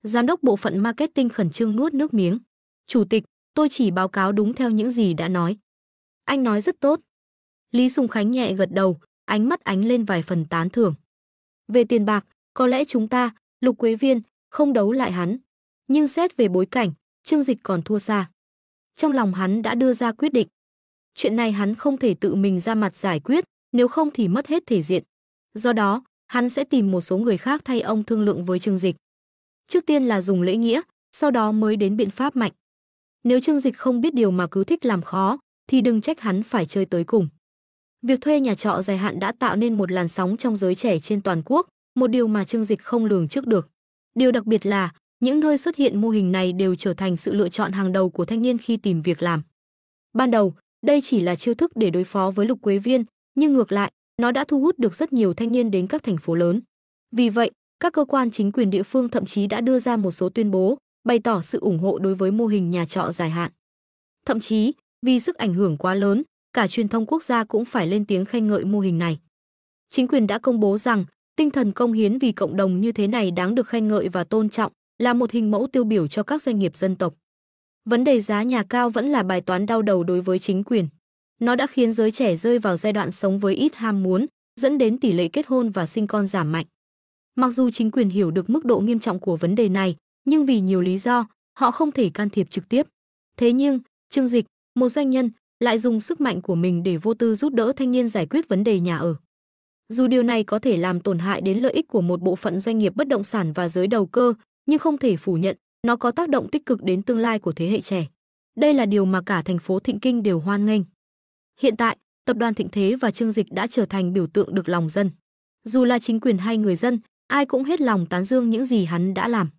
Giám đốc bộ phận marketing khẩn trương nuốt nước miếng. Chủ tịch, tôi chỉ báo cáo đúng theo những gì đã nói. Anh nói rất tốt. Lý Sùng Khánh nhẹ gật đầu, ánh mắt ánh lên vài phần tán thưởng. Về tiền bạc, có lẽ chúng ta, Lục Quế Viên, không đấu lại hắn. Nhưng xét về bối cảnh, Trương Dịch còn thua xa. Trong lòng hắn đã đưa ra quyết định. Chuyện này hắn không thể tự mình ra mặt giải quyết, nếu không thì mất hết thể diện. Do đó, hắn sẽ tìm một số người khác thay ông thương lượng với Trương Dịch. Trước tiên là dùng lễ nghĩa, sau đó mới đến biện pháp mạnh. Nếu Trương Dịch không biết điều mà cứ thích làm khó, thì đừng trách hắn phải chơi tới cùng. Việc thuê nhà trọ dài hạn đã tạo nên một làn sóng trong giới trẻ trên toàn quốc, một điều mà Trương Dịch không lường trước được. Điều đặc biệt là, những nơi xuất hiện mô hình này đều trở thành sự lựa chọn hàng đầu của thanh niên khi tìm việc làm. Ban đầu, đây chỉ là chiêu thức để đối phó với Lục Quế Viên, nhưng ngược lại, nó đã thu hút được rất nhiều thanh niên đến các thành phố lớn. Vì vậy, các cơ quan chính quyền địa phương thậm chí đã đưa ra một số tuyên bố, bày tỏ sự ủng hộ đối với mô hình nhà trọ dài hạn. Thậm chí, vì sức ảnh hưởng quá lớn, cả truyền thông quốc gia cũng phải lên tiếng khen ngợi mô hình này. Chính quyền đã công bố rằng, tinh thần cống hiến vì cộng đồng như thế này đáng được khen ngợi và tôn trọng, là một hình mẫu tiêu biểu cho các doanh nghiệp dân tộc. Vấn đề giá nhà cao vẫn là bài toán đau đầu đối với chính quyền. Nó đã khiến giới trẻ rơi vào giai đoạn sống với ít ham muốn, dẫn đến tỷ lệ kết hôn và sinh con giảm mạnh. Mặc dù chính quyền hiểu được mức độ nghiêm trọng của vấn đề này, nhưng vì nhiều lý do, họ không thể can thiệp trực tiếp. Thế nhưng, Trương Dịch, một doanh nhân, lại dùng sức mạnh của mình để vô tư giúp đỡ thanh niên giải quyết vấn đề nhà ở. Dù điều này có thể làm tổn hại đến lợi ích của một bộ phận doanh nghiệp bất động sản và giới đầu cơ, nhưng không thể phủ nhận, nó có tác động tích cực đến tương lai của thế hệ trẻ. Đây là điều mà cả thành phố Thịnh Kinh đều hoan nghênh. Hiện tại, tập đoàn Thịnh Thế và Trương Dịch đã trở thành biểu tượng được lòng dân. Dù là chính quyền hay người dân, ai cũng hết lòng tán dương những gì hắn đã làm.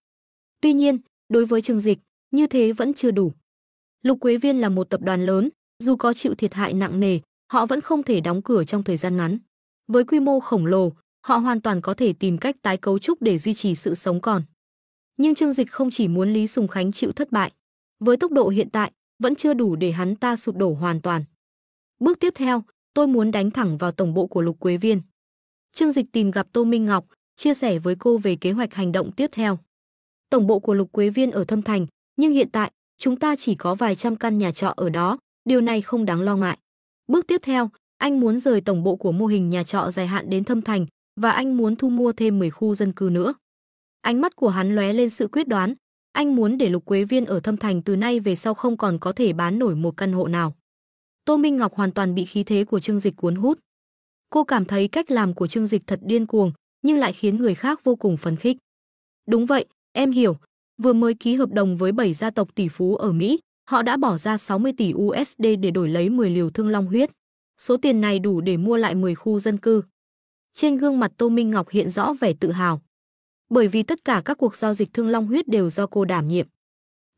Tuy nhiên, đối với Trương Dịch, như thế vẫn chưa đủ. Lục Quế Viên là một tập đoàn lớn, dù có chịu thiệt hại nặng nề, họ vẫn không thể đóng cửa trong thời gian ngắn. Với quy mô khổng lồ, họ hoàn toàn có thể tìm cách tái cấu trúc để duy trì sự sống còn. Nhưng Trương Dịch không chỉ muốn Lý Sùng Khánh chịu thất bại. Với tốc độ hiện tại, vẫn chưa đủ để hắn ta sụp đổ hoàn toàn. Bước tiếp theo, tôi muốn đánh thẳng vào tổng bộ của Lục Quế Viên. Trương Dịch tìm gặp Tô Minh Ngọc, chia sẻ với cô về kế hoạch hành động tiếp theo. Tổng bộ của Lục Quế Viên ở Thâm Thành, nhưng hiện tại, chúng ta chỉ có vài trăm căn nhà trọ ở đó, điều này không đáng lo ngại. Bước tiếp theo, anh muốn rời tổng bộ của mô hình nhà trọ dài hạn đến Thâm Thành, và anh muốn thu mua thêm 10 khu dân cư nữa. Ánh mắt của hắn lóe lên sự quyết đoán, anh muốn để Lục Quế Viên ở Thâm Thành từ nay về sau không còn có thể bán nổi một căn hộ nào. Tô Minh Ngọc hoàn toàn bị khí thế của Trương Dịch cuốn hút. Cô cảm thấy cách làm của Trương Dịch thật điên cuồng, nhưng lại khiến người khác vô cùng phấn khích. Đúng vậy, em hiểu, vừa mới ký hợp đồng với 7 gia tộc tỷ phú ở Mỹ, họ đã bỏ ra 60 tỷ USD để đổi lấy 10 liều thương long huyết. Số tiền này đủ để mua lại 10 khu dân cư. Trên gương mặt Tô Minh Ngọc hiện rõ vẻ tự hào. Bởi vì tất cả các cuộc giao dịch thương long huyết đều do cô đảm nhiệm.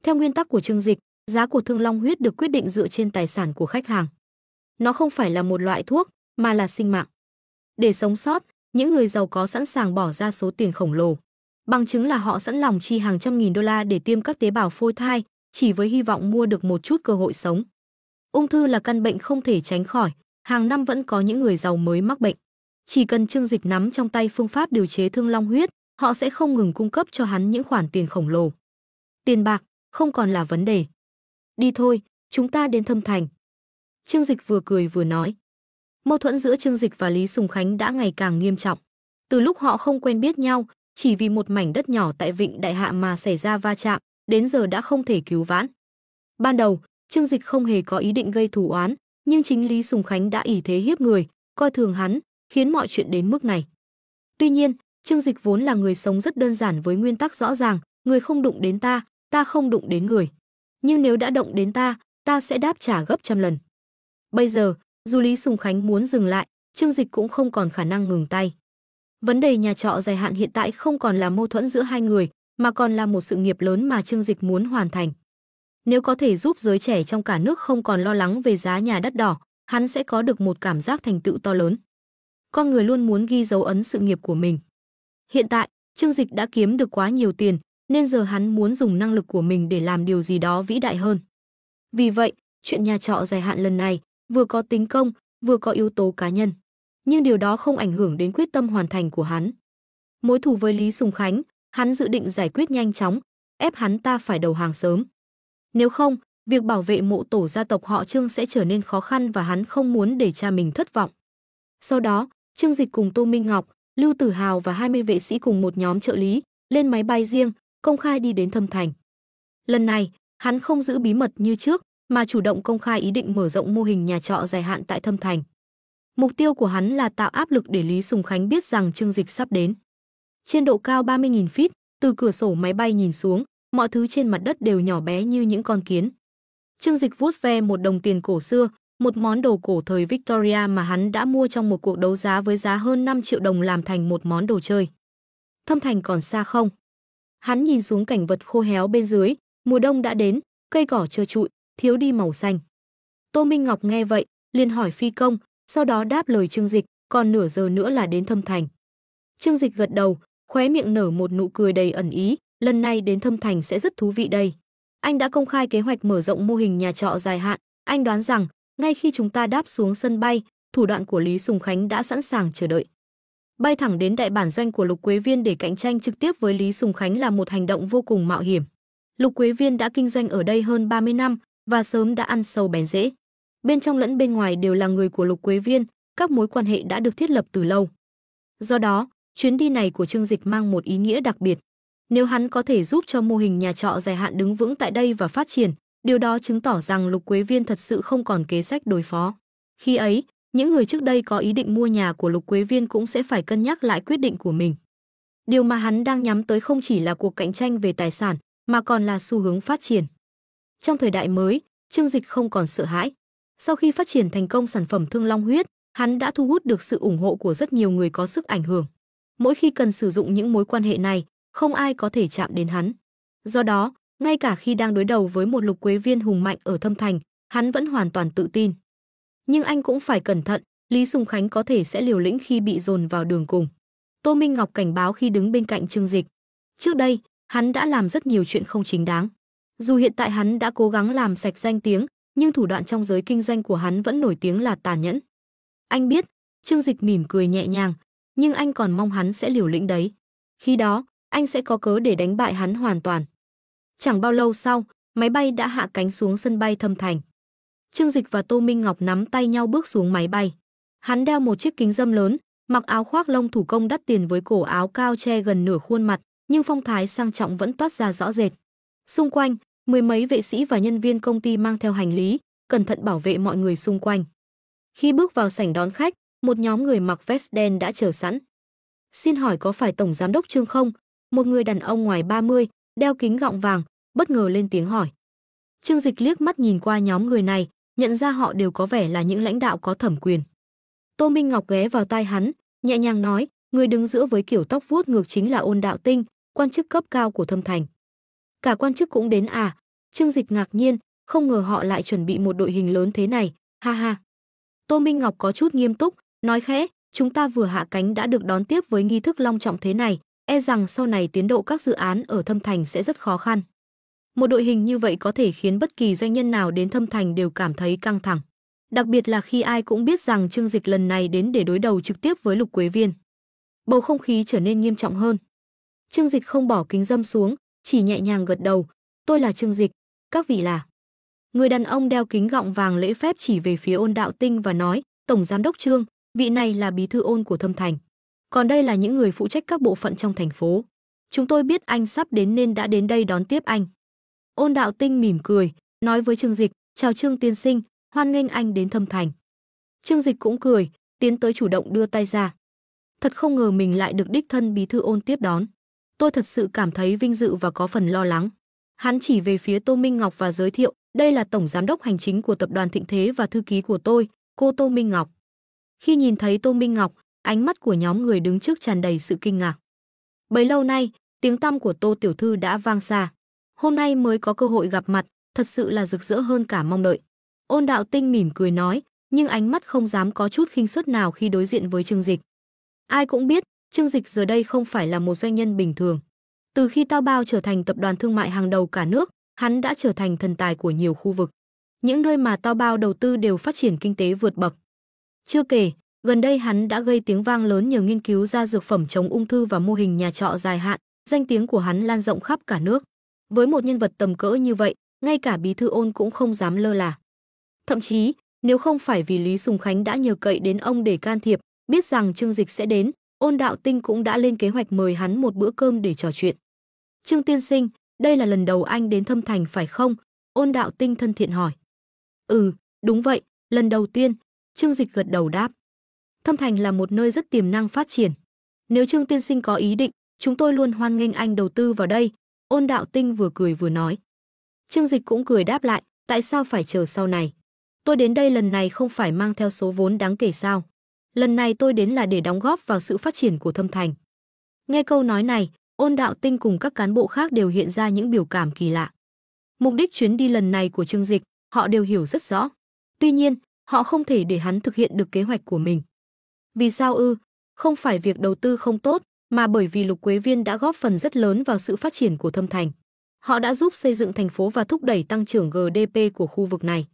Theo nguyên tắc của Trương Dịch, giá của thương long huyết được quyết định dựa trên tài sản của khách hàng. Nó không phải là một loại thuốc, mà là sinh mạng. Để sống sót, những người giàu có sẵn sàng bỏ ra số tiền khổng lồ. Bằng chứng là họ sẵn lòng chi hàng trăm nghìn đô la để tiêm các tế bào phôi thai, chỉ với hy vọng mua được một chút cơ hội sống. Ung thư là căn bệnh không thể tránh khỏi, hàng năm vẫn có những người giàu mới mắc bệnh. Chỉ cần Trương Dịch nắm trong tay phương pháp điều chế thương long huyết, họ sẽ không ngừng cung cấp cho hắn những khoản tiền khổng lồ. Tiền bạc không còn là vấn đề. Đi thôi, chúng ta đến Thâm Thành. Trương Dịch vừa cười vừa nói. Mâu thuẫn giữa Trương Dịch và Lý Sùng Khánh đã ngày càng nghiêm trọng. Từ lúc họ không quen biết nhau, chỉ vì một mảnh đất nhỏ tại Vịnh Đại Hạ mà xảy ra va chạm, đến giờ đã không thể cứu vãn. Ban đầu, Trương Dịch không hề có ý định gây thù oán, nhưng chính Lý Sùng Khánh đã ỷ thế hiếp người, coi thường hắn, khiến mọi chuyện đến mức này. Tuy nhiên, Trương Dịch vốn là người sống rất đơn giản với nguyên tắc rõ ràng, người không đụng đến ta, ta không đụng đến người. Nhưng nếu đã động đến ta, ta sẽ đáp trả gấp trăm lần. Bây giờ, dù Lý Sùng Khánh muốn dừng lại, Trương Dịch cũng không còn khả năng ngừng tay. Vấn đề nhà trọ dài hạn hiện tại không còn là mâu thuẫn giữa hai người, mà còn là một sự nghiệp lớn mà Trương Dịch muốn hoàn thành. Nếu có thể giúp giới trẻ trong cả nước không còn lo lắng về giá nhà đắt đỏ, hắn sẽ có được một cảm giác thành tựu to lớn. Con người luôn muốn ghi dấu ấn sự nghiệp của mình. Hiện tại, Trương Dịch đã kiếm được quá nhiều tiền, nên giờ hắn muốn dùng năng lực của mình để làm điều gì đó vĩ đại hơn. Vì vậy, chuyện nhà trọ dài hạn lần này, vừa có tính công, vừa có yếu tố cá nhân. Nhưng điều đó không ảnh hưởng đến quyết tâm hoàn thành của hắn. Mối thù với Lý Sùng Khánh, Hắn dự định giải quyết nhanh chóng, ép hắn ta phải đầu hàng sớm. Nếu không, việc bảo vệ mộ tổ gia tộc họ Trương sẽ trở nên khó khăn và hắn không muốn để cha mình thất vọng. Sau đó, Trương Dịch cùng Tô Minh Ngọc, Lưu Tử Hào và 20 vệ sĩ cùng một nhóm trợ lý lên máy bay riêng, công khai đi đến Thâm Thành. Lần này, hắn không giữ bí mật như trước, mà chủ động công khai ý định mở rộng mô hình nhà trọ dài hạn tại Thâm Thành. Mục tiêu của hắn là tạo áp lực để Lý Sùng Khánh biết rằng Trương Dịch sắp đến. Trên độ cao 30.000 feet, từ cửa sổ máy bay nhìn xuống, mọi thứ trên mặt đất đều nhỏ bé như những con kiến. Trương Dịch vuốt ve một đồng tiền cổ xưa, một món đồ cổ thời Victoria mà hắn đã mua trong một cuộc đấu giá với giá hơn 5 triệu đồng làm thành một món đồ chơi. Thâm Thành còn xa không? Hắn nhìn xuống cảnh vật khô héo bên dưới, mùa đông đã đến, cây cỏ trơ trụi, thiếu đi màu xanh. Tô Minh Ngọc nghe vậy, liền hỏi phi công, sau đó đáp lời Trương Dịch, còn nửa giờ nữa là đến Thâm Thành. Trương Dịch gật đầu, khóe miệng nở một nụ cười đầy ẩn ý, lần này đến Thâm Thành sẽ rất thú vị đây. Anh đã công khai kế hoạch mở rộng mô hình nhà trọ dài hạn, anh đoán rằng, ngay khi chúng ta đáp xuống sân bay, thủ đoạn của Lý Sùng Khánh đã sẵn sàng chờ đợi. Bay thẳng đến đại bản doanh của Lục Quế Viên để cạnh tranh trực tiếp với Lý Sùng Khánh là một hành động vô cùng mạo hiểm. Lục Quế Viên đã kinh doanh ở đây hơn 30 năm và sớm đã ăn sâu bén rễ. Bên trong lẫn bên ngoài đều là người của Lục Quế Viên, các mối quan hệ đã được thiết lập từ lâu. Do đó, chuyến đi này của Trương Dịch mang một ý nghĩa đặc biệt. Nếu hắn có thể giúp cho mô hình nhà trọ dài hạn đứng vững tại đây và phát triển, điều đó chứng tỏ rằng Lục Quế Viên thật sự không còn kế sách đối phó. Khi ấy, những người trước đây có ý định mua nhà của Lục Quế Viên cũng sẽ phải cân nhắc lại quyết định của mình. Điều mà hắn đang nhắm tới không chỉ là cuộc cạnh tranh về tài sản, mà còn là xu hướng phát triển. Trong thời đại mới, Trương Dịch không còn sợ hãi. Sau khi phát triển thành công sản phẩm Thương Long huyết, hắn đã thu hút được sự ủng hộ của rất nhiều người có sức ảnh hưởng. Mỗi khi cần sử dụng những mối quan hệ này, không ai có thể chạm đến hắn. Do đó, ngay cả khi đang đối đầu với một Lục Quế Viên hùng mạnh ở Thâm Thành, hắn vẫn hoàn toàn tự tin. Nhưng anh cũng phải cẩn thận, Lý Sùng Khánh có thể sẽ liều lĩnh khi bị dồn vào đường cùng. Tô Minh Ngọc cảnh báo khi đứng bên cạnh Trương Dịch. Trước đây, hắn đã làm rất nhiều chuyện không chính đáng. Dù hiện tại hắn đã cố gắng làm sạch danh tiếng, nhưng thủ đoạn trong giới kinh doanh của hắn vẫn nổi tiếng là tàn nhẫn. Anh biết, Trương Dịch mỉm cười nhẹ nhàng, nhưng anh còn mong hắn sẽ liều lĩnh đấy. Khi đó, anh sẽ có cớ để đánh bại hắn hoàn toàn. Chẳng bao lâu sau, máy bay đã hạ cánh xuống sân bay Thâm Thành. Trương Dịch và Tô Minh Ngọc nắm tay nhau bước xuống máy bay. Hắn đeo một chiếc kính râm lớn, mặc áo khoác lông thủ công đắt tiền với cổ áo cao che gần nửa khuôn mặt, nhưng phong thái sang trọng vẫn toát ra rõ rệt. Xung quanh, mười mấy vệ sĩ và nhân viên công ty mang theo hành lý, cẩn thận bảo vệ mọi người xung quanh. Khi bước vào sảnh đón khách, một nhóm người mặc vest đen đã chờ sẵn. Xin hỏi có phải Tổng Giám đốc Trương không? Một người đàn ông ngoài 30, đeo kính gọng vàng, bất ngờ lên tiếng hỏi. Trương Dịch liếc mắt nhìn qua nhóm người này, nhận ra họ đều có vẻ là những lãnh đạo có thẩm quyền. Tô Minh Ngọc ghé vào tai hắn, nhẹ nhàng nói, người đứng giữa với kiểu tóc vuốt ngược chính là Ôn Đạo Tinh, quan chức cấp cao của Thâm Thành. Cả quan chức cũng đến à? Trương Dịch ngạc nhiên, không ngờ họ lại chuẩn bị một đội hình lớn thế này, ha ha. Tô Minh Ngọc có chút nghiêm túc, nói khẽ, chúng ta vừa hạ cánh đã được đón tiếp với nghi thức long trọng thế này, e rằng sau này tiến độ các dự án ở Thâm Thành sẽ rất khó khăn. Một đội hình như vậy có thể khiến bất kỳ doanh nhân nào đến Thâm Thành đều cảm thấy căng thẳng. Đặc biệt là khi ai cũng biết rằng Trương Dịch lần này đến để đối đầu trực tiếp với Lục Quế Viên. Bầu không khí trở nên nghiêm trọng hơn. Trương Dịch không bỏ kính râm xuống, chỉ nhẹ nhàng gật đầu, tôi là Trương Dịch, các vị là. Người đàn ông đeo kính gọng vàng lễ phép chỉ về phía Ôn Đạo Tinh và nói, Tổng Giám đốc Trương, vị này là bí thư Ôn của Thâm Thành. Còn đây là những người phụ trách các bộ phận trong thành phố. Chúng tôi biết anh sắp đến nên đã đến đây đón tiếp anh. Ôn Đạo Tinh mỉm cười, nói với Trương Dịch, chào Trương tiên sinh, hoan nghênh anh đến Thâm Thành. Trương Dịch cũng cười, tiến tới chủ động đưa tay ra. Thật không ngờ mình lại được đích thân bí thư Ôn tiếp đón. Tôi thật sự cảm thấy vinh dự và có phần lo lắng. Hắn chỉ về phía Tô Minh Ngọc và giới thiệu, đây là tổng giám đốc hành chính của tập đoàn Thịnh Thế và thư ký của tôi, cô Tô Minh Ngọc. Khi nhìn thấy Tô Minh Ngọc, ánh mắt của nhóm người đứng trước tràn đầy sự kinh ngạc. Bấy lâu nay, tiếng tăm của Tô tiểu thư đã vang xa. Hôm nay mới có cơ hội gặp mặt, thật sự là rực rỡ hơn cả mong đợi. Ôn Đạo Tinh mỉm cười nói, nhưng ánh mắt không dám có chút khinh suất nào khi đối diện với Trương Dịch. Ai cũng biết, Trương Dịch giờ đây không phải là một doanh nhân bình thường. Từ khi Tao Bao trở thành tập đoàn thương mại hàng đầu cả nước, hắn đã trở thành thần tài của nhiều khu vực. Những nơi mà Tao Bao đầu tư đều phát triển kinh tế vượt bậc. Chưa kể, gần đây hắn đã gây tiếng vang lớn nhờ nghiên cứu ra dược phẩm chống ung thư và mô hình nhà trọ dài hạn, Danh tiếng của hắn lan rộng khắp cả nước. Với một nhân vật tầm cỡ như vậy, ngay cả Bí thư Ôn cũng không dám lơ là. Thậm chí, nếu không phải vì Lý Sùng Khánh đã nhờ cậy đến ông để can thiệp, biết rằng Trương Dịch sẽ đến, Ôn Đạo Tinh cũng đã lên kế hoạch mời hắn một bữa cơm để trò chuyện. Trương tiên sinh, đây là lần đầu anh đến Thâm Thành phải không? Ôn Đạo Tinh thân thiện hỏi. Ừ, đúng vậy, lần đầu tiên, Trương Dịch gật đầu đáp. Thâm Thành là một nơi rất tiềm năng phát triển. Nếu Trương tiên sinh có ý định, chúng tôi luôn hoan nghênh anh đầu tư vào đây. Ôn Đạo Tinh vừa cười vừa nói. Trương Dịch cũng cười đáp lại, tại sao phải chờ sau này? Tôi đến đây lần này không phải mang theo số vốn đáng kể sao? Lần này tôi đến là để đóng góp vào sự phát triển của Thâm Thành. Nghe câu nói này, Ôn Đạo Tinh cùng các cán bộ khác đều hiện ra những biểu cảm kỳ lạ. Mục đích chuyến đi lần này của Trương Dịch, họ đều hiểu rất rõ. Tuy nhiên, họ không thể để hắn thực hiện được kế hoạch của mình. Vì sao ư? Không phải việc đầu tư không tốt, mà bởi vì Lục Quế Viên đã góp phần rất lớn vào sự phát triển của Thâm Thành. Họ đã giúp xây dựng thành phố và thúc đẩy tăng trưởng GDP của khu vực này.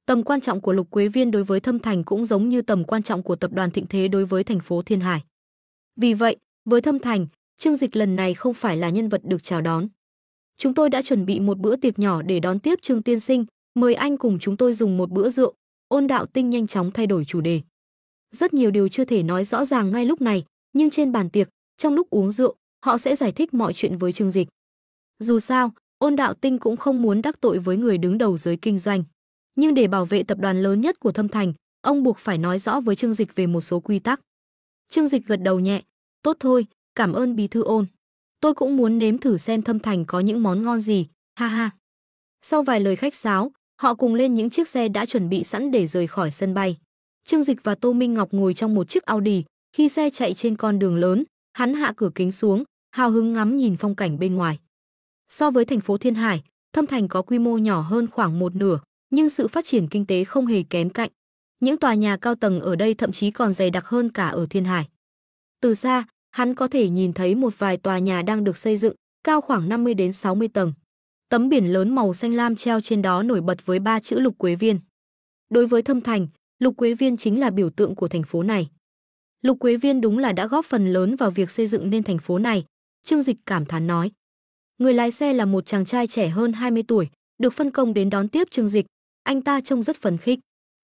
Tầm quan trọng của Lục Quế Viên đối với Thâm Thành cũng giống như tầm quan trọng của tập đoàn Thịnh Thế đối với thành phố Thiên Hải. Vì vậy, với Thâm Thành, Trương Dịch lần này không phải là nhân vật được chào đón. Chúng tôi đã chuẩn bị một bữa tiệc nhỏ để đón tiếp Trương tiên sinh, mời anh cùng chúng tôi dùng một bữa rượu. Ôn Đạo Tinh nhanh chóng thay đổi chủ đề. Rất nhiều điều chưa thể nói rõ ràng ngay lúc này, nhưng trên bàn tiệc, trong lúc uống rượu, họ sẽ giải thích mọi chuyện với Trương Dịch. Dù sao, Ôn Đạo Tinh cũng không muốn đắc tội với người đứng đầu giới kinh doanh. Nhưng để bảo vệ tập đoàn lớn nhất của Thâm Thành, ông buộc phải nói rõ với Trương Dịch về một số quy tắc. Trương Dịch gật đầu nhẹ, tốt thôi, cảm ơn Bí thư Ôn. Tôi cũng muốn nếm thử xem Thâm Thành có những món ngon gì, ha ha. Sau vài lời khách sáo, họ cùng lên những chiếc xe đã chuẩn bị sẵn để rời khỏi sân bay. Trương Dịch và Tô Minh Ngọc ngồi trong một chiếc Audi, khi xe chạy trên con đường lớn, hắn hạ cửa kính xuống, hào hứng ngắm nhìn phong cảnh bên ngoài. So với thành phố Thiên Hải, Thâm Thành có quy mô nhỏ hơn khoảng một nửa, nhưng sự phát triển kinh tế không hề kém cạnh. Những tòa nhà cao tầng ở đây thậm chí còn dày đặc hơn cả ở Thiên Hải. Từ xa, hắn có thể nhìn thấy một vài tòa nhà đang được xây dựng, cao khoảng 50 đến 60 tầng. Tấm biển lớn màu xanh lam treo trên đó nổi bật với 3 chữ Lục Quế Viên. Đối với Thâm Thành, Lục Quế Viên chính là biểu tượng của thành phố này. Lục Quế Viên đúng là đã góp phần lớn vào việc xây dựng nên thành phố này, Trương Dịch cảm thán nói. Người lái xe là một chàng trai trẻ hơn 20 tuổi, được phân công đến đón tiếp Trương Dịch. Anh ta trông rất phấn khích.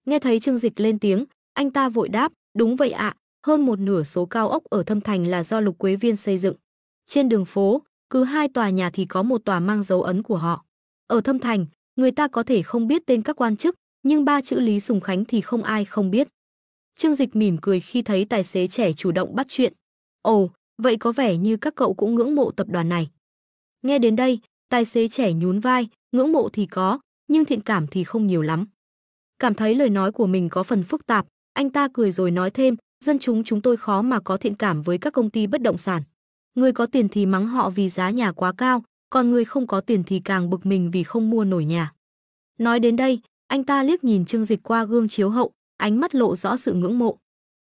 Nghe thấy Trương Dịch lên tiếng, anh ta vội đáp, đúng vậy ạ, hơn một nửa số cao ốc ở Thâm Thành là do Lục Quế Viên xây dựng. Trên đường phố, cứ 2 tòa nhà thì có một tòa mang dấu ấn của họ. Ở Thâm Thành, người ta có thể không biết tên các quan chức, nhưng 3 chữ Lý Sùng Khánh thì không ai không biết. Trương Dịch mỉm cười khi thấy tài xế trẻ chủ động bắt chuyện. Ồ, vậy có vẻ như các cậu cũng ngưỡng mộ tập đoàn này. Nghe đến đây, tài xế trẻ nhún vai, ngưỡng mộ thì có, nhưng thiện cảm thì không nhiều lắm. Cảm thấy lời nói của mình có phần phức tạp, anh ta cười rồi nói thêm, dân chúng tôi khó mà có thiện cảm với các công ty bất động sản. Người có tiền thì mắng họ vì giá nhà quá cao, còn người không có tiền thì càng bực mình vì không mua nổi nhà. Nói đến đây, anh ta liếc nhìn Trương Dịch qua gương chiếu hậu, ánh mắt lộ rõ sự ngưỡng mộ.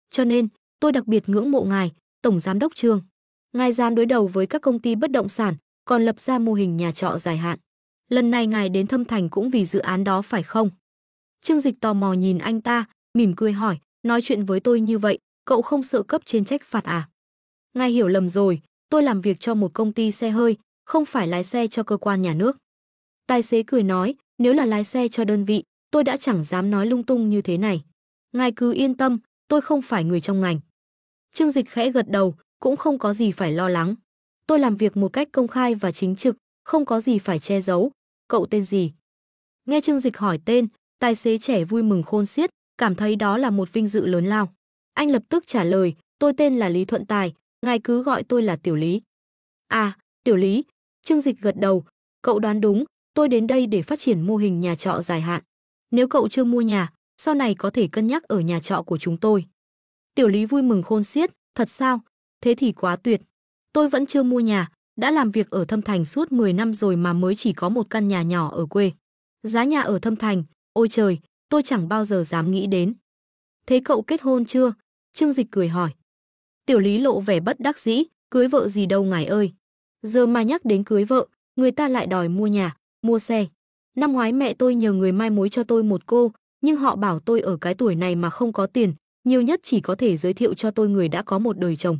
Cho nên, tôi đặc biệt ngưỡng mộ ngài, Tổng Giám đốc Trương. Ngài dám đối đầu với các công ty bất động sản, còn lập ra mô hình nhà trọ dài hạn. Lần này ngài đến Thâm Thành cũng vì dự án đó phải không? Trương Dịch tò mò nhìn anh ta, mỉm cười hỏi, nói chuyện với tôi như vậy, cậu không sợ cấp trên trách phạt à? Ngài hiểu lầm rồi, tôi làm việc cho một công ty xe hơi, không phải lái xe cho cơ quan nhà nước. Tài xế cười nói, nếu là lái xe cho đơn vị, tôi đã chẳng dám nói lung tung như thế này. Ngài cứ yên tâm, tôi không phải người trong ngành. Trương Dịch khẽ gật đầu, cũng không có gì phải lo lắng. Tôi làm việc một cách công khai và chính trực, không có gì phải che giấu. Cậu tên gì? Nghe Trương Dịch hỏi tên, tài xế trẻ vui mừng khôn xiết, cảm thấy đó là một vinh dự lớn lao. Anh lập tức trả lời, tôi tên là Lý Thuận Tài, ngài cứ gọi tôi là Tiểu Lý. À, Tiểu Lý, Trương Dịch gật đầu, cậu đoán đúng, tôi đến đây để phát triển mô hình nhà trọ dài hạn. Nếu cậu chưa mua nhà, sau này có thể cân nhắc ở nhà trọ của chúng tôi. Tiểu Lý vui mừng khôn xiết, thật sao? Thế thì quá tuyệt. Tôi vẫn chưa mua nhà, đã làm việc ở Thâm Thành suốt 10 năm rồi mà mới chỉ có một căn nhà nhỏ ở quê. Giá nhà ở Thâm Thành, ôi trời, tôi chẳng bao giờ dám nghĩ đến. Thế cậu kết hôn chưa? Trương Dịch cười hỏi. Tiểu Lý lộ vẻ bất đắc dĩ, cưới vợ gì đâu ngài ơi. Giờ mà nhắc đến cưới vợ, người ta lại đòi mua nhà, mua xe. Năm ngoái mẹ tôi nhờ người mai mối cho tôi một cô, nhưng họ bảo tôi ở cái tuổi này mà không có tiền, nhiều nhất chỉ có thể giới thiệu cho tôi người đã có một đời chồng.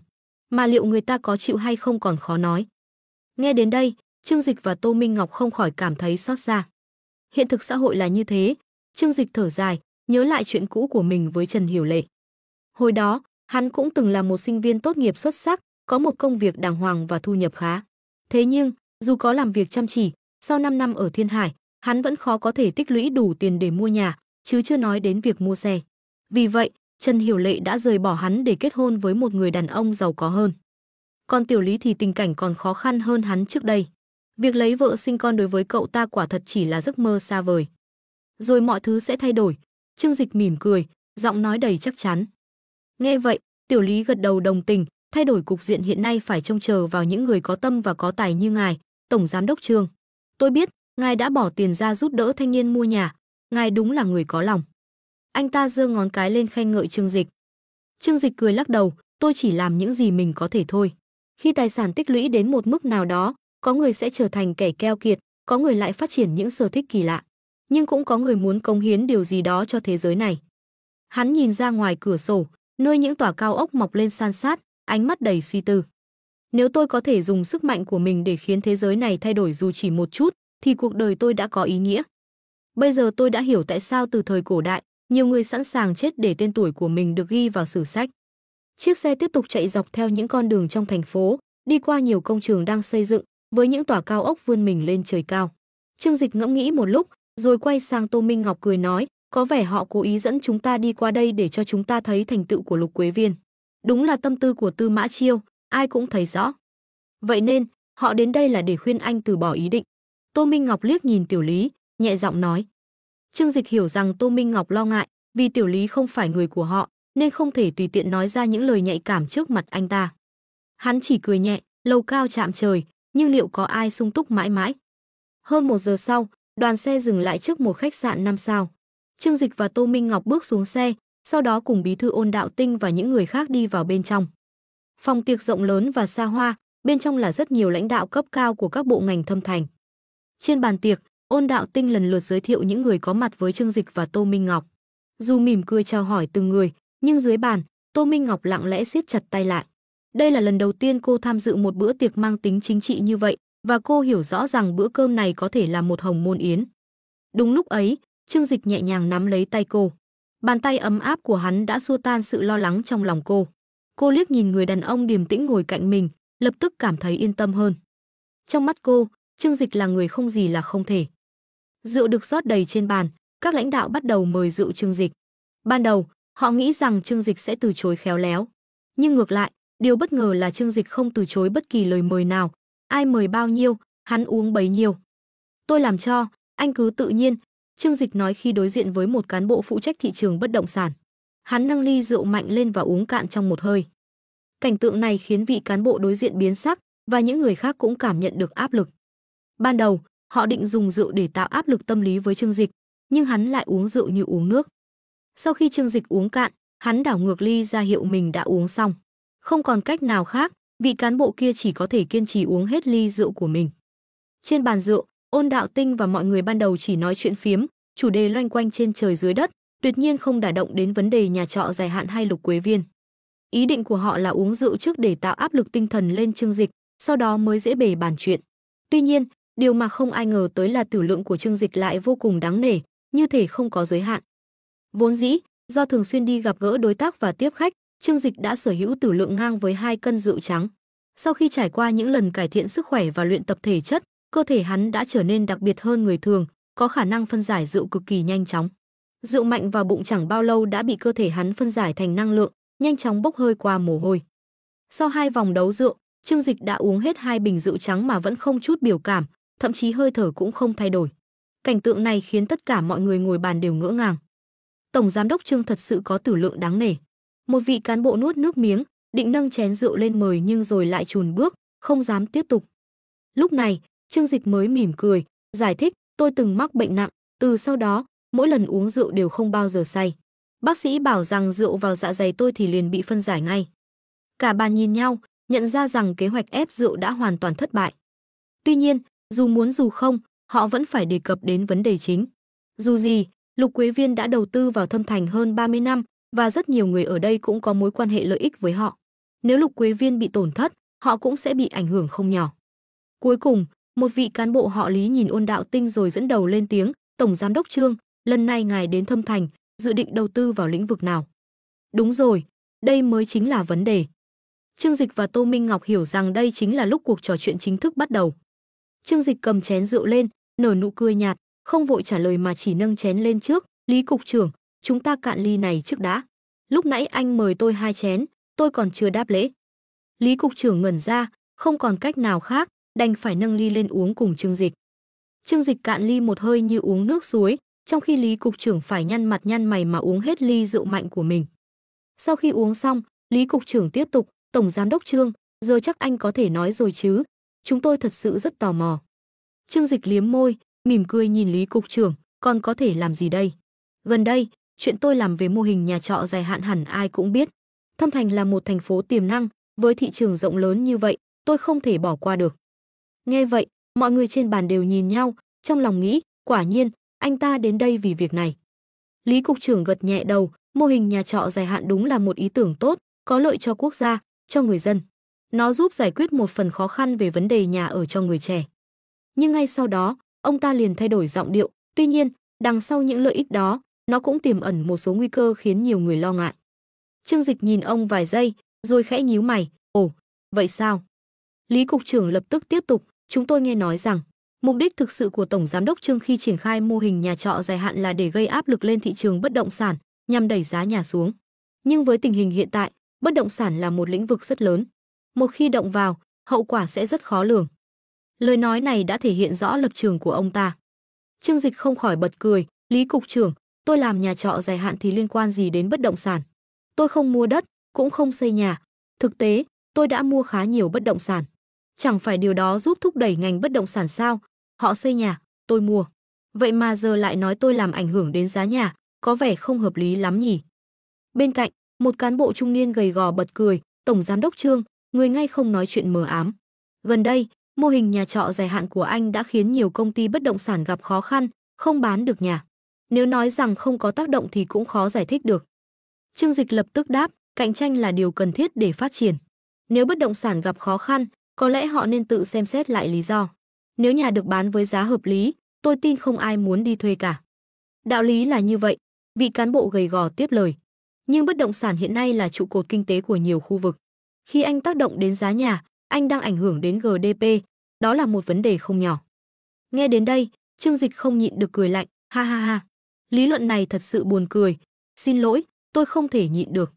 Mà liệu người ta có chịu hay không còn khó nói. Nghe đến đây, Trương Dịch và Tô Minh Ngọc không khỏi cảm thấy xót xa. Hiện thực xã hội là như thế, Trương Dịch thở dài, nhớ lại chuyện cũ của mình với Trần Hiểu Lệ. Hồi đó, hắn cũng từng là một sinh viên tốt nghiệp xuất sắc, có một công việc đàng hoàng và thu nhập khá. Thế nhưng, dù có làm việc chăm chỉ, sau 5 năm ở Thiên Hải, hắn vẫn khó có thể tích lũy đủ tiền để mua nhà, chứ chưa nói đến việc mua xe. Vì vậy, Trần Hiểu Lệ đã rời bỏ hắn để kết hôn với một người đàn ông giàu có hơn. Còn Tiểu Lý thì tình cảnh còn khó khăn hơn hắn trước đây. Việc lấy vợ sinh con đối với cậu ta quả thật chỉ là giấc mơ xa vời. Rồi mọi thứ sẽ thay đổi. Trương Dịch mỉm cười, giọng nói đầy chắc chắn. Nghe vậy, Tiểu Lý gật đầu đồng tình, thay đổi cục diện hiện nay phải trông chờ vào những người có tâm và có tài như ngài, Tổng Giám đốc Trương. Tôi biết, ngài đã bỏ tiền ra giúp đỡ thanh niên mua nhà, ngài đúng là người có lòng. Anh ta giơ ngón cái lên khen ngợi Trương Dịch. Trương Dịch cười lắc đầu, tôi chỉ làm những gì mình có thể thôi. Khi tài sản tích lũy đến một mức nào đó, có người sẽ trở thành kẻ keo kiệt, có người lại phát triển những sở thích kỳ lạ, nhưng cũng có người muốn cống hiến điều gì đó cho thế giới này. Hắn nhìn ra ngoài cửa sổ, nơi những tòa cao ốc mọc lên san sát, ánh mắt đầy suy tư. Nếu tôi có thể dùng sức mạnh của mình để khiến thế giới này thay đổi dù chỉ một chút, thì cuộc đời tôi đã có ý nghĩa. Bây giờ tôi đã hiểu tại sao từ thời cổ đại, nhiều người sẵn sàng chết để tên tuổi của mình được ghi vào sử sách. Chiếc xe tiếp tục chạy dọc theo những con đường trong thành phố, đi qua nhiều công trường đang xây dựng, với những tòa cao ốc vươn mình lên trời cao. Trương Dịch ngẫm nghĩ một lúc, rồi quay sang Tô Minh Ngọc cười nói, có vẻ họ cố ý dẫn chúng ta đi qua đây để cho chúng ta thấy thành tựu của Lục Quế Viên. Đúng là tâm tư của Tư Mã Chiêu, ai cũng thấy rõ. Vậy nên, họ đến đây là để khuyên anh từ bỏ ý định. Tô Minh Ngọc liếc nhìn Tiểu Lý, nhẹ giọng nói. Trương Dịch hiểu rằng Tô Minh Ngọc lo ngại, vì Tiểu Lý không phải người của họ, nên không thể tùy tiện nói ra những lời nhạy cảm trước mặt anh ta. Hắn chỉ cười nhẹ, lầu cao chạm trời, nhưng liệu có ai sung túc mãi mãi? Hơn 1 giờ sau, đoàn xe dừng lại trước một khách sạn 5 sao. Trương Dịch và Tô Minh Ngọc bước xuống xe, sau đó cùng bí thư Ôn Đạo Tinh và những người khác đi vào bên trong. Phòng tiệc rộng lớn và xa hoa, bên trong là rất nhiều lãnh đạo cấp cao của các bộ ngành thâm thành. Trên bàn tiệc, Ôn Đạo Tinh lần lượt giới thiệu những người có mặt với Trương Dịch và Tô Minh Ngọc. Dù mỉm cười chào hỏi từng người, nhưng dưới bàn, Tô Minh Ngọc lặng lẽ siết chặt tay lại. Đây là lần đầu tiên cô tham dự một bữa tiệc mang tính chính trị như vậy, và cô hiểu rõ rằng bữa cơm này có thể là một hồng môn yến. Đúng lúc ấy, Trương Dịch nhẹ nhàng nắm lấy tay cô. Bàn tay ấm áp của hắn đã xua tan sự lo lắng trong lòng cô. Cô liếc nhìn người đàn ông điềm tĩnh ngồi cạnh mình, lập tức cảm thấy yên tâm hơn. Trong mắt cô, Trương Dịch là người không gì là không thể. Rượu được rót đầy trên bàn, các lãnh đạo bắt đầu mời rượu Trương Dịch. Ban đầu, họ nghĩ rằng Trương Dịch sẽ từ chối khéo léo. Nhưng ngược lại, điều bất ngờ là Trương Dịch không từ chối bất kỳ lời mời nào. Ai mời bao nhiêu, hắn uống bấy nhiêu. Tôi làm cho, anh cứ tự nhiên, Trương Dịch nói khi đối diện với một cán bộ phụ trách thị trường bất động sản. Hắn nâng ly rượu mạnh lên và uống cạn trong một hơi. Cảnh tượng này khiến vị cán bộ đối diện biến sắc, và những người khác cũng cảm nhận được áp lực. Ban đầu, họ định dùng rượu để tạo áp lực tâm lý với Trương Dịch, nhưng hắn lại uống rượu như uống nước. Sau khi Trương Dịch uống cạn, hắn đảo ngược ly ra hiệu mình đã uống xong. Không còn cách nào khác, vị cán bộ kia chỉ có thể kiên trì uống hết ly rượu của mình. Trên bàn rượu, Ôn Đạo Tinh và mọi người ban đầu chỉ nói chuyện phiếm, chủ đề loanh quanh trên trời dưới đất, tuyệt nhiên không đả động đến vấn đề nhà trọ dài hạn hay Lục Quế Viên. Ý định của họ là uống rượu trước để tạo áp lực tinh thần lên Trương Dịch, sau đó mới dễ bề bàn chuyện. Tuy nhiên, điều mà không ai ngờ tới là tử lượng của Trương Dịch lại vô cùng đáng nể, như thể không có giới hạn. Vốn dĩ, do thường xuyên đi gặp gỡ đối tác và tiếp khách, Trương Dịch đã sở hữu tử lượng ngang với 2 cân rượu trắng. Sau khi trải qua những lần cải thiện sức khỏe và luyện tập thể chất, cơ thể hắn đã trở nên đặc biệt hơn người thường, có khả năng phân giải rượu cực kỳ nhanh chóng. Rượu mạnh vào bụng chẳng bao lâu đã bị cơ thể hắn phân giải thành năng lượng, nhanh chóng bốc hơi qua mồ hôi. Sau 2 vòng đấu rượu, Trương Dịch đã uống hết 2 bình rượu trắng mà vẫn không chút biểu cảm, thậm chí hơi thở cũng không thay đổi. Cảnh tượng này khiến tất cả mọi người ngồi bàn đều ngỡ ngàng. Tổng giám đốc Trương thật sự có tử lượng đáng nể. Một vị cán bộ nuốt nước miếng, định nâng chén rượu lên mời nhưng rồi lại chùn bước, không dám tiếp tục. Lúc này, Trương Dịch mới mỉm cười, giải thích, tôi từng mắc bệnh nặng, từ sau đó, mỗi lần uống rượu đều không bao giờ say. Bác sĩ bảo rằng rượu vào dạ dày tôi thì liền bị phân giải ngay. Cả bàn nhìn nhau, nhận ra rằng kế hoạch ép rượu đã hoàn toàn thất bại. Tuy nhiên, dù muốn dù không, họ vẫn phải đề cập đến vấn đề chính. Dù gì, Lục Quế Viên đã đầu tư vào Thâm Thành hơn 30 năm, và rất nhiều người ở đây cũng có mối quan hệ lợi ích với họ. Nếu Lục Quế Viên bị tổn thất, họ cũng sẽ bị ảnh hưởng không nhỏ. Cuối cùng, một vị cán bộ họ Lý nhìn Ôn Đạo Tinh rồi dẫn đầu lên tiếng, "Tổng giám đốc Trương, lần này ngài đến Thâm Thành, dự định đầu tư vào lĩnh vực nào?" Đúng rồi, đây mới chính là vấn đề. Trương Dịch và Tô Minh Ngọc hiểu rằng đây chính là lúc cuộc trò chuyện chính thức bắt đầu. Trương Dịch cầm chén rượu lên, nở nụ cười nhạt, không vội trả lời mà chỉ nâng chén lên trước, "Lý cục trưởng, chúng ta cạn ly này trước đã. Lúc nãy anh mời tôi 2 chén, tôi còn chưa đáp lễ." Lý cục trưởng ngẩn ra, không còn cách nào khác, đành phải nâng ly lên uống cùng Trương Dịch. Trương Dịch cạn ly một hơi như uống nước suối, trong khi Lý cục trưởng phải nhăn mặt nhăn mày mà uống hết ly rượu mạnh của mình. Sau khi uống xong, Lý cục trưởng tiếp tục, "Tổng giám đốc Trương, giờ chắc anh có thể nói rồi chứ? Chúng tôi thật sự rất tò mò." Trương Dịch liếm môi, mỉm cười nhìn Lý cục trưởng, "Còn có thể làm gì đây? Gần đây, chuyện tôi làm về mô hình nhà trọ dài hạn hẳn ai cũng biết. Thâm Thành là một thành phố tiềm năng, với thị trường rộng lớn như vậy, tôi không thể bỏ qua được." Nghe vậy, mọi người trên bàn đều nhìn nhau, trong lòng nghĩ, quả nhiên, anh ta đến đây vì việc này. Lý cục trưởng gật nhẹ đầu, mô hình nhà trọ dài hạn đúng là một ý tưởng tốt, có lợi cho quốc gia, cho người dân. Nó giúp giải quyết một phần khó khăn về vấn đề nhà ở cho người trẻ. Nhưng ngay sau đó, ông ta liền thay đổi giọng điệu, tuy nhiên, đằng sau những lợi ích đó, nó cũng tiềm ẩn một số nguy cơ khiến nhiều người lo ngại. Trương Dịch nhìn ông vài giây, rồi khẽ nhíu mày, "Ồ, vậy sao?" Lý cục trưởng lập tức tiếp tục, "Chúng tôi nghe nói rằng, mục đích thực sự của Tổng giám đốc Trương khi triển khai mô hình nhà trọ dài hạn là để gây áp lực lên thị trường bất động sản, nhằm đẩy giá nhà xuống. Nhưng với tình hình hiện tại, bất động sản là một lĩnh vực rất lớn. Một khi động vào, hậu quả sẽ rất khó lường." Lời nói này đã thể hiện rõ lập trường của ông ta. Trương Dịch không khỏi bật cười, "Lý cục trưởng, tôi làm nhà trọ dài hạn thì liên quan gì đến bất động sản? Tôi không mua đất, cũng không xây nhà. Thực tế, tôi đã mua khá nhiều bất động sản. Chẳng phải điều đó giúp thúc đẩy ngành bất động sản sao? Họ xây nhà, tôi mua. Vậy mà giờ lại nói tôi làm ảnh hưởng đến giá nhà, có vẻ không hợp lý lắm nhỉ?" Bên cạnh, một cán bộ trung niên gầy gò bật cười, "Tổng giám đốc Trương, người ngay không nói chuyện mờ ám. Gần đây, mô hình nhà trọ dài hạn của anh đã khiến nhiều công ty bất động sản gặp khó khăn, không bán được nhà. Nếu nói rằng không có tác động thì cũng khó giải thích được." Trương Dịch lập tức đáp, "Cạnh tranh là điều cần thiết để phát triển. Nếu bất động sản gặp khó khăn, có lẽ họ nên tự xem xét lại lý do. Nếu nhà được bán với giá hợp lý, tôi tin không ai muốn đi thuê cả." "Đạo lý là như vậy," vị cán bộ gầy gò tiếp lời. "Nhưng bất động sản hiện nay là trụ cột kinh tế của nhiều khu vực. Khi anh tác động đến giá nhà, anh đang ảnh hưởng đến GDP, đó là một vấn đề không nhỏ." Nghe đến đây, Trương Dịch không nhịn được cười lạnh, "Ha ha ha, lý luận này thật sự buồn cười. Xin lỗi, tôi không thể nhịn được."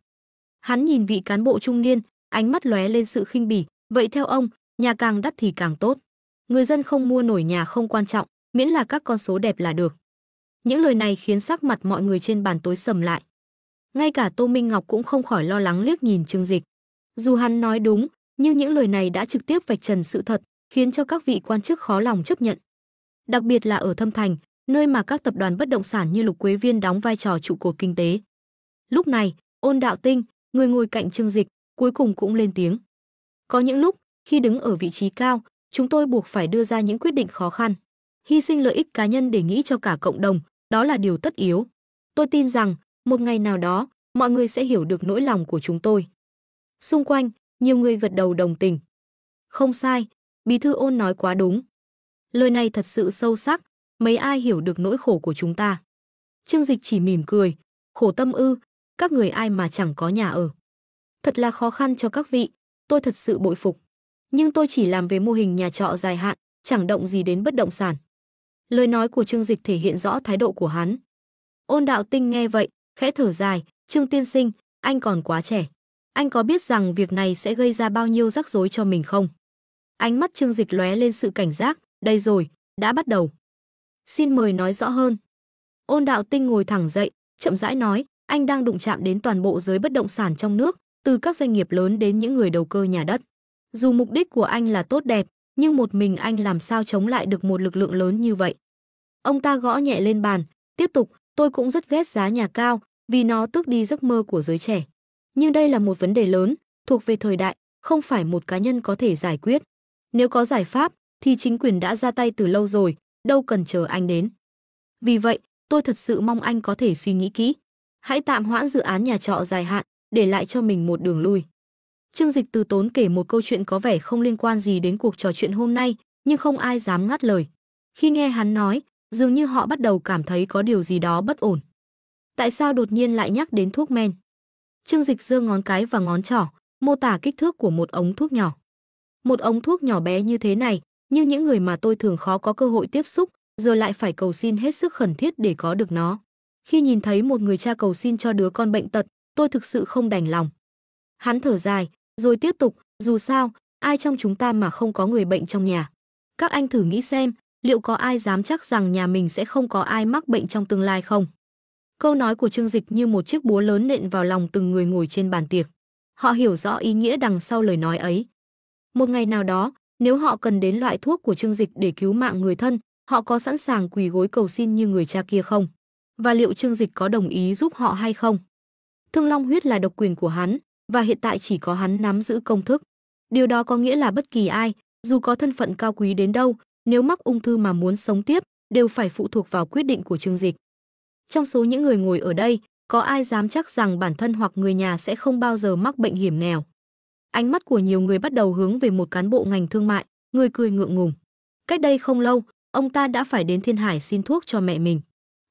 Hắn nhìn vị cán bộ trung niên, ánh mắt lóe lên sự khinh bỉ, "Vậy theo ông, nhà càng đắt thì càng tốt. Người dân không mua nổi nhà không quan trọng, miễn là các con số đẹp là được." Những lời này khiến sắc mặt mọi người trên bàn tối sầm lại. Ngay cả Tô Minh Ngọc cũng không khỏi lo lắng liếc nhìn Trương Dịch. Dù hắn nói đúng, nhưng những lời này đã trực tiếp vạch trần sự thật, khiến cho các vị quan chức khó lòng chấp nhận. Đặc biệt là ở Thâm Thành, nơi mà các tập đoàn bất động sản như Lục Quế Viên đóng vai trò trụ cột kinh tế. Lúc này, Ôn Đạo Tinh, người ngồi cạnh Trương Dịch, cuối cùng cũng lên tiếng. "Có những lúc, khi đứng ở vị trí cao, chúng tôi buộc phải đưa ra những quyết định khó khăn. Hy sinh lợi ích cá nhân để nghĩ cho cả cộng đồng, đó là điều tất yếu. Tôi tin rằng, một ngày nào đó, mọi người sẽ hiểu được nỗi lòng của chúng tôi." Xung quanh, nhiều người gật đầu đồng tình. "Không sai, Bí thư Ôn nói quá đúng. Lời này thật sự sâu sắc, mấy ai hiểu được nỗi khổ của chúng ta." Trương Dịch chỉ mỉm cười, "Khổ tâm ư, các người ai mà chẳng có nhà ở. Thật là khó khăn cho các vị, tôi thật sự bội phục. Nhưng tôi chỉ làm về mô hình nhà trọ dài hạn, chẳng động gì đến bất động sản." Lời nói của Trương Dịch thể hiện rõ thái độ của hắn. Ôn Đạo Tinh nghe vậy, khẽ thở dài, "Trương tiên sinh, anh còn quá trẻ. Anh có biết rằng việc này sẽ gây ra bao nhiêu rắc rối cho mình không?" Ánh mắt Trương Dịch lóe lên sự cảnh giác, "Đây rồi, đã bắt đầu. Xin mời nói rõ hơn." Ôn Đạo Tinh ngồi thẳng dậy, chậm rãi nói, "Anh đang đụng chạm đến toàn bộ giới bất động sản trong nước, từ các doanh nghiệp lớn đến những người đầu cơ nhà đất. Dù mục đích của anh là tốt đẹp, nhưng một mình anh làm sao chống lại được một lực lượng lớn như vậy?" Ông ta gõ nhẹ lên bàn, tiếp tục, "Tôi cũng rất ghét giá nhà cao, vì nó tước đi giấc mơ của giới trẻ. Nhưng đây là một vấn đề lớn, thuộc về thời đại, không phải một cá nhân có thể giải quyết. Nếu có giải pháp, thì chính quyền đã ra tay từ lâu rồi, đâu cần chờ anh đến. Vì vậy, tôi thật sự mong anh có thể suy nghĩ kỹ. Hãy tạm hoãn dự án nhà trọ dài hạn, để lại cho mình một đường lui." Trương Dịch từ tốn kể một câu chuyện có vẻ không liên quan gì đến cuộc trò chuyện hôm nay, nhưng không ai dám ngắt lời. Khi nghe hắn nói, dường như họ bắt đầu cảm thấy có điều gì đó bất ổn. Tại sao đột nhiên lại nhắc đến thuốc men? Trương Dịch giơ ngón cái và ngón trỏ, mô tả kích thước của một ống thuốc nhỏ. Một ống thuốc nhỏ bé như thế này, nhưng những người mà tôi thường khó có cơ hội tiếp xúc, giờ lại phải cầu xin hết sức khẩn thiết để có được nó. Khi nhìn thấy một người cha cầu xin cho đứa con bệnh tật, tôi thực sự không đành lòng. Hắn thở dài, rồi tiếp tục, dù sao, ai trong chúng ta mà không có người bệnh trong nhà. Các anh thử nghĩ xem, liệu có ai dám chắc rằng nhà mình sẽ không có ai mắc bệnh trong tương lai không? Câu nói của Trương Dịch như một chiếc búa lớn nện vào lòng từng người ngồi trên bàn tiệc. Họ hiểu rõ ý nghĩa đằng sau lời nói ấy. Một ngày nào đó, nếu họ cần đến loại thuốc của Trương Dịch để cứu mạng người thân, họ có sẵn sàng quỳ gối cầu xin như người cha kia không? Và liệu Trương Dịch có đồng ý giúp họ hay không? Thương Long huyết là độc quyền của hắn, và hiện tại chỉ có hắn nắm giữ công thức. Điều đó có nghĩa là bất kỳ ai, dù có thân phận cao quý đến đâu, nếu mắc ung thư mà muốn sống tiếp, đều phải phụ thuộc vào quyết định của Trương Dịch. Trong số những người ngồi ở đây, có ai dám chắc rằng bản thân hoặc người nhà sẽ không bao giờ mắc bệnh hiểm nghèo? Ánh mắt của nhiều người bắt đầu hướng về một cán bộ ngành thương mại, người cười ngượng ngùng. Cách đây không lâu, ông ta đã phải đến Thiên Hải xin thuốc cho mẹ mình.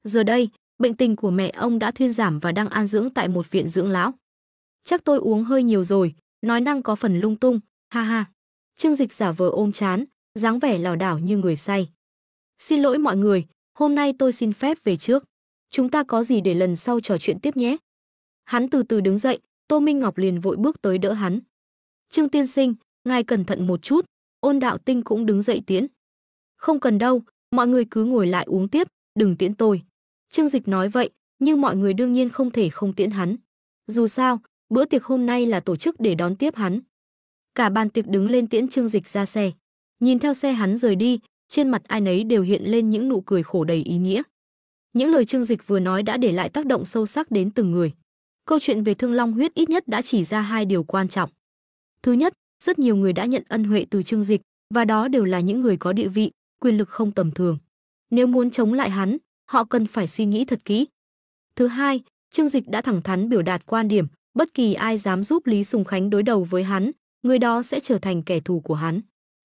Giờ đây, bệnh tình của mẹ ông đã thuyên giảm và đang an dưỡng tại một viện dưỡng lão. Chắc tôi uống hơi nhiều rồi, nói năng có phần lung tung, ha ha. Trương Dịch giả vờ ôm trán, dáng vẻ lảo đảo như người say. Xin lỗi mọi người, hôm nay tôi xin phép về trước. Chúng ta có gì để lần sau trò chuyện tiếp nhé. Hắn từ từ đứng dậy, Tô Minh Ngọc liền vội bước tới đỡ hắn. Trương tiên sinh, ngài cẩn thận một chút. Ôn Đạo Tinh cũng đứng dậy tiễn. Không cần đâu, mọi người cứ ngồi lại uống tiếp, đừng tiễn tôi. Trương Dịch nói vậy, nhưng mọi người đương nhiên không thể không tiễn hắn. Dù sao, bữa tiệc hôm nay là tổ chức để đón tiếp hắn. Cả bàn tiệc đứng lên tiễn Trương Dịch ra xe. Nhìn theo xe hắn rời đi, trên mặt ai nấy đều hiện lên những nụ cười khổ đầy ý nghĩa. Những lời Trương Dịch vừa nói đã để lại tác động sâu sắc đến từng người. Câu chuyện về Thương Long huyết ít nhất đã chỉ ra hai điều quan trọng. Thứ nhất, rất nhiều người đã nhận ân huệ từ Trương Dịch, và đó đều là những người có địa vị, quyền lực không tầm thường. Nếu muốn chống lại hắn, họ cần phải suy nghĩ thật kỹ. Thứ hai, Trương Dịch đã thẳng thắn biểu đạt quan điểm, bất kỳ ai dám giúp Lý Sùng Khánh đối đầu với hắn, người đó sẽ trở thành kẻ thù của hắn.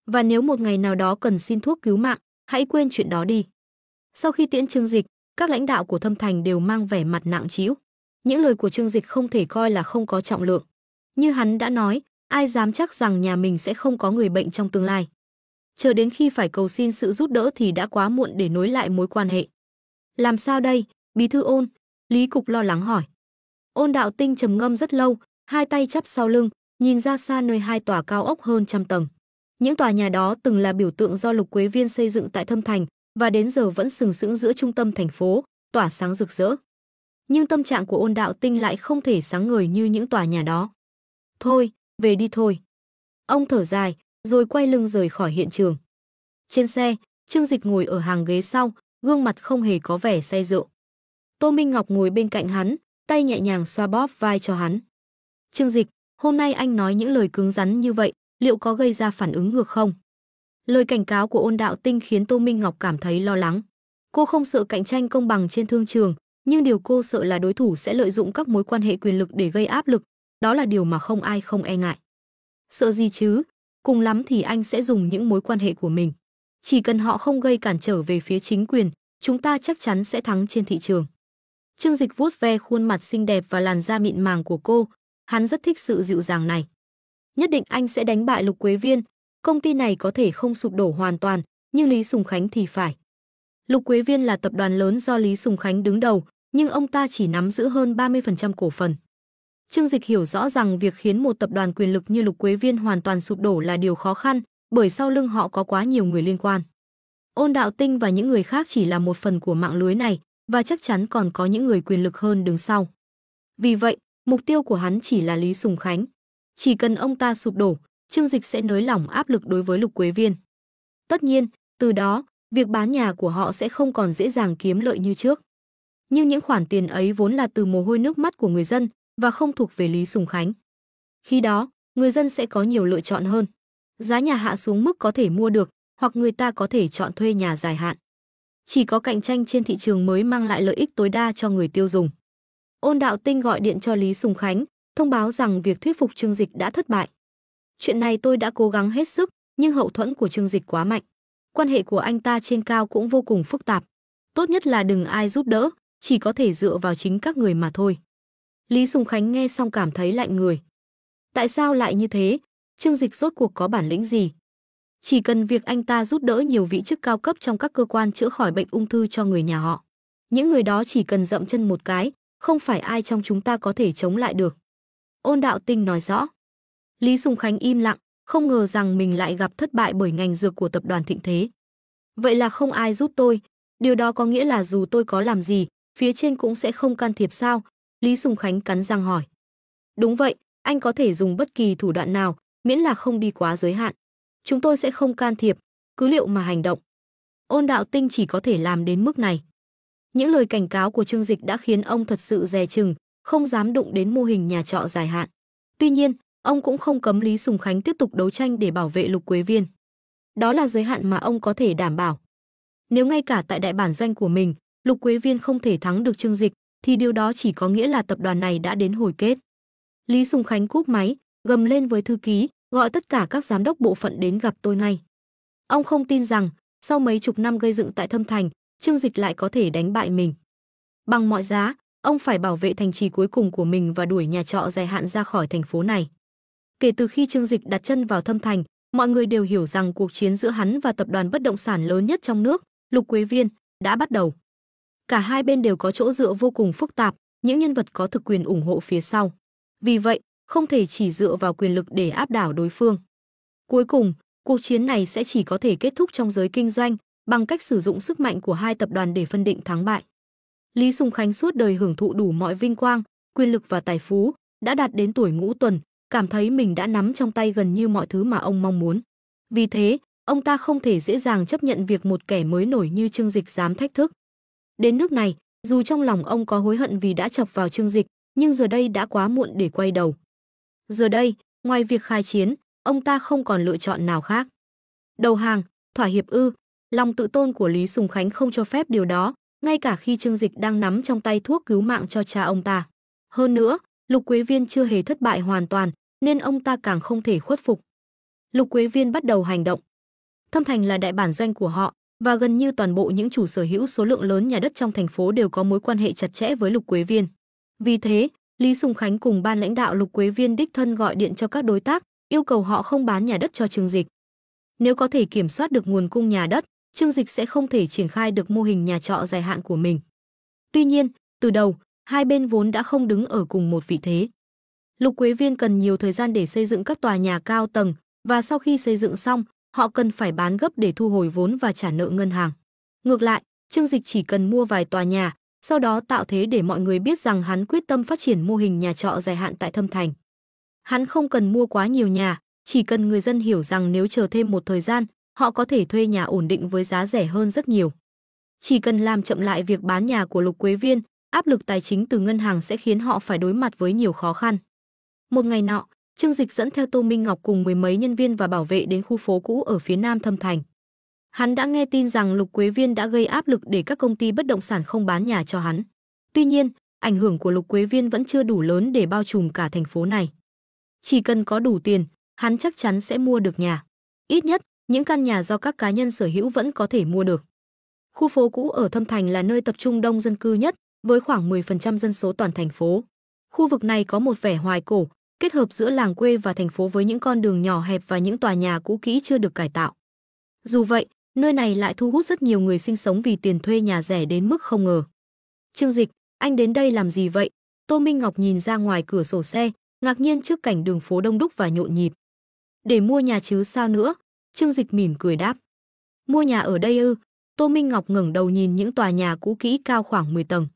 Và nếu một ngày nào đó cần xin thuốc cứu mạng, hãy quên chuyện đó đi. Sau khi tiễn Trương Dịch, các lãnh đạo của Thâm Thành đều mang vẻ mặt nặng trĩu. Những lời của Trương Dịch không thể coi là không có trọng lượng. Như hắn đã nói, ai dám chắc rằng nhà mình sẽ không có người bệnh trong tương lai. Chờ đến khi phải cầu xin sự giúp đỡ thì đã quá muộn để nối lại mối quan hệ. Làm sao đây, bí thư Ôn? Lý Cục lo lắng hỏi. Ôn Đạo Tinh trầm ngâm rất lâu, hai tay chắp sau lưng, nhìn ra xa nơi hai tòa cao ốc hơn 100 tầng. Những tòa nhà đó từng là biểu tượng do Lục Quế Viên xây dựng tại Thâm Thành, và đến giờ vẫn sừng sững giữa trung tâm thành phố, tỏa sáng rực rỡ. Nhưng tâm trạng của Ôn Đạo Tinh lại không thể sáng ngời như những tòa nhà đó. Thôi, về đi thôi. Ông thở dài, rồi quay lưng rời khỏi hiện trường. Trên xe, Trương Dịch ngồi ở hàng ghế sau, gương mặt không hề có vẻ say rượu. Tô Minh Ngọc ngồi bên cạnh hắn, tay nhẹ nhàng xoa bóp vai cho hắn. Trương Dịch, hôm nay anh nói những lời cứng rắn như vậy, liệu có gây ra phản ứng ngược không? Lời cảnh cáo của Ôn Đạo Tinh khiến Tô Minh Ngọc cảm thấy lo lắng. Cô không sợ cạnh tranh công bằng trên thương trường, nhưng điều cô sợ là đối thủ sẽ lợi dụng các mối quan hệ quyền lực để gây áp lực. Đó là điều mà không ai không e ngại. Sợ gì chứ? Cùng lắm thì anh sẽ dùng những mối quan hệ của mình. Chỉ cần họ không gây cản trở về phía chính quyền, chúng ta chắc chắn sẽ thắng trên thị trường. Trương Dịch vuốt ve khuôn mặt xinh đẹp và làn da mịn màng của cô. Hắn rất thích sự dịu dàng này. Nhất định anh sẽ đánh bại Lục Quế Viên. Công ty này có thể không sụp đổ hoàn toàn, nhưng Lý Sùng Khánh thì phải. Lục Quế Viên là tập đoàn lớn do Lý Sùng Khánh đứng đầu, nhưng ông ta chỉ nắm giữ hơn 30% cổ phần. Trương Dịch hiểu rõ rằng việc khiến một tập đoàn quyền lực như Lục Quế Viên hoàn toàn sụp đổ là điều khó khăn, bởi sau lưng họ có quá nhiều người liên quan. Ôn Đạo Tinh và những người khác chỉ là một phần của mạng lưới này, và chắc chắn còn có những người quyền lực hơn đứng sau. Vì vậy, mục tiêu của hắn chỉ là Lý Sùng Khánh. Chỉ cần ông ta sụp đổ, Trương Dịch sẽ nới lỏng áp lực đối với Lục Quế Viên. Tất nhiên, từ đó, việc bán nhà của họ sẽ không còn dễ dàng kiếm lợi như trước. Nhưng những khoản tiền ấy vốn là từ mồ hôi nước mắt của người dân và không thuộc về Lý Sùng Khánh. Khi đó, người dân sẽ có nhiều lựa chọn hơn. Giá nhà hạ xuống mức có thể mua được, hoặc người ta có thể chọn thuê nhà dài hạn. Chỉ có cạnh tranh trên thị trường mới mang lại lợi ích tối đa cho người tiêu dùng. Ôn Đạo Tinh gọi điện cho Lý Sùng Khánh, thông báo rằng việc thuyết phục Trương Dịch đã thất bại. Chuyện này tôi đã cố gắng hết sức, nhưng hậu thuẫn của Trương Dịch quá mạnh. Quan hệ của anh ta trên cao cũng vô cùng phức tạp. Tốt nhất là đừng ai giúp đỡ, chỉ có thể dựa vào chính các người mà thôi. Lý Sùng Khánh nghe xong cảm thấy lạnh người. Tại sao lại như thế? Trương Dịch rốt cuộc có bản lĩnh gì? Chỉ cần việc anh ta giúp đỡ nhiều vị chức cao cấp trong các cơ quan chữa khỏi bệnh ung thư cho người nhà họ. Những người đó chỉ cần dậm chân một cái, không phải ai trong chúng ta có thể chống lại được. Ôn Đạo Tinh nói rõ. Lý Sùng Khánh im lặng, không ngờ rằng mình lại gặp thất bại bởi ngành dược của tập đoàn Thịnh Thế. Vậy là không ai giúp tôi, điều đó có nghĩa là dù tôi có làm gì, phía trên cũng sẽ không can thiệp sao? Lý Sùng Khánh cắn răng hỏi. Đúng vậy, anh có thể dùng bất kỳ thủ đoạn nào, miễn là không đi quá giới hạn. Chúng tôi sẽ không can thiệp, cứ liệu mà hành động. Ôn Đạo Tinh chỉ có thể làm đến mức này. Những lời cảnh cáo của Trương Dịch đã khiến ông thật sự dè chừng, không dám đụng đến mô hình nhà trọ dài hạn. Tuy nhiên, ông cũng không cấm Lý Sùng Khánh tiếp tục đấu tranh để bảo vệ Lục Quế Viên. Đó là giới hạn mà ông có thể đảm bảo. Nếu ngay cả tại đại bản doanh của mình, Lục Quế Viên không thể thắng được Trương Dịch, thì điều đó chỉ có nghĩa là tập đoàn này đã đến hồi kết. Lý Sùng Khánh cúp máy, gầm lên với thư ký, gọi tất cả các giám đốc bộ phận đến gặp tôi ngay. Ông không tin rằng, sau mấy chục năm gây dựng tại Thâm Thành, Trương Dịch lại có thể đánh bại mình. Bằng mọi giá, ông phải bảo vệ thành trì cuối cùng của mình và đuổi nhà trọ dài hạn ra khỏi thành phố này. Kể từ khi Trương Dịch đặt chân vào Thâm Thành, mọi người đều hiểu rằng cuộc chiến giữa hắn và tập đoàn bất động sản lớn nhất trong nước, Lục Quế Viên, đã bắt đầu. Cả hai bên đều có chỗ dựa vô cùng phức tạp, những nhân vật có thực quyền ủng hộ phía sau. Vì vậy, không thể chỉ dựa vào quyền lực để áp đảo đối phương. Cuối cùng, cuộc chiến này sẽ chỉ có thể kết thúc trong giới kinh doanh, bằng cách sử dụng sức mạnh của hai tập đoàn để phân định thắng bại. Lý Sùng Khánh suốt đời hưởng thụ đủ mọi vinh quang, quyền lực và tài phú, đã đạt đến tuổi ngũ tuần, cảm thấy mình đã nắm trong tay gần như mọi thứ mà ông mong muốn. Vì thế, ông ta không thể dễ dàng chấp nhận việc một kẻ mới nổi như Trương Dịch dám thách thức. Đến nước này, dù trong lòng ông có hối hận vì đã chọc vào Trương Dịch, nhưng giờ đây đã quá muộn để quay đầu. Giờ đây, ngoài việc khai chiến, ông ta không còn lựa chọn nào khác. Đầu hàng, thỏa hiệp ư? Lòng tự tôn của Lý Sùng Khánh không cho phép điều đó, ngay cả khi Trương Dịch đang nắm trong tay thuốc cứu mạng cho cha ông ta. Hơn nữa, Lục Quế Viên chưa hề thất bại hoàn toàn, nên ông ta càng không thể khuất phục. Lục Quế Viên bắt đầu hành động. Thâm Thành là đại bản doanh của họ, và gần như toàn bộ những chủ sở hữu số lượng lớn nhà đất trong thành phố đều có mối quan hệ chặt chẽ với Lục Quế Viên. Vì thế, Lý Sùng Khánh cùng ban lãnh đạo Lục Quế Viên đích thân gọi điện cho các đối tác, yêu cầu họ không bán nhà đất cho Trương Dịch. Nếu có thể kiểm soát được nguồn cung nhà đất, Trương Dịch sẽ không thể triển khai được mô hình nhà trọ dài hạn của mình. Tuy nhiên, từ đầu, hai bên vốn đã không đứng ở cùng một vị thế. Lục Quế Viên cần nhiều thời gian để xây dựng các tòa nhà cao tầng, và sau khi xây dựng xong, họ cần phải bán gấp để thu hồi vốn và trả nợ ngân hàng. Ngược lại, Trương Dịch chỉ cần mua vài tòa nhà, sau đó tạo thế để mọi người biết rằng hắn quyết tâm phát triển mô hình nhà trọ dài hạn tại Thâm Thành. Hắn không cần mua quá nhiều nhà, chỉ cần người dân hiểu rằng nếu chờ thêm một thời gian, họ có thể thuê nhà ổn định với giá rẻ hơn rất nhiều. Chỉ cần làm chậm lại việc bán nhà của Lục Quế Viên, áp lực tài chính từ ngân hàng sẽ khiến họ phải đối mặt với nhiều khó khăn. Một ngày nọ, Trương Dịch dẫn theo Tô Minh Ngọc cùng mười mấy nhân viên và bảo vệ đến khu phố cũ ở phía nam Thâm Thành. Hắn đã nghe tin rằng Lục Quế Viên đã gây áp lực để các công ty bất động sản không bán nhà cho hắn. Tuy nhiên, ảnh hưởng của Lục Quế Viên vẫn chưa đủ lớn để bao trùm cả thành phố này. Chỉ cần có đủ tiền, hắn chắc chắn sẽ mua được nhà. Ít nhất, những căn nhà do các cá nhân sở hữu vẫn có thể mua được. Khu phố cũ ở Thâm Thành là nơi tập trung đông dân cư nhất, với khoảng 10% dân số toàn thành phố. Khu vực này có một vẻ hoài cổ, kết hợp giữa làng quê và thành phố với những con đường nhỏ hẹp và những tòa nhà cũ kỹ chưa được cải tạo. Dù vậy, nơi này lại thu hút rất nhiều người sinh sống vì tiền thuê nhà rẻ đến mức không ngờ. Trương Dịch, anh đến đây làm gì vậy? Tô Minh Ngọc nhìn ra ngoài cửa sổ xe, ngạc nhiên trước cảnh đường phố đông đúc và nhộn nhịp. Để mua nhà chứ sao nữa? Trương Dịch mỉm cười đáp. Mua nhà ở đây ư? Tô Minh Ngọc ngẩng đầu nhìn những tòa nhà cũ kỹ cao khoảng 10 tầng.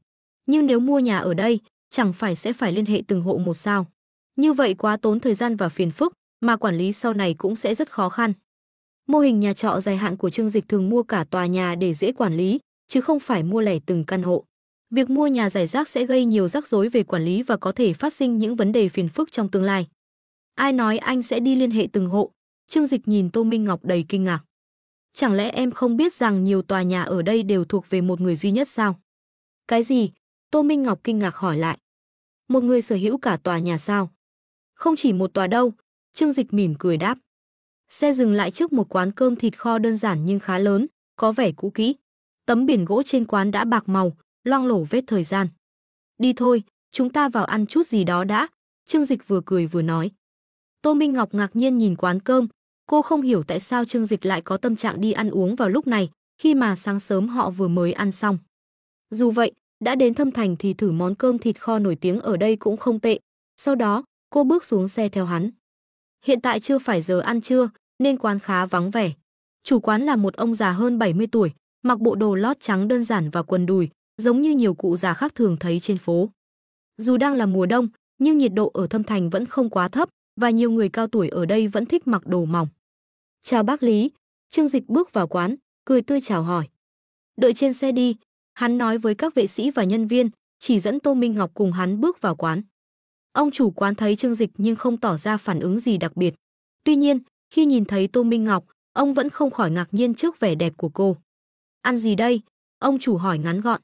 Nhưng nếu mua nhà ở đây, chẳng phải sẽ phải liên hệ từng hộ một sao? Như vậy quá tốn thời gian và phiền phức, mà quản lý sau này cũng sẽ rất khó khăn. Mô hình nhà trọ dài hạn của Trương Dịch thường mua cả tòa nhà để dễ quản lý, chứ không phải mua lẻ từng căn hộ. Việc mua nhà rải rác sẽ gây nhiều rắc rối về quản lý và có thể phát sinh những vấn đề phiền phức trong tương lai. Ai nói anh sẽ đi liên hệ từng hộ? Trương Dịch nhìn Tô Minh Ngọc đầy kinh ngạc. Chẳng lẽ em không biết rằng nhiều tòa nhà ở đây đều thuộc về một người duy nhất sao? Cái gì? Tô Minh Ngọc kinh ngạc hỏi lại. Một người sở hữu cả tòa nhà sao? Không chỉ một tòa đâu, Trương Dịch mỉm cười đáp. Xe dừng lại trước một quán cơm thịt kho đơn giản nhưng khá lớn, có vẻ cũ kỹ. Tấm biển gỗ trên quán đã bạc màu, loang lổ vết thời gian. Đi thôi, chúng ta vào ăn chút gì đó đã, Trương Dịch vừa cười vừa nói. Tô Minh Ngọc ngạc nhiên nhìn quán cơm, cô không hiểu tại sao Trương Dịch lại có tâm trạng đi ăn uống vào lúc này, khi mà sáng sớm họ vừa mới ăn xong. Dù vậy, đã đến Thâm Thành thì thử món cơm thịt kho nổi tiếng ở đây cũng không tệ. Sau đó, cô bước xuống xe theo hắn. Hiện tại chưa phải giờ ăn trưa, nên quán khá vắng vẻ. Chủ quán là một ông già hơn 70 tuổi, mặc bộ đồ lót trắng đơn giản và quần đùi, giống như nhiều cụ già khác thường thấy trên phố. Dù đang là mùa đông, nhưng nhiệt độ ở Thâm Thành vẫn không quá thấp và nhiều người cao tuổi ở đây vẫn thích mặc đồ mỏng. Chào bác Lý, Trương Dịch bước vào quán, cười tươi chào hỏi. Đợi trên xe đi, hắn nói với các vệ sĩ và nhân viên, chỉ dẫn Tô Minh Ngọc cùng hắn bước vào quán. Ông chủ quán thấy Trương Dịch nhưng không tỏ ra phản ứng gì đặc biệt. Tuy nhiên, khi nhìn thấy Tô Minh Ngọc, ông vẫn không khỏi ngạc nhiên trước vẻ đẹp của cô. Ăn gì đây? Ông chủ hỏi ngắn gọn.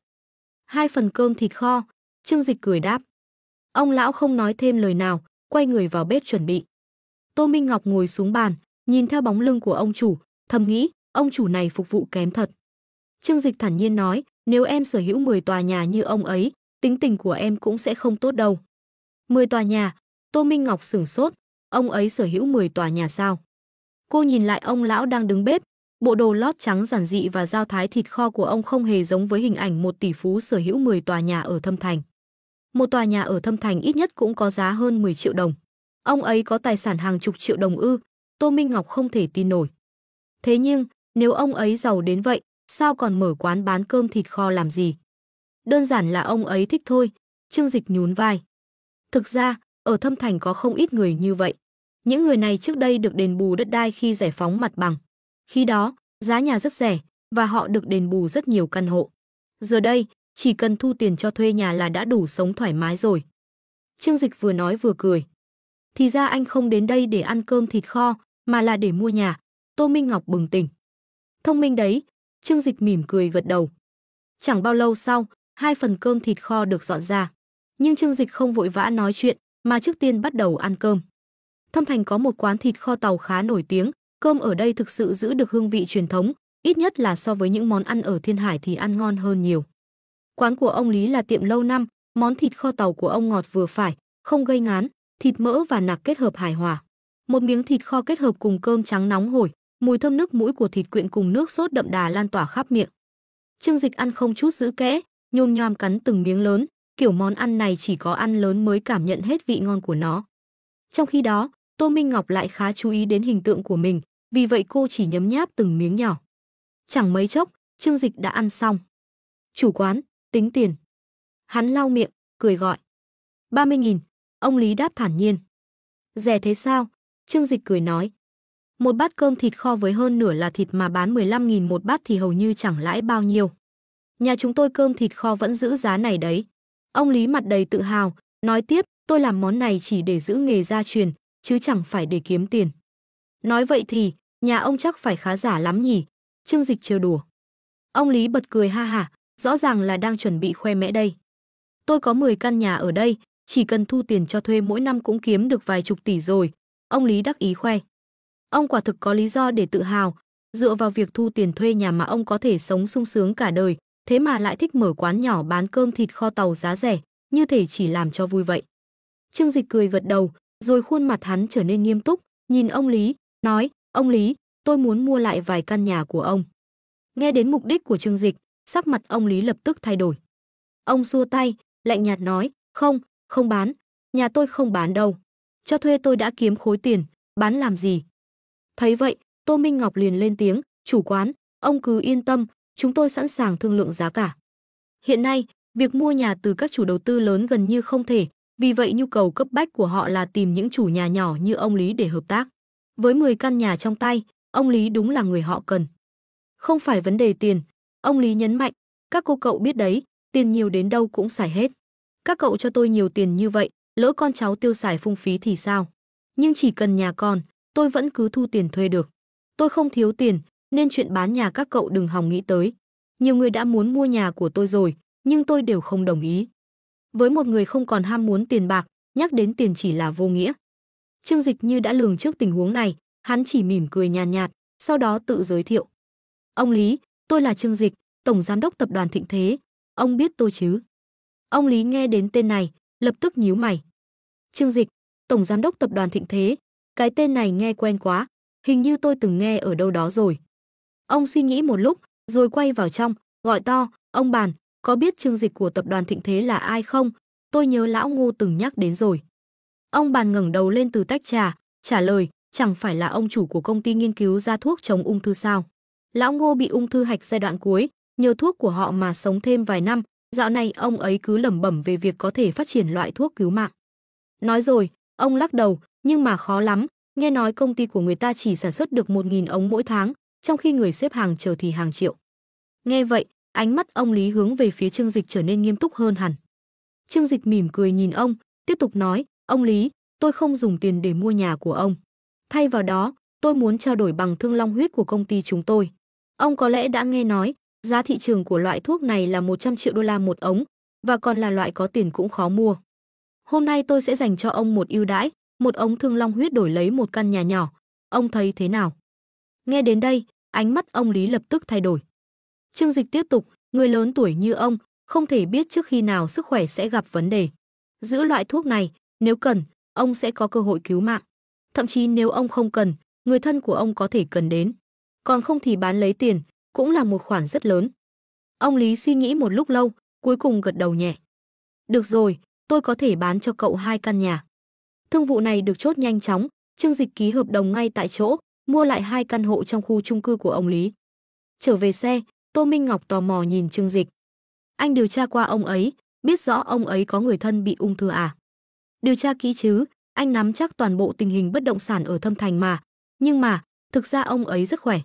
2 phần cơm thịt kho, Trương Dịch cười đáp. Ông lão không nói thêm lời nào, quay người vào bếp chuẩn bị. Tô Minh Ngọc ngồi xuống bàn, nhìn theo bóng lưng của ông chủ, thầm nghĩ, ông chủ này phục vụ kém thật. Trương Dịch thản nhiên nói, nếu em sở hữu 10 tòa nhà như ông ấy, tính tình của em cũng sẽ không tốt đâu. 10 tòa nhà, Tô Minh Ngọc sửng sốt, ông ấy sở hữu 10 tòa nhà sao? Cô nhìn lại ông lão đang đứng bếp, bộ đồ lót trắng giản dị và dao thái thịt kho của ông không hề giống với hình ảnh một tỷ phú sở hữu 10 tòa nhà ở Thâm Thành. Một tòa nhà ở Thâm Thành ít nhất cũng có giá hơn 10 triệu đồng. Ông ấy có tài sản hàng chục triệu đồng ư? Tô Minh Ngọc không thể tin nổi. Thế nhưng, nếu ông ấy giàu đến vậy, sao còn mở quán bán cơm thịt kho làm gì? Đơn giản là ông ấy thích thôi, Trương Dịch nhún vai. Thực ra, ở Thâm Thành có không ít người như vậy. Những người này trước đây được đền bù đất đai khi giải phóng mặt bằng. Khi đó, giá nhà rất rẻ và họ được đền bù rất nhiều căn hộ. Giờ đây, chỉ cần thu tiền cho thuê nhà là đã đủ sống thoải mái rồi. Trương Dịch vừa nói vừa cười. Thì ra anh không đến đây để ăn cơm thịt kho, mà là để mua nhà. Tô Minh Ngọc bừng tỉnh. Thông minh đấy, Trương Dịch mỉm cười gật đầu. Chẳng bao lâu sau, 2 phần cơm thịt kho được dọn ra. Nhưng Trương Dịch không vội vã nói chuyện, mà trước tiên bắt đầu ăn cơm. Thâm Thành có một quán thịt kho tàu khá nổi tiếng, cơm ở đây thực sự giữ được hương vị truyền thống, ít nhất là so với những món ăn ở Thiên Hải thì ăn ngon hơn nhiều. Quán của ông Lý là tiệm lâu năm, món thịt kho tàu của ông ngọt vừa phải, không gây ngán, thịt mỡ và nạc kết hợp hài hòa. Một miếng thịt kho kết hợp cùng cơm trắng nóng hổi, mùi thơm nước mũi của thịt quyện cùng nước sốt đậm đà lan tỏa khắp miệng. Trương Dịch ăn không chút giữ kẽ, nhôm nhoam cắn từng miếng lớn, kiểu món ăn này chỉ có ăn lớn mới cảm nhận hết vị ngon của nó. Trong khi đó, Tô Minh Ngọc lại khá chú ý đến hình tượng của mình, vì vậy cô chỉ nhấm nháp từng miếng nhỏ. Chẳng mấy chốc, Trương Dịch đã ăn xong. Chủ quán, tính tiền. Hắn lau miệng, cười gọi. 30.000, ông Lý đáp thản nhiên. Rẻ thế sao? Trương Dịch cười nói. Một bát cơm thịt kho với hơn nửa là thịt mà bán 15.000 một bát thì hầu như chẳng lãi bao nhiêu. Nhà chúng tôi cơm thịt kho vẫn giữ giá này đấy. Ông Lý mặt đầy tự hào, nói tiếp, tôi làm món này chỉ để giữ nghề gia truyền, chứ chẳng phải để kiếm tiền. Nói vậy thì, nhà ông chắc phải khá giả lắm nhỉ? Trương Dịch trêu đùa. Ông Lý bật cười ha hả, rõ ràng là đang chuẩn bị khoe mẽ đây. Tôi có 10 căn nhà ở đây, chỉ cần thu tiền cho thuê mỗi năm cũng kiếm được vài chục tỷ rồi. Ông Lý đắc ý khoe. Ông quả thực có lý do để tự hào, dựa vào việc thu tiền thuê nhà mà ông có thể sống sung sướng cả đời, thế mà lại thích mở quán nhỏ bán cơm thịt kho tàu giá rẻ, như thể chỉ làm cho vui vậy. Trương Dịch cười gật đầu, rồi khuôn mặt hắn trở nên nghiêm túc, nhìn ông Lý, nói, ông Lý, tôi muốn mua lại vài căn nhà của ông. Nghe đến mục đích của Trương Dịch, sắc mặt ông Lý lập tức thay đổi. Ông xua tay, lạnh nhạt nói, không bán, nhà tôi không bán đâu. Cho thuê tôi đã kiếm khối tiền, bán làm gì? Thấy vậy, Tô Minh Ngọc liền lên tiếng, chủ quán, ông cứ yên tâm, chúng tôi sẵn sàng thương lượng giá cả. Hiện nay, việc mua nhà từ các chủ đầu tư lớn gần như không thể, vì vậy nhu cầu cấp bách của họ là tìm những chủ nhà nhỏ như ông Lý để hợp tác. Với 10 căn nhà trong tay, ông Lý đúng là người họ cần. Không phải vấn đề tiền, ông Lý nhấn mạnh, các cô cậu biết đấy, tiền nhiều đến đâu cũng xài hết. Các cậu cho tôi nhiều tiền như vậy, lỡ con cháu tiêu xài phung phí thì sao? Nhưng chỉ cần nhà còn, tôi vẫn cứ thu tiền thuê được. Tôi không thiếu tiền, nên chuyện bán nhà các cậu đừng hòng nghĩ tới. Nhiều người đã muốn mua nhà của tôi rồi, nhưng tôi đều không đồng ý. Với một người không còn ham muốn tiền bạc, nhắc đến tiền chỉ là vô nghĩa. Trương Dịch như đã lường trước tình huống này, Hắn chỉ mỉm cười nhàn nhạt, sau đó tự giới thiệu. Ông Lý, tôi là Trương Dịch, Tổng Giám đốc Tập đoàn Thịnh Thế. Ông biết tôi chứ? Ông Lý nghe đến tên này, lập tức nhíu mày. Trương Dịch, Tổng Giám đốc Tập đoàn Thịnh Thế, cái tên này nghe quen quá, hình như tôi từng nghe ở đâu đó rồi. Ông suy nghĩ một lúc, rồi quay vào trong, gọi to, ông Bàn, có biết Trương Dịch của Tập đoàn Thịnh Thế là ai không? Tôi nhớ lão Ngô từng nhắc đến rồi. Ông Bàn ngẩng đầu lên từ tách trà, trả lời, chẳng phải là ông chủ của công ty nghiên cứu ra thuốc chống ung thư sao? Lão Ngô bị ung thư hạch giai đoạn cuối, nhờ thuốc của họ mà sống thêm vài năm, dạo này ông ấy cứ lẩm bẩm về việc có thể phát triển loại thuốc cứu mạng. Nói rồi, ông lắc đầu, nhưng mà khó lắm, nghe nói công ty của người ta chỉ sản xuất được 1.000 ống mỗi tháng, trong khi người xếp hàng chờ thì hàng triệu. Nghe vậy, ánh mắt ông Lý hướng về phía Trương Dịch trở nên nghiêm túc hơn hẳn. Trương Dịch mỉm cười nhìn ông, tiếp tục nói, ông Lý, tôi không dùng tiền để mua nhà của ông. Thay vào đó, tôi muốn trao đổi bằng thương long huyết của công ty chúng tôi. Ông có lẽ đã nghe nói, giá thị trường của loại thuốc này là 100 triệu đô la một ống, và còn là loại có tiền cũng khó mua. Hôm nay tôi sẽ dành cho ông một ưu đãi, một ống thương long huyết đổi lấy một căn nhà nhỏ. Ông thấy thế nào? Nghe đến đây, ánh mắt ông Lý lập tức thay đổi. Trương Dịch tiếp tục, người lớn tuổi như ông, không thể biết trước khi nào sức khỏe sẽ gặp vấn đề. Giữ loại thuốc này, nếu cần, ông sẽ có cơ hội cứu mạng. Thậm chí nếu ông không cần, người thân của ông có thể cần đến. Còn không thì bán lấy tiền, cũng là một khoản rất lớn. Ông Lý suy nghĩ một lúc lâu, cuối cùng gật đầu nhẹ. Được rồi, tôi có thể bán cho cậu 2 căn nhà. Thương vụ này được chốt nhanh chóng, Trương Dịch ký hợp đồng ngay tại chỗ, mua lại 2 căn hộ trong khu chung cư của ông Lý. Trở về xe, Tô Minh Ngọc tò mò nhìn Trương Dịch. Anh điều tra qua ông ấy, biết rõ ông ấy có người thân bị ung thư à? Điều tra kỹ chứ, anh nắm chắc toàn bộ tình hình bất động sản ở Thâm Thành mà. Nhưng mà, thực ra ông ấy rất khỏe.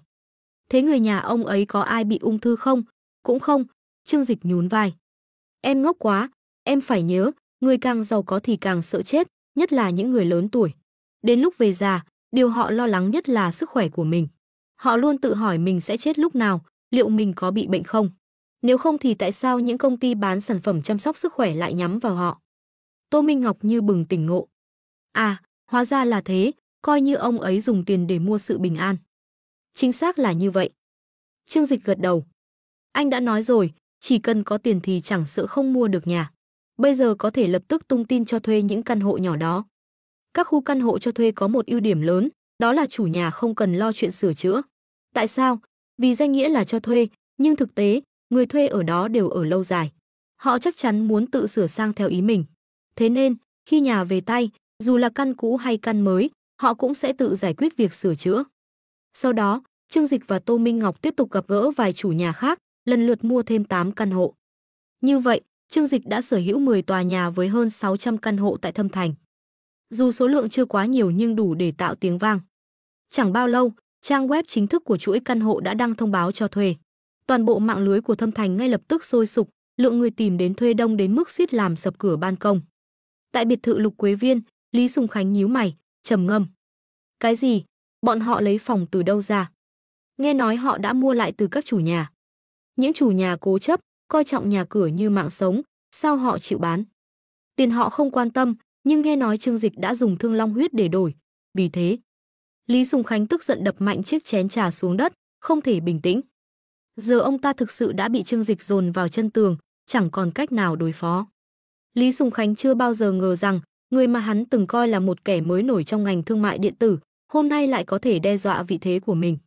Thế người nhà ông ấy có ai bị ung thư không? Cũng không, Trương Dịch nhún vai. Em ngốc quá, em phải nhớ, người càng giàu có thì càng sợ chết, nhất là những người lớn tuổi. Đến lúc về già, điều họ lo lắng nhất là sức khỏe của mình. Họ luôn tự hỏi mình sẽ chết lúc nào, liệu mình có bị bệnh không? Nếu không thì tại sao những công ty bán sản phẩm chăm sóc sức khỏe lại nhắm vào họ? Tô Minh Ngọc như bừng tỉnh ngộ. À, hóa ra là thế, coi như ông ấy dùng tiền để mua sự bình an. Chính xác là như vậy. Trương Dịch gật đầu. Anh đã nói rồi, chỉ cần có tiền thì chẳng sợ không mua được nhà. Bây giờ có thể lập tức tung tin cho thuê những căn hộ nhỏ đó. Các khu căn hộ cho thuê có một ưu điểm lớn, đó là chủ nhà không cần lo chuyện sửa chữa. Tại sao? Vì danh nghĩa là cho thuê, nhưng thực tế, người thuê ở đó đều ở lâu dài. Họ chắc chắn muốn tự sửa sang theo ý mình. Thế nên, khi nhà về tay, dù là căn cũ hay căn mới, họ cũng sẽ tự giải quyết việc sửa chữa. Sau đó, Trương Dịch và Tô Minh Ngọc tiếp tục gặp gỡ vài chủ nhà khác, lần lượt mua thêm 8 căn hộ. Như vậy, Trương Dịch đã sở hữu 10 tòa nhà với hơn 600 căn hộ tại Thâm Thành. Dù số lượng chưa quá nhiều nhưng đủ để tạo tiếng vang. Chẳng bao lâu, trang web chính thức của chuỗi căn hộ đã đăng thông báo cho thuê. Toàn bộ mạng lưới của Thâm Thành ngay lập tức sôi sục, lượng người tìm đến thuê đông đến mức suýt làm sập cửa ban công. Tại biệt thự Lục Quế Viên, Lý Sùng Khánh nhíu mày, trầm ngâm. Cái gì? Bọn họ lấy phòng từ đâu ra? Nghe nói họ đã mua lại từ các chủ nhà. Những chủ nhà cố chấp, coi trọng nhà cửa như mạng sống, sao họ chịu bán? Tiền họ không quan tâm, nhưng nghe nói Trương Dịch đã dùng thương long huyết để đổi. Vì thế, Lý Sùng Khánh tức giận đập mạnh chiếc chén trà xuống đất, không thể bình tĩnh. Giờ ông ta thực sự đã bị Trương Dịch dồn vào chân tường, chẳng còn cách nào đối phó. Lý Sùng Khánh chưa bao giờ ngờ rằng, người mà hắn từng coi là một kẻ mới nổi trong ngành thương mại điện tử, hôm nay lại có thể đe dọa vị thế của mình.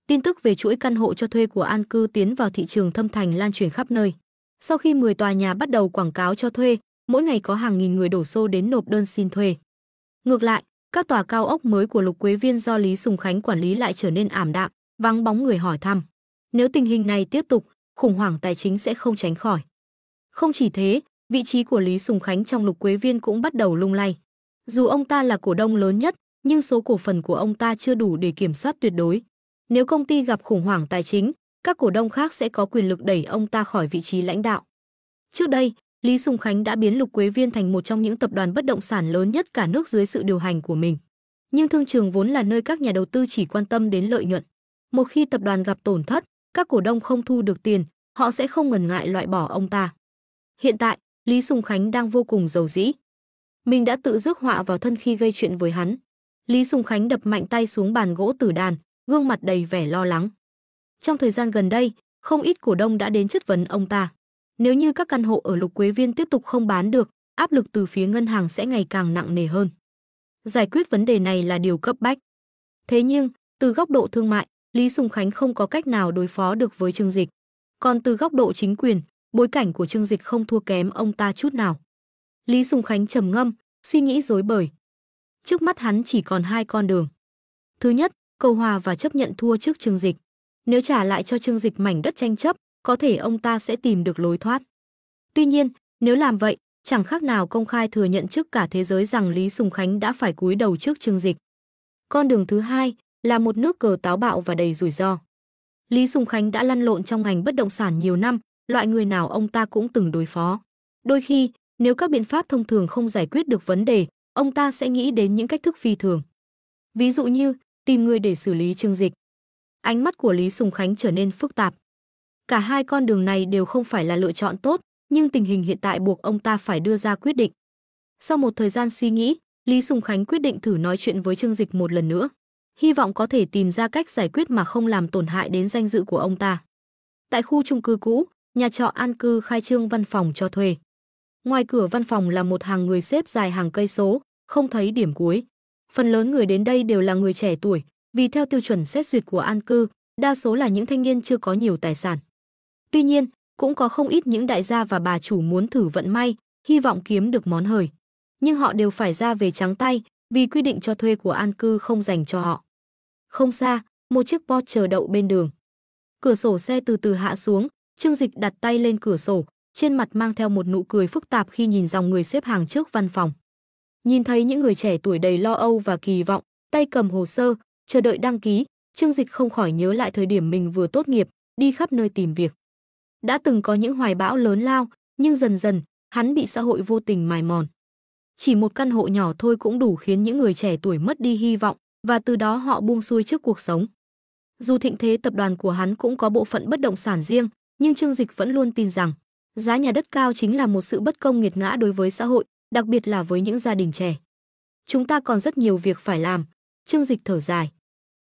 Tin tức về chuỗi căn hộ cho thuê của An Cư tiến vào thị trường Thâm Thành lan truyền khắp nơi. Sau khi 10 tòa nhà bắt đầu quảng cáo cho thuê, mỗi ngày có hàng nghìn người đổ xô đến nộp đơn xin thuê. Ngược lại, các tòa cao ốc mới của Lục Quế Viên do Lý Sùng Khánh quản lý lại trở nên ảm đạm, vắng bóng người hỏi thăm. Nếu tình hình này tiếp tục, khủng hoảng tài chính sẽ không tránh khỏi. Không chỉ thế, vị trí của Lý Sùng Khánh trong Lục Quế Viên cũng bắt đầu lung lay. Dù ông ta là cổ đông lớn nhất, nhưng số cổ phần của ông ta chưa đủ để kiểm soát tuyệt đối. Nếu công ty gặp khủng hoảng tài chính, các cổ đông khác sẽ có quyền lực đẩy ông ta khỏi vị trí lãnh đạo. Trước đây, Lý Sùng Khánh đã biến Lục Quế Viên thành một trong những tập đoàn bất động sản lớn nhất cả nước dưới sự điều hành của mình. Nhưng thương trường vốn là nơi các nhà đầu tư chỉ quan tâm đến lợi nhuận. Một khi tập đoàn gặp tổn thất, các cổ đông không thu được tiền, họ sẽ không ngần ngại loại bỏ ông ta. Hiện tại, Lý Sùng Khánh đang vô cùng giàu dĩ. Mình đã tự rước họa vào thân khi gây chuyện với hắn. Lý Sùng Khánh đập mạnh tay xuống bàn gỗ tử đàn, gương mặt đầy vẻ lo lắng. Trong thời gian gần đây, không ít cổ đông đã đến chất vấn ông ta. Nếu như các căn hộ ở Lục Quế Viên tiếp tục không bán được, áp lực từ phía ngân hàng sẽ ngày càng nặng nề hơn. Giải quyết vấn đề này là điều cấp bách. Thế nhưng, từ góc độ thương mại, Lý Sùng Khánh không có cách nào đối phó được với Trương Dịch. Còn từ góc độ chính quyền, bối cảnh của Trương Dịch không thua kém ông ta chút nào. Lý Sùng Khánh trầm ngâm, suy nghĩ rối bời. Trước mắt hắn chỉ còn hai con đường. Thứ nhất, cầu hòa và chấp nhận thua trước Trương Dịch. Nếu trả lại cho Trương Dịch mảnh đất tranh chấp, có thể ông ta sẽ tìm được lối thoát. Tuy nhiên, nếu làm vậy, chẳng khác nào công khai thừa nhận trước cả thế giới rằng Lý Sùng Khánh đã phải cúi đầu trước Trương Dịch. Con đường thứ hai là một nước cờ táo bạo và đầy rủi ro. Lý Sùng Khánh đã lăn lộn trong ngành bất động sản nhiều năm, loại người nào ông ta cũng từng đối phó. Đôi khi, nếu các biện pháp thông thường không giải quyết được vấn đề, ông ta sẽ nghĩ đến những cách thức phi thường. Ví dụ như, tìm người để xử lý Trương Dịch. Ánh mắt của Lý Sùng Khánh trở nên phức tạp. Cả hai con đường này đều không phải là lựa chọn tốt, nhưng tình hình hiện tại buộc ông ta phải đưa ra quyết định. Sau một thời gian suy nghĩ, Lý Sùng Khánh quyết định thử nói chuyện với Trương Dịch một lần nữa, hy vọng có thể tìm ra cách giải quyết mà không làm tổn hại đến danh dự của ông ta. Tại khu chung cư cũ, nhà trọ An Cư khai trương văn phòng cho thuê. Ngoài cửa văn phòng là một hàng người xếp dài hàng cây số, không thấy điểm cuối. Phần lớn người đến đây đều là người trẻ tuổi, vì theo tiêu chuẩn xét duyệt của An Cư, đa số là những thanh niên chưa có nhiều tài sản. Tuy nhiên, cũng có không ít những đại gia và bà chủ muốn thử vận may, hy vọng kiếm được món hời. Nhưng họ đều phải ra về trắng tay, vì quy định cho thuê của An Cư không dành cho họ. Không xa, một chiếc Porsche chờ đậu bên đường. Cửa sổ xe từ từ hạ xuống, Trương Dịch đặt tay lên cửa sổ, trên mặt mang theo một nụ cười phức tạp khi nhìn dòng người xếp hàng trước văn phòng. Nhìn thấy những người trẻ tuổi đầy lo âu và kỳ vọng, tay cầm hồ sơ, chờ đợi đăng ký, Trương Dịch không khỏi nhớ lại thời điểm mình vừa tốt nghiệp, đi khắp nơi tìm việc. Đã từng có những hoài bão lớn lao, nhưng dần dần, hắn bị xã hội vô tình mài mòn. Chỉ một căn hộ nhỏ thôi cũng đủ khiến những người trẻ tuổi mất đi hy vọng, và từ đó họ buông xuôi trước cuộc sống. Dù thịnh thế tập đoàn của hắn cũng có bộ phận bất động sản riêng, nhưng Trương Dịch vẫn luôn tin rằng giá nhà đất cao chính là một sự bất công nghiệt ngã đối với xã hội, đặc biệt là với những gia đình trẻ. Chúng ta còn rất nhiều việc phải làm, Trương Dịch thở dài.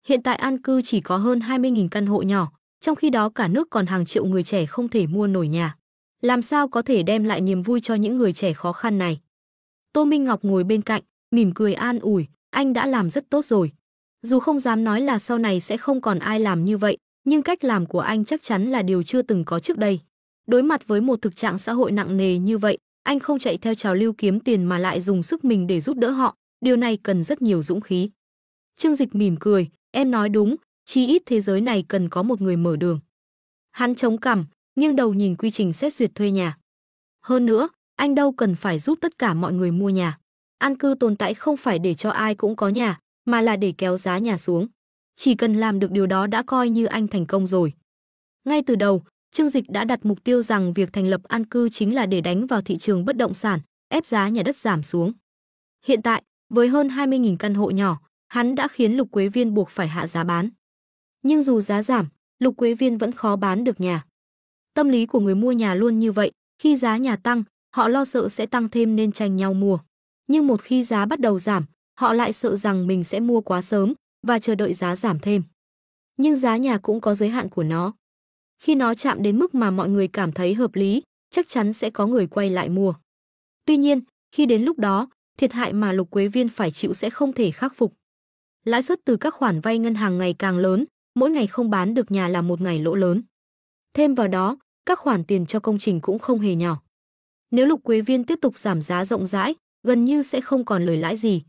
Hiện tại An Cư chỉ có hơn 20.000 căn hộ nhỏ, trong khi đó cả nước còn hàng triệu người trẻ không thể mua nổi nhà. Làm sao có thể đem lại niềm vui cho những người trẻ khó khăn này? Tô Minh Ngọc ngồi bên cạnh, mỉm cười an ủi, anh đã làm rất tốt rồi. Dù không dám nói là sau này sẽ không còn ai làm như vậy, nhưng cách làm của anh chắc chắn là điều chưa từng có trước đây. Đối mặt với một thực trạng xã hội nặng nề như vậy, anh không chạy theo trào lưu kiếm tiền mà lại dùng sức mình để giúp đỡ họ, điều này cần rất nhiều dũng khí. Trương Dịch mỉm cười, em nói đúng, chí ít thế giới này cần có một người mở đường. Hắn chống cằm, nghiêng đầu nhìn quy trình xét duyệt thuê nhà. Hơn nữa, anh đâu cần phải giúp tất cả mọi người mua nhà. An Cư tồn tại không phải để cho ai cũng có nhà, mà là để kéo giá nhà xuống. Chỉ cần làm được điều đó đã coi như anh thành công rồi. Ngay từ đầu, Trương Dịch đã đặt mục tiêu rằng việc thành lập An Cư chính là để đánh vào thị trường bất động sản, ép giá nhà đất giảm xuống. Hiện tại, với hơn 20.000 căn hộ nhỏ, hắn đã khiến Lục Quế Viên buộc phải hạ giá bán. Nhưng dù giá giảm, Lục Quế Viên vẫn khó bán được nhà. Tâm lý của người mua nhà luôn như vậy, khi giá nhà tăng, họ lo sợ sẽ tăng thêm nên tranh nhau mua. Nhưng một khi giá bắt đầu giảm, họ lại sợ rằng mình sẽ mua quá sớm và chờ đợi giá giảm thêm. Nhưng giá nhà cũng có giới hạn của nó. Khi nó chạm đến mức mà mọi người cảm thấy hợp lý, chắc chắn sẽ có người quay lại mua. Tuy nhiên, khi đến lúc đó, thiệt hại mà Lục Quế Viên phải chịu sẽ không thể khắc phục. Lãi suất từ các khoản vay ngân hàng ngày càng lớn, mỗi ngày không bán được nhà là một ngày lỗ lớn. Thêm vào đó, các khoản tiền cho công trình cũng không hề nhỏ. Nếu Lục Quế Viên tiếp tục giảm giá rộng rãi, gần như sẽ không còn lời lãi gì.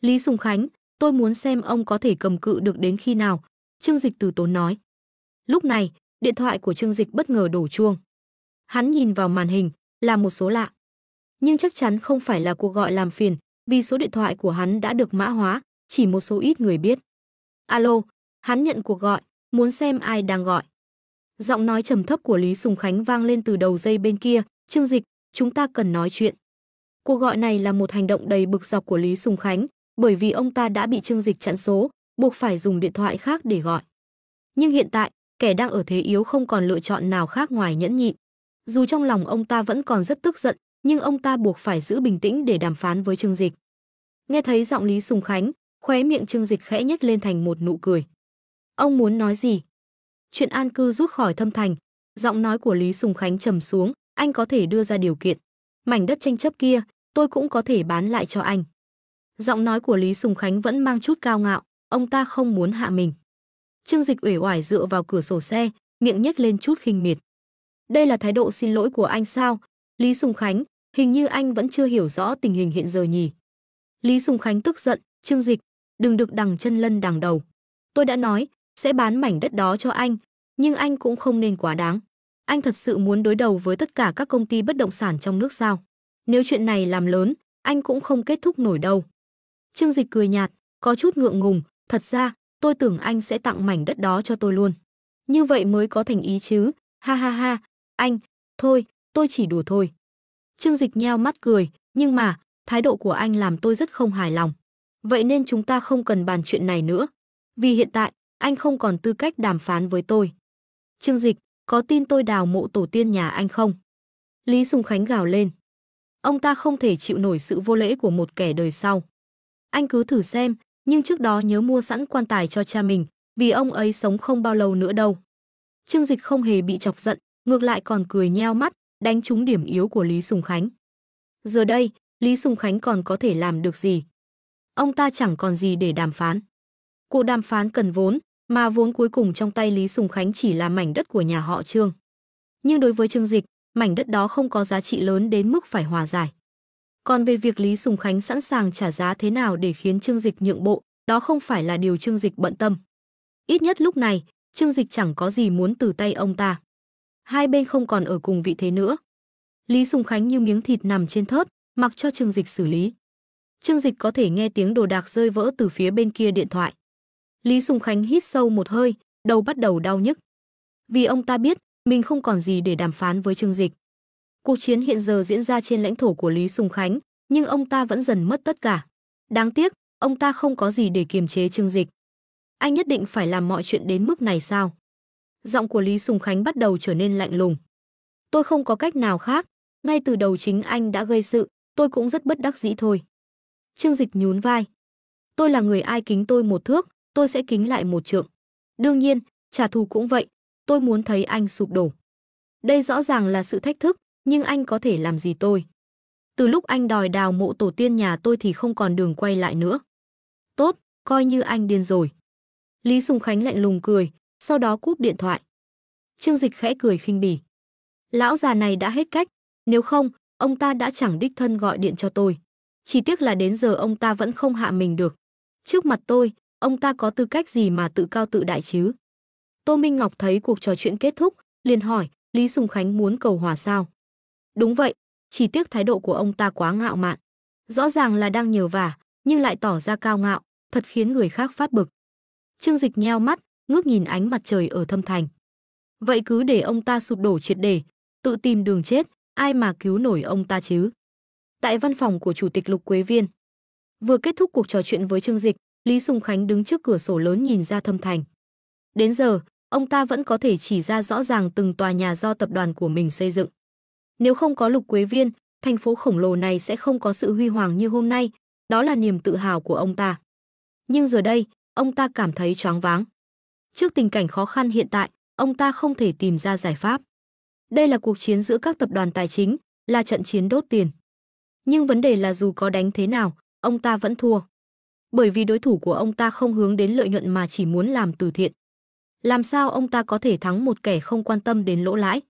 Lý Sùng Khánh, tôi muốn xem ông có thể cầm cự được đến khi nào, Trương Dịch từ tốn nói. Lúc này, điện thoại của Trương Dịch bất ngờ đổ chuông. Hắn nhìn vào màn hình, là một số lạ. Nhưng chắc chắn không phải là cuộc gọi làm phiền, vì số điện thoại của hắn đã được mã hóa, chỉ một số ít người biết. Alo, hắn nhận cuộc gọi, muốn xem ai đang gọi. Giọng nói trầm thấp của Lý Sùng Khánh vang lên từ đầu dây bên kia, Trương Dịch, chúng ta cần nói chuyện. Cuộc gọi này là một hành động đầy bực dọc của Lý Sùng Khánh, bởi vì ông ta đã bị Trương Dịch chặn số, buộc phải dùng điện thoại khác để gọi. Nhưng hiện tại, kẻ đang ở thế yếu không còn lựa chọn nào khác ngoài nhẫn nhịn. Dù trong lòng ông ta vẫn còn rất tức giận, nhưng ông ta buộc phải giữ bình tĩnh để đàm phán với Trương Dịch. Nghe thấy giọng Lý Sùng Khánh, Khóe miệng Trương Dịch khẽ nhếch lên thành một nụ cười. Ông muốn nói gì? Chuyện an cư rút khỏi Thâm Thành. Giọng nói của Lý Sùng Khánh trầm xuống, anh có thể đưa ra điều kiện. Mảnh đất tranh chấp kia, tôi cũng có thể bán lại cho anh. Giọng nói của Lý Sùng Khánh vẫn mang chút cao ngạo, ông ta không muốn hạ mình. Trương Dịch uể oải dựa vào cửa sổ xe, miệng nhếch lên chút khinh miệt. Đây là thái độ xin lỗi của anh sao? Lý Sùng Khánh, hình như anh vẫn chưa hiểu rõ tình hình hiện giờ nhỉ. Lý Sùng Khánh tức giận, Trương Dịch, đừng được đằng chân lân đằng đầu. Tôi đã nói, sẽ bán mảnh đất đó cho anh, nhưng anh cũng không nên quá đáng. Anh thật sự muốn đối đầu với tất cả các công ty bất động sản trong nước sao? Nếu chuyện này làm lớn, anh cũng không kết thúc nổi đâu. Trương Dịch cười nhạt, có chút ngượng ngùng, thật ra, tôi tưởng anh sẽ tặng mảnh đất đó cho tôi luôn. Như vậy mới có thành ý chứ, ha ha ha, anh, thôi, tôi chỉ đùa thôi. Trương Dịch nheo mắt cười, nhưng mà, thái độ của anh làm tôi rất không hài lòng. Vậy nên chúng ta không cần bàn chuyện này nữa. Vì hiện tại, anh không còn tư cách đàm phán với tôi. Trương Dịch, có tin tôi đào mộ tổ tiên nhà anh không? Lý Sùng Khánh gào lên. Ông ta không thể chịu nổi sự vô lễ của một kẻ đời sau. Anh cứ thử xem, nhưng trước đó nhớ mua sẵn quan tài cho cha mình, vì ông ấy sống không bao lâu nữa đâu. Trương Dịch không hề bị chọc giận, ngược lại còn cười nheo mắt, đánh trúng điểm yếu của Lý Sùng Khánh. Giờ đây, Lý Sùng Khánh còn có thể làm được gì? Ông ta chẳng còn gì để đàm phán. Cuộc đàm phán cần vốn, mà vốn cuối cùng trong tay Lý Sùng Khánh chỉ là mảnh đất của nhà họ Trương. Nhưng đối với Trương Dịch, mảnh đất đó không có giá trị lớn đến mức phải hòa giải. Còn về việc Lý Sùng Khánh sẵn sàng trả giá thế nào để khiến Trương Dịch nhượng bộ, đó không phải là điều Trương Dịch bận tâm. Ít nhất lúc này, Trương Dịch chẳng có gì muốn từ tay ông ta. Hai bên không còn ở cùng vị thế nữa. Lý Sùng Khánh như miếng thịt nằm trên thớt, mặc cho Trương Dịch xử lý. Trương Dịch có thể nghe tiếng đồ đạc rơi vỡ từ phía bên kia điện thoại. Lý Sùng Khánh hít sâu một hơi, đầu bắt đầu đau nhức. Vì ông ta biết, mình không còn gì để đàm phán với Trương Dịch. Cuộc chiến hiện giờ diễn ra trên lãnh thổ của Lý Sùng Khánh, nhưng ông ta vẫn dần mất tất cả. Đáng tiếc, ông ta không có gì để kiềm chế Trương Dịch. Anh nhất định phải làm mọi chuyện đến mức này sao? Giọng của Lý Sùng Khánh bắt đầu trở nên lạnh lùng. Tôi không có cách nào khác, ngay từ đầu chính anh đã gây sự, tôi cũng rất bất đắc dĩ thôi. Trương Dịch nhún vai. Tôi là người ai kính tôi một thước, tôi sẽ kính lại một trượng. Đương nhiên, trả thù cũng vậy, tôi muốn thấy anh sụp đổ. Đây rõ ràng là sự thách thức, nhưng anh có thể làm gì tôi? Từ lúc anh đòi đào mộ tổ tiên nhà tôi thì không còn đường quay lại nữa. Tốt, coi như anh điên rồi. Lý Sùng Khánh lạnh lùng cười, sau đó cúp điện thoại. Trương Dịch khẽ cười khinh bỉ. Lão già này đã hết cách, nếu không, ông ta đã chẳng đích thân gọi điện cho tôi. Chỉ tiếc là đến giờ ông ta vẫn không hạ mình được. Trước mặt tôi, ông ta có tư cách gì mà tự cao tự đại chứ? Tô Minh Ngọc thấy cuộc trò chuyện kết thúc, liền hỏi, Lý Sùng Khánh muốn cầu hòa sao? Đúng vậy, chỉ tiếc thái độ của ông ta quá ngạo mạn. Rõ ràng là đang nhờ vả, nhưng lại tỏ ra cao ngạo, thật khiến người khác phát bực. Trương Dịch nheo mắt, ngước nhìn ánh mặt trời ở Thâm Thành. Vậy cứ để ông ta sụp đổ triệt để, tự tìm đường chết, ai mà cứu nổi ông ta chứ? Tại văn phòng của Chủ tịch Lục Quế Viên. Vừa kết thúc cuộc trò chuyện với Trương Dịch, Lý Sùng Khánh đứng trước cửa sổ lớn nhìn ra Thâm Thành. Đến giờ, ông ta vẫn có thể chỉ ra rõ ràng từng tòa nhà do tập đoàn của mình xây dựng. Nếu không có Lục Quế Viên, thành phố khổng lồ này sẽ không có sự huy hoàng như hôm nay, đó là niềm tự hào của ông ta. Nhưng giờ đây, ông ta cảm thấy choáng váng. Trước tình cảnh khó khăn hiện tại, ông ta không thể tìm ra giải pháp. Đây là cuộc chiến giữa các tập đoàn tài chính, là trận chiến đốt tiền. Nhưng vấn đề là dù có đánh thế nào, ông ta vẫn thua. Bởi vì đối thủ của ông ta không hướng đến lợi nhuận mà chỉ muốn làm từ thiện. Làm sao ông ta có thể thắng một kẻ không quan tâm đến lỗ lãi?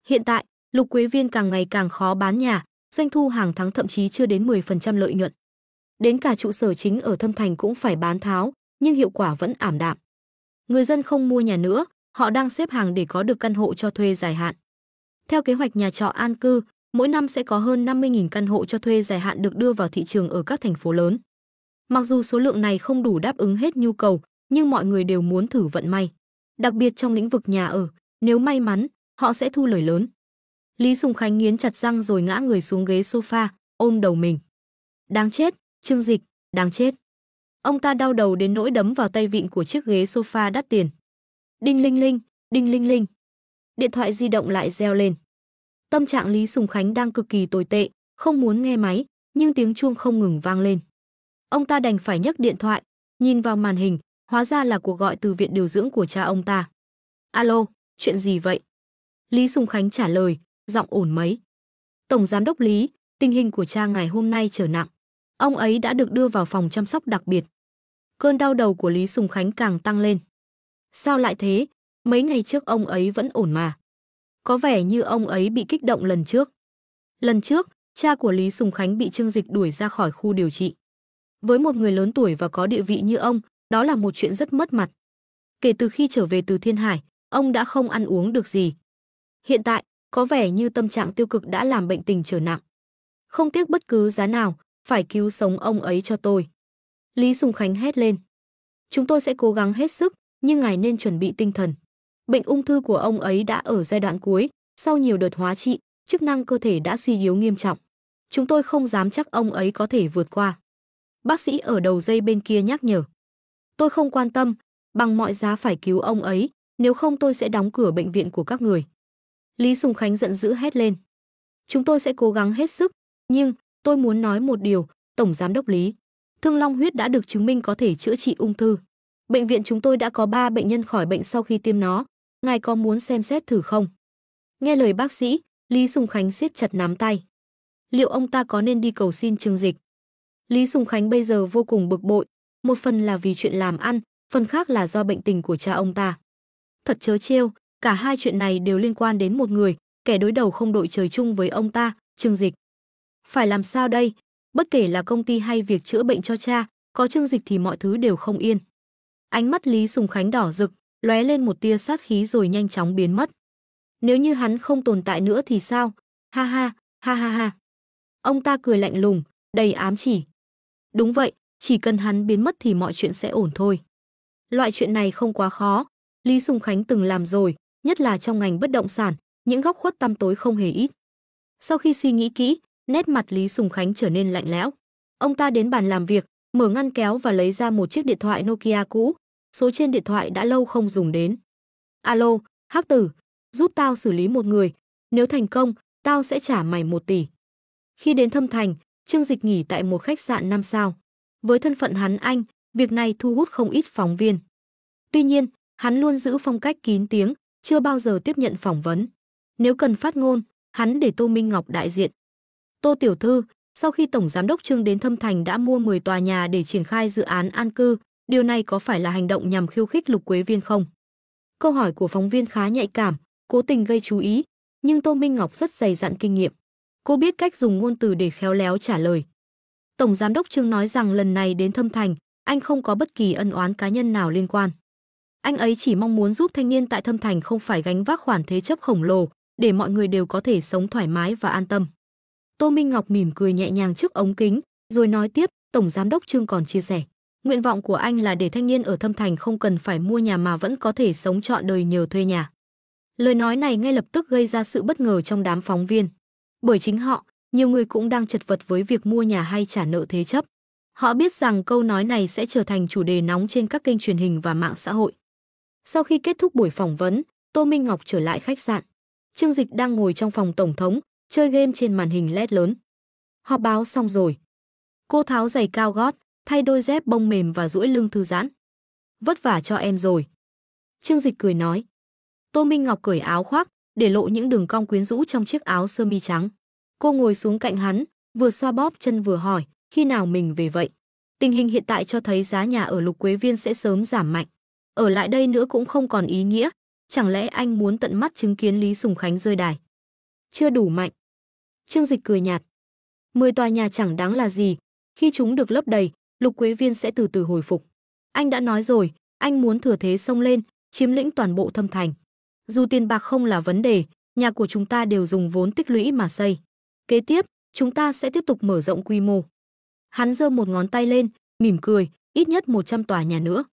Hiện tại, Lục Quế Viên càng ngày càng khó bán nhà, doanh thu hàng tháng thậm chí chưa đến 10% lợi nhuận. Đến cả trụ sở chính ở Thâm Thành cũng phải bán tháo, nhưng hiệu quả vẫn ảm đạm. Người dân không mua nhà nữa, họ đang xếp hàng để có được căn hộ cho thuê dài hạn. Theo kế hoạch nhà trọ an cư, mỗi năm sẽ có hơn 50.000 căn hộ cho thuê dài hạn được đưa vào thị trường ở các thành phố lớn. Mặc dù số lượng này không đủ đáp ứng hết nhu cầu, nhưng mọi người đều muốn thử vận may. Đặc biệt trong lĩnh vực nhà ở, nếu may mắn, họ sẽ thu lời lớn. Lý Sùng Khánh nghiến chặt răng rồi ngã người xuống ghế sofa, ôm đầu mình. Đáng chết, Trương Dịch, đáng chết. Ông ta đau đầu đến nỗi đấm vào tay vịn của chiếc ghế sofa đắt tiền. Đinh linh linh, đinh linh linh. Điện thoại di động lại reo lên. Tâm trạng Lý Sùng Khánh đang cực kỳ tồi tệ, không muốn nghe máy, nhưng tiếng chuông không ngừng vang lên. Ông ta đành phải nhấc điện thoại, nhìn vào màn hình, hóa ra là cuộc gọi từ viện điều dưỡng của cha ông ta. Alo, chuyện gì vậy? Lý Sùng Khánh trả lời, giọng ổn mấy. Tổng giám đốc Lý, tình hình của cha ngài hôm nay trở nặng. Ông ấy đã được đưa vào phòng chăm sóc đặc biệt. Cơn đau đầu của Lý Sùng Khánh càng tăng lên. Sao lại thế? Mấy ngày trước ông ấy vẫn ổn mà. Có vẻ như ông ấy bị kích động lần trước. Lần trước, cha của Lý Sùng Khánh bị Trương Dịch đuổi ra khỏi khu điều trị. Với một người lớn tuổi và có địa vị như ông, đó là một chuyện rất mất mặt. Kể từ khi trở về từ Thiên Hải, ông đã không ăn uống được gì. Hiện tại, có vẻ như tâm trạng tiêu cực đã làm bệnh tình trở nặng. Không tiếc bất cứ giá nào, phải cứu sống ông ấy cho tôi. Lý Sùng Khánh hét lên. Chúng tôi sẽ cố gắng hết sức, nhưng ngài nên chuẩn bị tinh thần. Bệnh ung thư của ông ấy đã ở giai đoạn cuối, sau nhiều đợt hóa trị, chức năng cơ thể đã suy yếu nghiêm trọng. Chúng tôi không dám chắc ông ấy có thể vượt qua. Bác sĩ ở đầu dây bên kia nhắc nhở. Tôi không quan tâm, bằng mọi giá phải cứu ông ấy, nếu không tôi sẽ đóng cửa bệnh viện của các người. Lý Sùng Khánh giận dữ hét lên. Chúng tôi sẽ cố gắng hết sức, nhưng tôi muốn nói một điều, Tổng Giám đốc Lý. Thương Long huyết đã được chứng minh có thể chữa trị ung thư. Bệnh viện chúng tôi đã có 3 bệnh nhân khỏi bệnh sau khi tiêm nó. Ngài có muốn xem xét thử không? Nghe lời bác sĩ, Lý Sùng Khánh siết chặt nắm tay. Liệu ông ta có nên đi cầu xin Trương Dịch? Lý Sùng Khánh bây giờ vô cùng bực bội, một phần là vì chuyện làm ăn, phần khác là do bệnh tình của cha ông ta. Thật trớ trêu, cả hai chuyện này đều liên quan đến một người, kẻ đối đầu không đội trời chung với ông ta, Trương Dịch. Phải làm sao đây? Bất kể là công ty hay việc chữa bệnh cho cha, có Trương Dịch thì mọi thứ đều không yên. Ánh mắt Lý Sùng Khánh đỏ rực, lóe lên một tia sát khí rồi nhanh chóng biến mất. Nếu như hắn không tồn tại nữa thì sao? Ha ha, ha ha ha. Ông ta cười lạnh lùng, đầy ám chỉ. Đúng vậy, chỉ cần hắn biến mất thì mọi chuyện sẽ ổn thôi. Loại chuyện này không quá khó, Lý Sùng Khánh từng làm rồi, nhất là trong ngành bất động sản, những góc khuất tăm tối không hề ít. Sau khi suy nghĩ kỹ, nét mặt Lý Sùng Khánh trở nên lạnh lẽo. Ông ta đến bàn làm việc, mở ngăn kéo và lấy ra một chiếc điện thoại Nokia cũ, số trên điện thoại đã lâu không dùng đến. Alo, Hắc Tử, giúp tao xử lý một người, nếu thành công, tao sẽ trả mày 1 tỷ. Khi đến Thâm Thành, Trương Dịch nghỉ tại một khách sạn 5 sao. Với thân phận hắn anh, việc này thu hút không ít phóng viên. Tuy nhiên, hắn luôn giữ phong cách kín tiếng, chưa bao giờ tiếp nhận phỏng vấn. Nếu cần phát ngôn, hắn để Tô Minh Ngọc đại diện. Tô tiểu thư, sau khi Tổng Giám đốc Trương đến Thâm Thành đã mua 10 tòa nhà để triển khai dự án an cư, điều này có phải là hành động nhằm khiêu khích Lục Quế Viên không? Câu hỏi của phóng viên khá nhạy cảm, cố tình gây chú ý, nhưng Tô Minh Ngọc rất dày dặn kinh nghiệm. Cô biết cách dùng ngôn từ để khéo léo trả lời. Tổng Giám đốc Trương nói rằng lần này đến Thâm Thành, anh không có bất kỳ ân oán cá nhân nào liên quan. Anh ấy chỉ mong muốn giúp thanh niên tại Thâm Thành không phải gánh vác khoản thế chấp khổng lồ, để mọi người đều có thể sống thoải mái và an tâm. Tô Minh Ngọc mỉm cười nhẹ nhàng trước ống kính, rồi nói tiếp, Tổng Giám đốc Trương còn chia sẻ. Nguyện vọng của anh là để thanh niên ở Thâm Thành không cần phải mua nhà mà vẫn có thể sống trọn đời nhờ thuê nhà. Lời nói này ngay lập tức gây ra sự bất ngờ trong đám phóng viên. Bởi chính họ, nhiều người cũng đang chật vật với việc mua nhà hay trả nợ thế chấp. Họ biết rằng câu nói này sẽ trở thành chủ đề nóng trên các kênh truyền hình và mạng xã hội. Sau khi kết thúc buổi phỏng vấn, Tô Minh Ngọc trở lại khách sạn. Trương Dịch đang ngồi trong phòng tổng thống, chơi game trên màn hình LED lớn. Họp báo xong rồi. Cô tháo giày cao gót, thay đôi dép bông mềm và duỗi lưng thư giãn. Vất vả cho em rồi. Trương Dịch cười nói. Tô Minh Ngọc cởi áo khoác, để lộ những đường cong quyến rũ trong chiếc áo sơ mi trắng. Cô ngồi xuống cạnh hắn, vừa xoa bóp chân vừa hỏi, khi nào mình về vậy? Tình hình hiện tại cho thấy giá nhà ở Lục Quế Viên sẽ sớm giảm mạnh. Ở lại đây nữa cũng không còn ý nghĩa, chẳng lẽ anh muốn tận mắt chứng kiến Lý Sùng Khánh rơi đài? Chưa đủ mạnh. Trương Dịch cười nhạt. 10 tòa nhà chẳng đáng là gì, khi chúng được lấp đầy, Lục Quế Viên sẽ từ từ hồi phục. Anh đã nói rồi, anh muốn thừa thế xông lên, chiếm lĩnh toàn bộ Thâm Thành. Dù tiền bạc không là vấn đề, nhà của chúng ta đều dùng vốn tích lũy mà xây. Kế tiếp, chúng ta sẽ tiếp tục mở rộng quy mô. Hắn giơ một ngón tay lên, mỉm cười, ít nhất 100 tòa nhà nữa.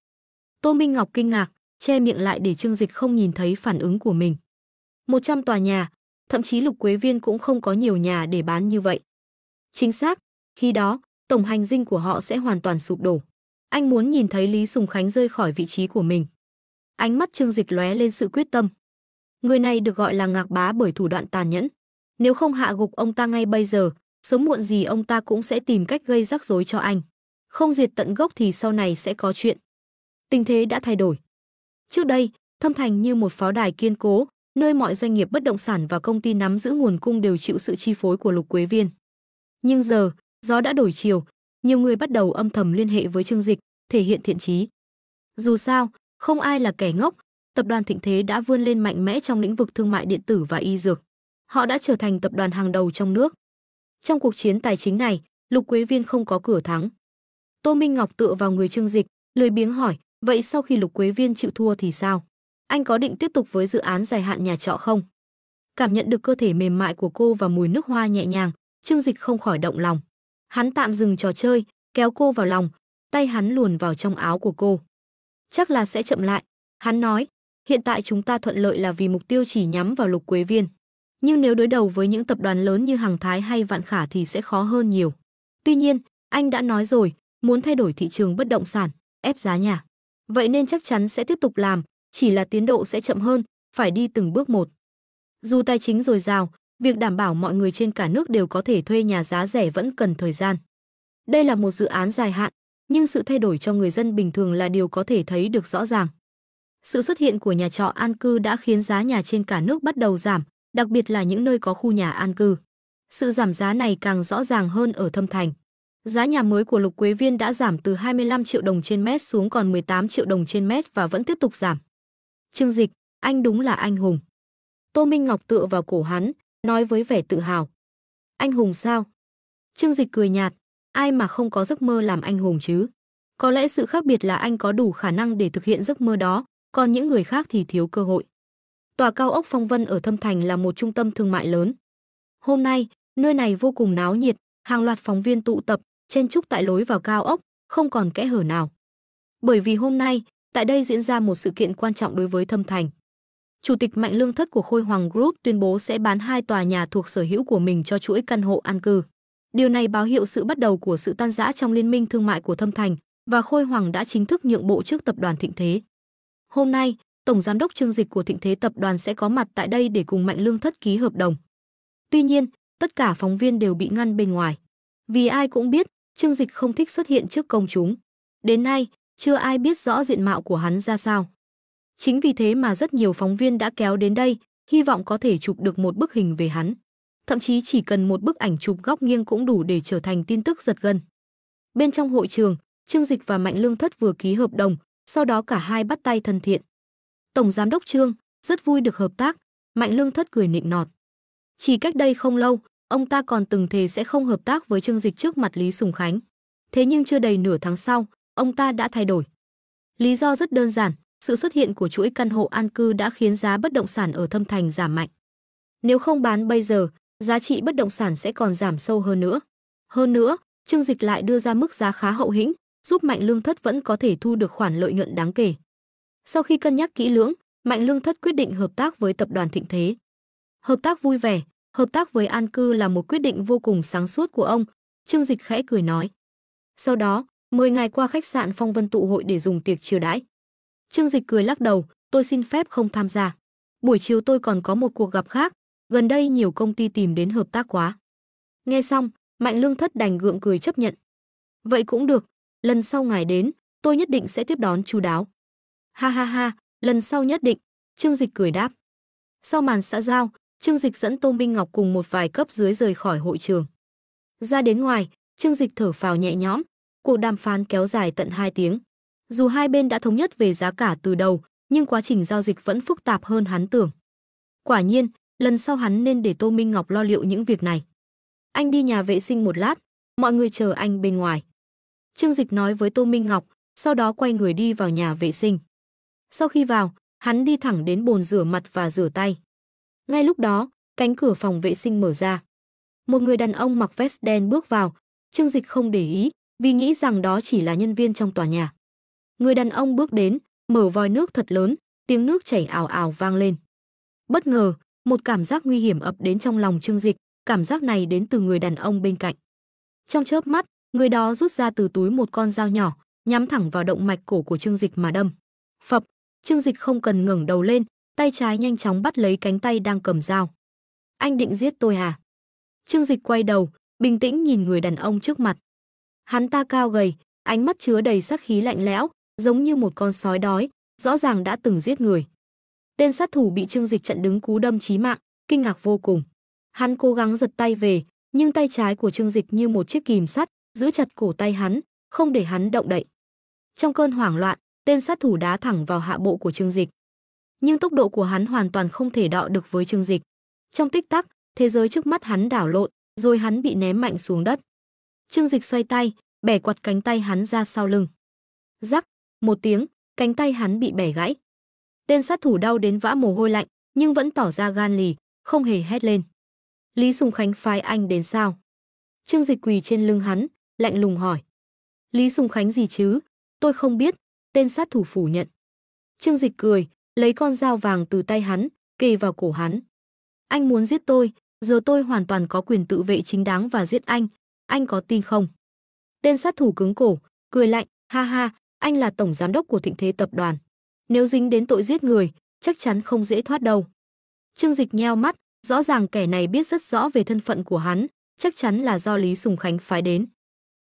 Tô Minh Ngọc kinh ngạc, che miệng lại để Trương Dịch không nhìn thấy phản ứng của mình. 100 tòa nhà, thậm chí Lục Quế Viên cũng không có nhiều nhà để bán như vậy. Chính xác, khi đó, tổng hành dinh của họ sẽ hoàn toàn sụp đổ. Anh muốn nhìn thấy Lý Sùng Khánh rơi khỏi vị trí của mình. Ánh mắt Trương Dịch lóe lên sự quyết tâm. Người này được gọi là Ngạc Bá bởi thủ đoạn tàn nhẫn. Nếu không hạ gục ông ta ngay bây giờ, sớm muộn gì ông ta cũng sẽ tìm cách gây rắc rối cho anh. Không diệt tận gốc thì sau này sẽ có chuyện. Tình thế đã thay đổi. Trước đây, Thâm Thành như một pháo đài kiên cố, nơi mọi doanh nghiệp bất động sản và công ty nắm giữ nguồn cung đều chịu sự chi phối của Lục Quế Viên. Nhưng giờ, gió đã đổi chiều, nhiều người bắt đầu âm thầm liên hệ với Trương Dịch, thể hiện thiện chí. Dù sao, không ai là kẻ ngốc, tập đoàn Thịnh Thế đã vươn lên mạnh mẽ trong lĩnh vực thương mại điện tử và y dược. Họ đã trở thành tập đoàn hàng đầu trong nước. Trong cuộc chiến tài chính này, Lục Quế Viên không có cửa thắng. Tô Minh Ngọc tựa vào người Trương Dịch, lười biếng hỏi, vậy sau khi Lục Quế Viên chịu thua thì sao? Anh có định tiếp tục với dự án dài hạn nhà trọ không? Cảm nhận được cơ thể mềm mại của cô và mùi nước hoa nhẹ nhàng, Trương Dịch không khỏi động lòng. Hắn tạm dừng trò chơi, kéo cô vào lòng, tay hắn luồn vào trong áo của cô. Chắc là sẽ chậm lại, hắn nói, hiện tại chúng ta thuận lợi là vì mục tiêu chỉ nhắm vào Lục Quế Viên. Nhưng nếu đối đầu với những tập đoàn lớn như Hằng Thái hay Vạn Khả thì sẽ khó hơn nhiều. Tuy nhiên, anh đã nói rồi, muốn thay đổi thị trường bất động sản, ép giá nhà. Vậy nên chắc chắn sẽ tiếp tục làm, chỉ là tiến độ sẽ chậm hơn, phải đi từng bước một. Dù tài chính dồi dào, việc đảm bảo mọi người trên cả nước đều có thể thuê nhà giá rẻ vẫn cần thời gian. Đây là một dự án dài hạn, nhưng sự thay đổi cho người dân bình thường là điều có thể thấy được rõ ràng. Sự xuất hiện của nhà trọ an cư đã khiến giá nhà trên cả nước bắt đầu giảm, đặc biệt là những nơi có khu nhà an cư. Sự giảm giá này càng rõ ràng hơn ở Thâm Thành. Giá nhà mới của Lục Quế Viên đã giảm từ 25 triệu đồng trên mét xuống còn 18 triệu đồng trên mét và vẫn tiếp tục giảm. Trương Dịch, anh đúng là anh hùng. Tô Minh Ngọc tựa vào cổ hắn, nói với vẻ tự hào. Anh hùng sao? Trương Dịch cười nhạt, ai mà không có giấc mơ làm anh hùng chứ? Có lẽ sự khác biệt là anh có đủ khả năng để thực hiện giấc mơ đó, còn những người khác thì thiếu cơ hội. Tòa cao ốc Phong Vân ở Thâm Thành là một trung tâm thương mại lớn. Hôm nay, nơi này vô cùng náo nhiệt, hàng loạt phóng viên tụ tập, chen chúc tại lối vào cao ốc, không còn kẽ hở nào. Bởi vì hôm nay, tại đây diễn ra một sự kiện quan trọng đối với Thâm Thành. Chủ tịch Mạnh Lương Thất của Khôi Hoàng Group tuyên bố sẽ bán 2 tòa nhà thuộc sở hữu của mình cho chuỗi căn hộ an cư. Điều này báo hiệu sự bắt đầu của sự tan rã trong liên minh thương mại của Thâm Thành và Khôi Hoàng đã chính thức nhượng bộ trước tập đoàn Thịnh Thế. Hôm nay, Tổng Giám đốc Trương Dịch của Thịnh Thế Tập đoàn sẽ có mặt tại đây để cùng Mạnh Lương Thất ký hợp đồng. Tuy nhiên, tất cả phóng viên đều bị ngăn bên ngoài. Vì ai cũng biết, Trương Dịch không thích xuất hiện trước công chúng. Đến nay, chưa ai biết rõ diện mạo của hắn ra sao. Chính vì thế mà rất nhiều phóng viên đã kéo đến đây, hy vọng có thể chụp được một bức hình về hắn. Thậm chí chỉ cần một bức ảnh chụp góc nghiêng cũng đủ để trở thành tin tức giật gân. Bên trong hội trường, Trương Dịch và Mạnh Lương Thất vừa ký hợp đồng, sau đó cả hai bắt tay thân thiện. Tổng Giám đốc Trương, rất vui được hợp tác, Mạnh Lương Thất cười nịnh nọt. Chỉ cách đây không lâu, ông ta còn từng thề sẽ không hợp tác với Trương Dịch trước mặt Lý Sùng Khánh. Thế nhưng chưa đầy nửa tháng sau, ông ta đã thay đổi. Lý do rất đơn giản, sự xuất hiện của chuỗi căn hộ an cư đã khiến giá bất động sản ở Thâm Thành giảm mạnh. Nếu không bán bây giờ, giá trị bất động sản sẽ còn giảm sâu hơn nữa. Hơn nữa, Trương Dịch lại đưa ra mức giá khá hậu hĩnh, giúp Mạnh Lương Thất vẫn có thể thu được khoản lợi nhuận đáng kể. Sau khi cân nhắc kỹ lưỡng, Mạnh Lương Thất quyết định hợp tác với tập đoàn Thịnh Thế. Hợp tác vui vẻ, hợp tác với an cư là một quyết định vô cùng sáng suốt của ông, Trương Dịch khẽ cười nói. Sau đó, mời ngài qua khách sạn Phong Vân tụ hội để dùng tiệc chiêu đãi. Trương Dịch cười lắc đầu, tôi xin phép không tham gia. Buổi chiều tôi còn có một cuộc gặp khác, gần đây nhiều công ty tìm đến hợp tác quá. Nghe xong, Mạnh Lương Thất đành gượng cười chấp nhận. Vậy cũng được, lần sau ngài đến, tôi nhất định sẽ tiếp đón chu đáo. Ha ha ha, lần sau nhất định, Trương Dịch cười đáp. Sau màn xã giao, Trương Dịch dẫn Tô Minh Ngọc cùng một vài cấp dưới rời khỏi hội trường. Ra đến ngoài, Trương Dịch thở phào nhẹ nhõm, cuộc đàm phán kéo dài tận 2 tiếng. Dù hai bên đã thống nhất về giá cả từ đầu, nhưng quá trình giao dịch vẫn phức tạp hơn hắn tưởng. Quả nhiên, lần sau hắn nên để Tô Minh Ngọc lo liệu những việc này. Anh đi nhà vệ sinh một lát, mọi người chờ anh bên ngoài. Trương Dịch nói với Tô Minh Ngọc, sau đó quay người đi vào nhà vệ sinh. Sau khi vào, hắn đi thẳng đến bồn rửa mặt và rửa tay. Ngay lúc đó, cánh cửa phòng vệ sinh mở ra. Một người đàn ông mặc vest đen bước vào, Trương Dịch không để ý, vì nghĩ rằng đó chỉ là nhân viên trong tòa nhà. Người đàn ông bước đến, mở vòi nước thật lớn, tiếng nước chảy ào ào vang lên. Bất ngờ, một cảm giác nguy hiểm ập đến trong lòng Trương Dịch, cảm giác này đến từ người đàn ông bên cạnh. Trong chớp mắt, người đó rút ra từ túi một con dao nhỏ, nhắm thẳng vào động mạch cổ của Trương Dịch mà đâm. Phập, Trương Dịch không cần ngẩng đầu lên, tay trái nhanh chóng bắt lấy cánh tay đang cầm dao. Anh định giết tôi à? Trương Dịch quay đầu, bình tĩnh nhìn người đàn ông trước mặt. Hắn ta cao gầy, ánh mắt chứa đầy sát khí lạnh lẽo, giống như một con sói đói, rõ ràng đã từng giết người. Tên sát thủ bị Trương Dịch chặn đứng cú đâm chí mạng, kinh ngạc vô cùng. Hắn cố gắng giật tay về, nhưng tay trái của Trương Dịch như một chiếc kìm sắt, giữ chặt cổ tay hắn, không để hắn động đậy. Trong cơn hoảng loạn, tên sát thủ đá thẳng vào hạ bộ của Trương Dịch. Nhưng tốc độ của hắn hoàn toàn không thể đọ được với Trương Dịch. Trong tích tắc, thế giới trước mắt hắn đảo lộn, rồi hắn bị ném mạnh xuống đất. Trương Dịch xoay tay, bẻ quặt cánh tay hắn ra sau lưng. Rắc, một tiếng, cánh tay hắn bị bẻ gãy. Tên sát thủ đau đến vã mồ hôi lạnh, nhưng vẫn tỏ ra gan lì, không hề hét lên. Lý Sùng Khánh phái anh đến sao? Trương Dịch quỳ trên lưng hắn, lạnh lùng hỏi. Lý Sùng Khánh gì chứ? Tôi không biết, tên sát thủ phủ nhận. Trương Dịch cười, lấy con dao vàng từ tay hắn, kề vào cổ hắn. Anh muốn giết tôi, giờ tôi hoàn toàn có quyền tự vệ chính đáng và giết anh có tin không? Tên sát thủ cứng cổ, cười lạnh, ha ha, anh là tổng giám đốc của Thịnh Thế tập đoàn. Nếu dính đến tội giết người, chắc chắn không dễ thoát đâu. Trương Dịch nheo mắt, rõ ràng kẻ này biết rất rõ về thân phận của hắn, chắc chắn là do Lý Sùng Khánh phái đến.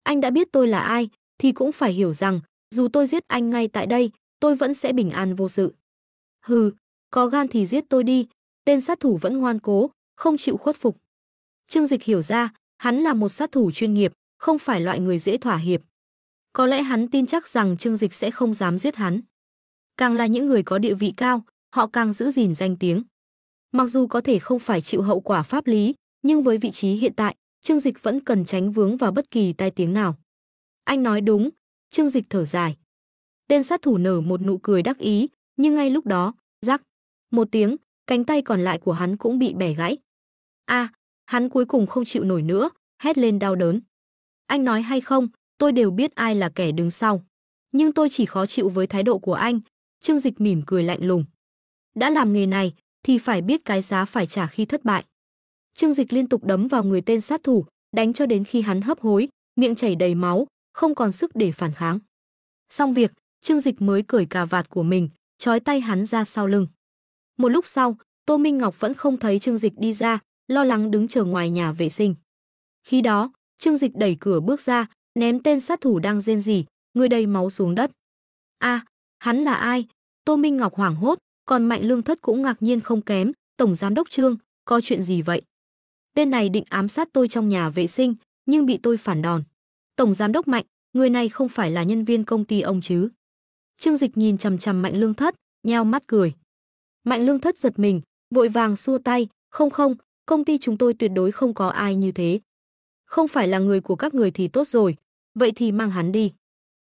Anh đã biết tôi là ai, thì cũng phải hiểu rằng, dù tôi giết anh ngay tại đây, tôi vẫn sẽ bình an vô sự. Hừ, có gan thì giết tôi đi, tên sát thủ vẫn ngoan cố, không chịu khuất phục. Trương Dịch hiểu ra, hắn là một sát thủ chuyên nghiệp, không phải loại người dễ thỏa hiệp. Có lẽ hắn tin chắc rằng Trương Dịch sẽ không dám giết hắn. Càng là những người có địa vị cao, họ càng giữ gìn danh tiếng. Mặc dù có thể không phải chịu hậu quả pháp lý, nhưng với vị trí hiện tại, Trương Dịch vẫn cần tránh vướng vào bất kỳ tai tiếng nào. Anh nói đúng, Trương Dịch thở dài. Tên sát thủ nở một nụ cười đắc ý, nhưng ngay lúc đó, rắc, một tiếng, cánh tay còn lại của hắn cũng bị bẻ gãy. Hắn cuối cùng không chịu nổi nữa, hét lên đau đớn. Anh nói hay không, tôi đều biết ai là kẻ đứng sau. Nhưng tôi chỉ khó chịu với thái độ của anh. Trương Dịch mỉm cười lạnh lùng. Đã làm nghề này, thì phải biết cái giá phải trả khi thất bại. Trương Dịch liên tục đấm vào người tên sát thủ, đánh cho đến khi hắn hấp hối, miệng chảy đầy máu, không còn sức để phản kháng. Xong việc, Trương Dịch mới cởi cà vạt của mình, trói tay hắn ra sau lưng. Một lúc sau, Tô Minh Ngọc vẫn không thấy Trương Dịch đi ra, lo lắng đứng chờ ngoài nhà vệ sinh. Khi đó, Trương Dịch đẩy cửa bước ra, ném tên sát thủ đang rên rỉ, người đầy máu xuống đất. Hắn là ai? Tô Minh Ngọc hoảng hốt, còn Mạnh Lương Thất cũng ngạc nhiên không kém. Tổng giám đốc Trương, có chuyện gì vậy? Tên này định ám sát tôi trong nhà vệ sinh, nhưng bị tôi phản đòn. Tổng giám đốc Mạnh, người này không phải là nhân viên công ty ông chứ? Trương Dịch nhìn chằm chằm Mạnh Lương Thất, nheo mắt cười. Mạnh Lương Thất giật mình, vội vàng xua tay, không, công ty chúng tôi tuyệt đối không có ai như thế. Không phải là người của các người thì tốt rồi, vậy thì mang hắn đi.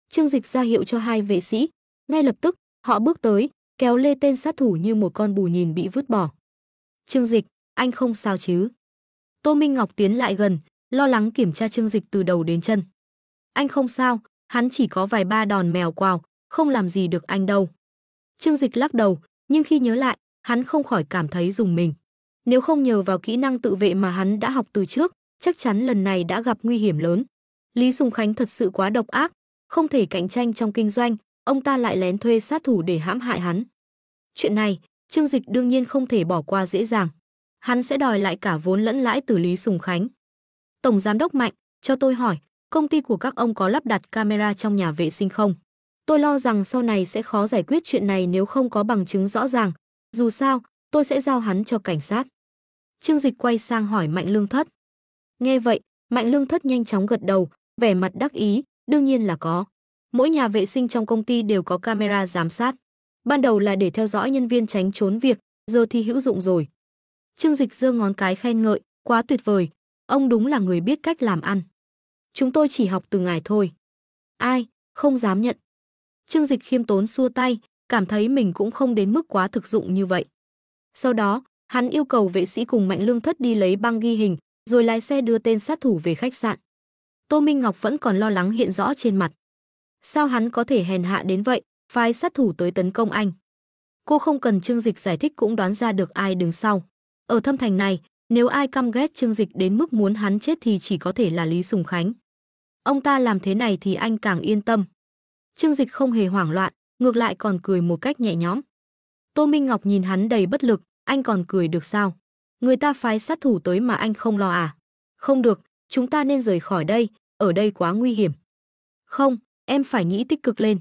Trương Dịch ra hiệu cho hai vệ sĩ, ngay lập tức, họ bước tới, kéo lê tên sát thủ như một con bù nhìn bị vứt bỏ. Trương Dịch, anh không sao chứ? Tô Minh Ngọc tiến lại gần, lo lắng kiểm tra Trương Dịch từ đầu đến chân. Anh không sao, hắn chỉ có vài ba đòn mèo quào, không làm gì được anh đâu. Trương Dịch lắc đầu, nhưng khi nhớ lại, hắn không khỏi cảm thấy rùng mình. Nếu không nhờ vào kỹ năng tự vệ mà hắn đã học từ trước, chắc chắn lần này đã gặp nguy hiểm lớn. Lý Sùng Khánh thật sự quá độc ác, không thể cạnh tranh trong kinh doanh, ông ta lại lén thuê sát thủ để hãm hại hắn. Chuyện này, Trương Dịch đương nhiên không thể bỏ qua dễ dàng. Hắn sẽ đòi lại cả vốn lẫn lãi từ Lý Sùng Khánh. Tổng giám đốc Mạnh, cho tôi hỏi, công ty của các ông có lắp đặt camera trong nhà vệ sinh không? Tôi lo rằng sau này sẽ khó giải quyết chuyện này nếu không có bằng chứng rõ ràng. Dù sao, tôi sẽ giao hắn cho cảnh sát. Trương Dịch quay sang hỏi Mạnh Lương Thất. Nghe vậy, Mạnh Lương Thất nhanh chóng gật đầu, vẻ mặt đắc ý, đương nhiên là có. Mỗi nhà vệ sinh trong công ty đều có camera giám sát. Ban đầu là để theo dõi nhân viên tránh trốn việc, giờ thì hữu dụng rồi. Trương Dịch giơ ngón cái khen ngợi, quá tuyệt vời, ông đúng là người biết cách làm ăn. Chúng tôi chỉ học từ ngài thôi. Ai, không dám nhận. Trương Dịch khiêm tốn xua tay, cảm thấy mình cũng không đến mức quá thực dụng như vậy. Sau đó, hắn yêu cầu vệ sĩ cùng Mạnh Lương Thất đi lấy băng ghi hình, rồi lái xe đưa tên sát thủ về khách sạn. Tô Minh Ngọc vẫn còn lo lắng hiện rõ trên mặt. Sao hắn có thể hèn hạ đến vậy, phái sát thủ tới tấn công anh? Cô không cần Trương Dịch giải thích cũng đoán ra được ai đứng sau. Ở Thâm Thành này, nếu ai căm ghét Trương Dịch đến mức muốn hắn chết thì chỉ có thể là Lý Sùng Khánh. Ông ta làm thế này thì anh càng yên tâm. Trương Dịch không hề hoảng loạn, ngược lại còn cười một cách nhẹ nhõm. Tô Minh Ngọc nhìn hắn đầy bất lực, anh còn cười được sao? Người ta phái sát thủ tới mà anh không lo à? Không được, chúng ta nên rời khỏi đây, ở đây quá nguy hiểm. Không, em phải nghĩ tích cực lên.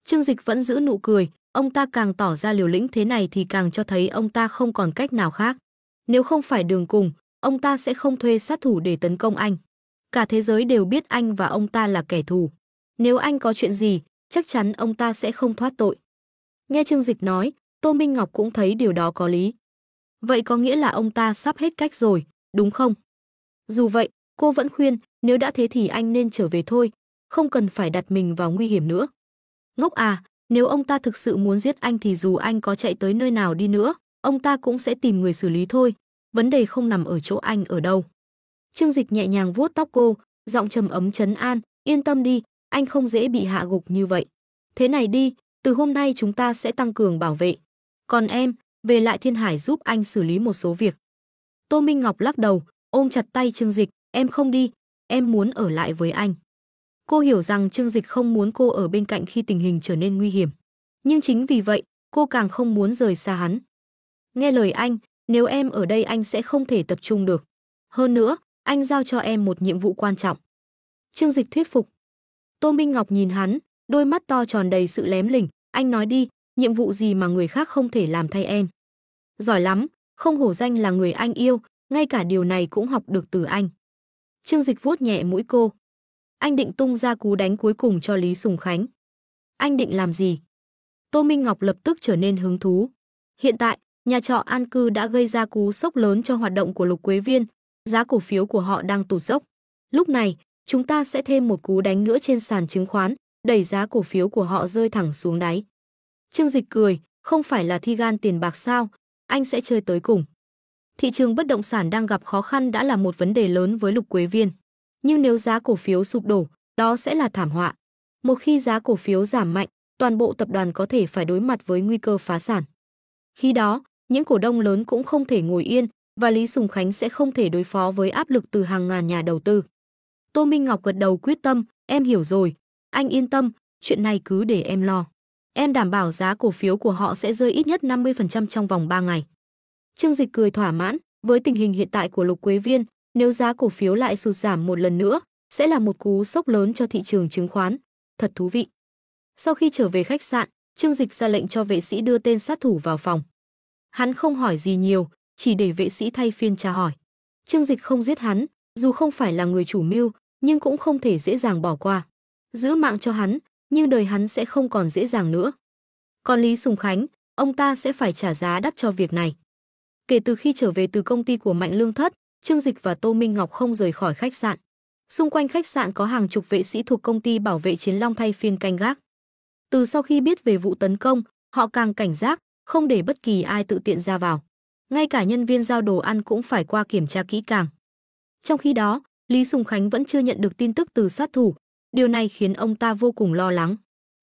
Trương Dịch vẫn giữ nụ cười, ông ta càng tỏ ra liều lĩnh thế này thì càng cho thấy ông ta không còn cách nào khác. Nếu không phải đường cùng, ông ta sẽ không thuê sát thủ để tấn công anh. Cả thế giới đều biết anh và ông ta là kẻ thù. Nếu anh có chuyện gì, chắc chắn ông ta sẽ không thoát tội. Nghe Trương Dịch nói, Tô Minh Ngọc cũng thấy điều đó có lý. Vậy có nghĩa là ông ta sắp hết cách rồi, đúng không? Dù vậy, cô vẫn khuyên, nếu đã thế thì anh nên trở về thôi, không cần phải đặt mình vào nguy hiểm nữa. Ngốc à, nếu ông ta thực sự muốn giết anh thì dù anh có chạy tới nơi nào đi nữa, ông ta cũng sẽ tìm người xử lý thôi, vấn đề không nằm ở chỗ anh ở đâu. Trương Dịch nhẹ nhàng vuốt tóc cô, giọng trầm ấm trấn an, yên tâm đi, anh không dễ bị hạ gục như vậy. Thế này đi, từ hôm nay chúng ta sẽ tăng cường bảo vệ. Còn em, về lại Thiên Hải giúp anh xử lý một số việc. Tô Minh Ngọc lắc đầu, ôm chặt tay Trương Dịch, em không đi, em muốn ở lại với anh. Cô hiểu rằng Trương Dịch không muốn cô ở bên cạnh khi tình hình trở nên nguy hiểm. Nhưng chính vì vậy, cô càng không muốn rời xa hắn. Nghe lời anh, nếu em ở đây anh sẽ không thể tập trung được. Hơn nữa, anh giao cho em một nhiệm vụ quan trọng. Trương Dịch thuyết phục. Tô Minh Ngọc nhìn hắn, đôi mắt to tròn đầy sự lém lỉnh, anh nói đi, nhiệm vụ gì mà người khác không thể làm thay em. Giỏi lắm, không hổ danh là người anh yêu, ngay cả điều này cũng học được từ anh. Trương Dịch vuốt nhẹ mũi cô. Anh định tung ra cú đánh cuối cùng cho Lý Sùng Khánh. Anh định làm gì? Tô Minh Ngọc lập tức trở nên hứng thú. Hiện tại, nhà trọ an cư đã gây ra cú sốc lớn cho hoạt động của Lục Quế Viên, giá cổ phiếu của họ đang tụt dốc. Lúc này, chúng ta sẽ thêm một cú đánh nữa trên sàn chứng khoán, đẩy giá cổ phiếu của họ rơi thẳng xuống đáy. Trương Dịch cười, không phải là thi gan tiền bạc sao, anh sẽ chơi tới cùng. Thị trường bất động sản đang gặp khó khăn đã là một vấn đề lớn với Lục Quế Viên. Nhưng nếu giá cổ phiếu sụp đổ, đó sẽ là thảm họa. Một khi giá cổ phiếu giảm mạnh, toàn bộ tập đoàn có thể phải đối mặt với nguy cơ phá sản. Khi đó, những cổ đông lớn cũng không thể ngồi yên và Lý Sùng Khánh sẽ không thể đối phó với áp lực từ hàng ngàn nhà đầu tư. Tô Minh Ngọc gật đầu quyết tâm, em hiểu rồi, anh yên tâm, chuyện này cứ để em lo. Em đảm bảo giá cổ phiếu của họ sẽ rơi ít nhất 50% trong vòng 3 ngày. Trương Dịch cười thỏa mãn, với tình hình hiện tại của Lục Quế Viên, nếu giá cổ phiếu lại sụt giảm một lần nữa, sẽ là một cú sốc lớn cho thị trường chứng khoán. Thật thú vị. Sau khi trở về khách sạn, Trương Dịch ra lệnh cho vệ sĩ đưa tên sát thủ vào phòng. Hắn không hỏi gì nhiều, chỉ để vệ sĩ thay phiên tra hỏi. Trương Dịch không giết hắn, dù không phải là người chủ mưu, nhưng cũng không thể dễ dàng bỏ qua. Giữ mạng cho hắn, nhưng đời hắn sẽ không còn dễ dàng nữa. Còn Lý Sùng Khánh, ông ta sẽ phải trả giá đắt cho việc này. Kể từ khi trở về từ công ty của Mạnh Lương Thất, Trương Dịch và Tô Minh Ngọc không rời khỏi khách sạn. Xung quanh khách sạn có hàng chục vệ sĩ thuộc công ty bảo vệ Chiến Long thay phiên canh gác. Từ sau khi biết về vụ tấn công, họ càng cảnh giác, không để bất kỳ ai tự tiện ra vào. Ngay cả nhân viên giao đồ ăn cũng phải qua kiểm tra kỹ càng. Trong khi đó, Lý Sùng Khánh vẫn chưa nhận được tin tức từ sát thủ. Điều này khiến ông ta vô cùng lo lắng.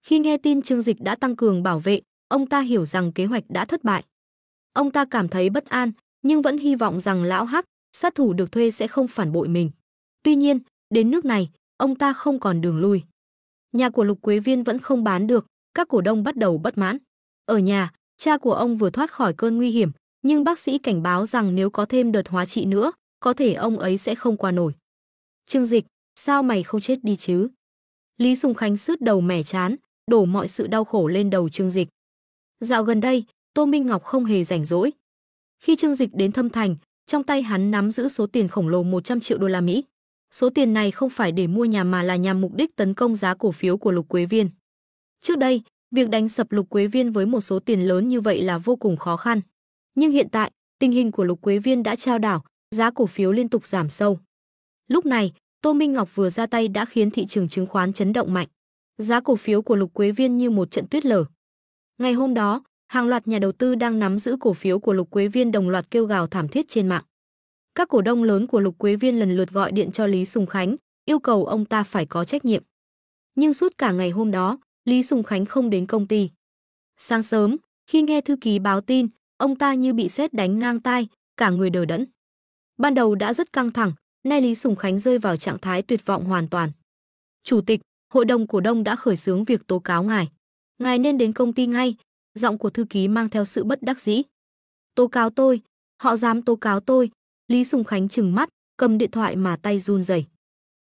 Khi nghe tin Trương Dịch đã tăng cường bảo vệ, ông ta hiểu rằng kế hoạch đã thất bại. Ông ta cảm thấy bất an, nhưng vẫn hy vọng rằng lão Hắc, sát thủ được thuê sẽ không phản bội mình. Tuy nhiên, đến nước này, ông ta không còn đường lui. Nhà của Lục Quế Viên vẫn không bán được, các cổ đông bắt đầu bất mãn. Ở nhà, cha của ông vừa thoát khỏi cơn nguy hiểm, nhưng bác sĩ cảnh báo rằng nếu có thêm đợt hóa trị nữa, có thể ông ấy sẽ không qua nổi. Trương Dịch, sao mày không chết đi chứ? Lý Sùng Khánh sứt đầu mẻ chán, đổ mọi sự đau khổ lên đầu Trương Dịch. Dạo gần đây, Tô Minh Ngọc không hề rảnh rỗi. Khi Trương Dịch đến Thâm Thành, trong tay hắn nắm giữ số tiền khổng lồ 100 triệu đô la Mỹ. Số tiền này không phải để mua nhà mà là nhằm mục đích tấn công giá cổ phiếu của Lục Quế Viên. Trước đây, việc đánh sập Lục Quế Viên với một số tiền lớn như vậy là vô cùng khó khăn. Nhưng hiện tại, tình hình của Lục Quế Viên đã chao đảo, giá cổ phiếu liên tục giảm sâu. Lúc này, Tô Minh Ngọc vừa ra tay đã khiến thị trường chứng khoán chấn động mạnh. Giá cổ phiếu của Lục Quế Viên như một trận tuyết lở. Ngày hôm đó, hàng loạt nhà đầu tư đang nắm giữ cổ phiếu của Lục Quế Viên đồng loạt kêu gào thảm thiết trên mạng. Các cổ đông lớn của Lục Quế Viên lần lượt gọi điện cho Lý Sùng Khánh, yêu cầu ông ta phải có trách nhiệm. Nhưng suốt cả ngày hôm đó, Lý Sùng Khánh không đến công ty. Sáng sớm, khi nghe thư ký báo tin, ông ta như bị sét đánh ngang tai, cả người đờ đẫn. Ban đầu đã rất căng thẳng, nay Lý Sùng Khánh rơi vào trạng thái tuyệt vọng hoàn toàn. Chủ tịch, hội đồng cổ đông đã khởi xướng việc tố cáo ngài. Ngài nên đến công ty ngay, giọng của thư ký mang theo sự bất đắc dĩ. Tố cáo tôi, họ dám tố cáo tôi. Lý Sùng Khánh trừng mắt, cầm điện thoại mà tay run rẩy.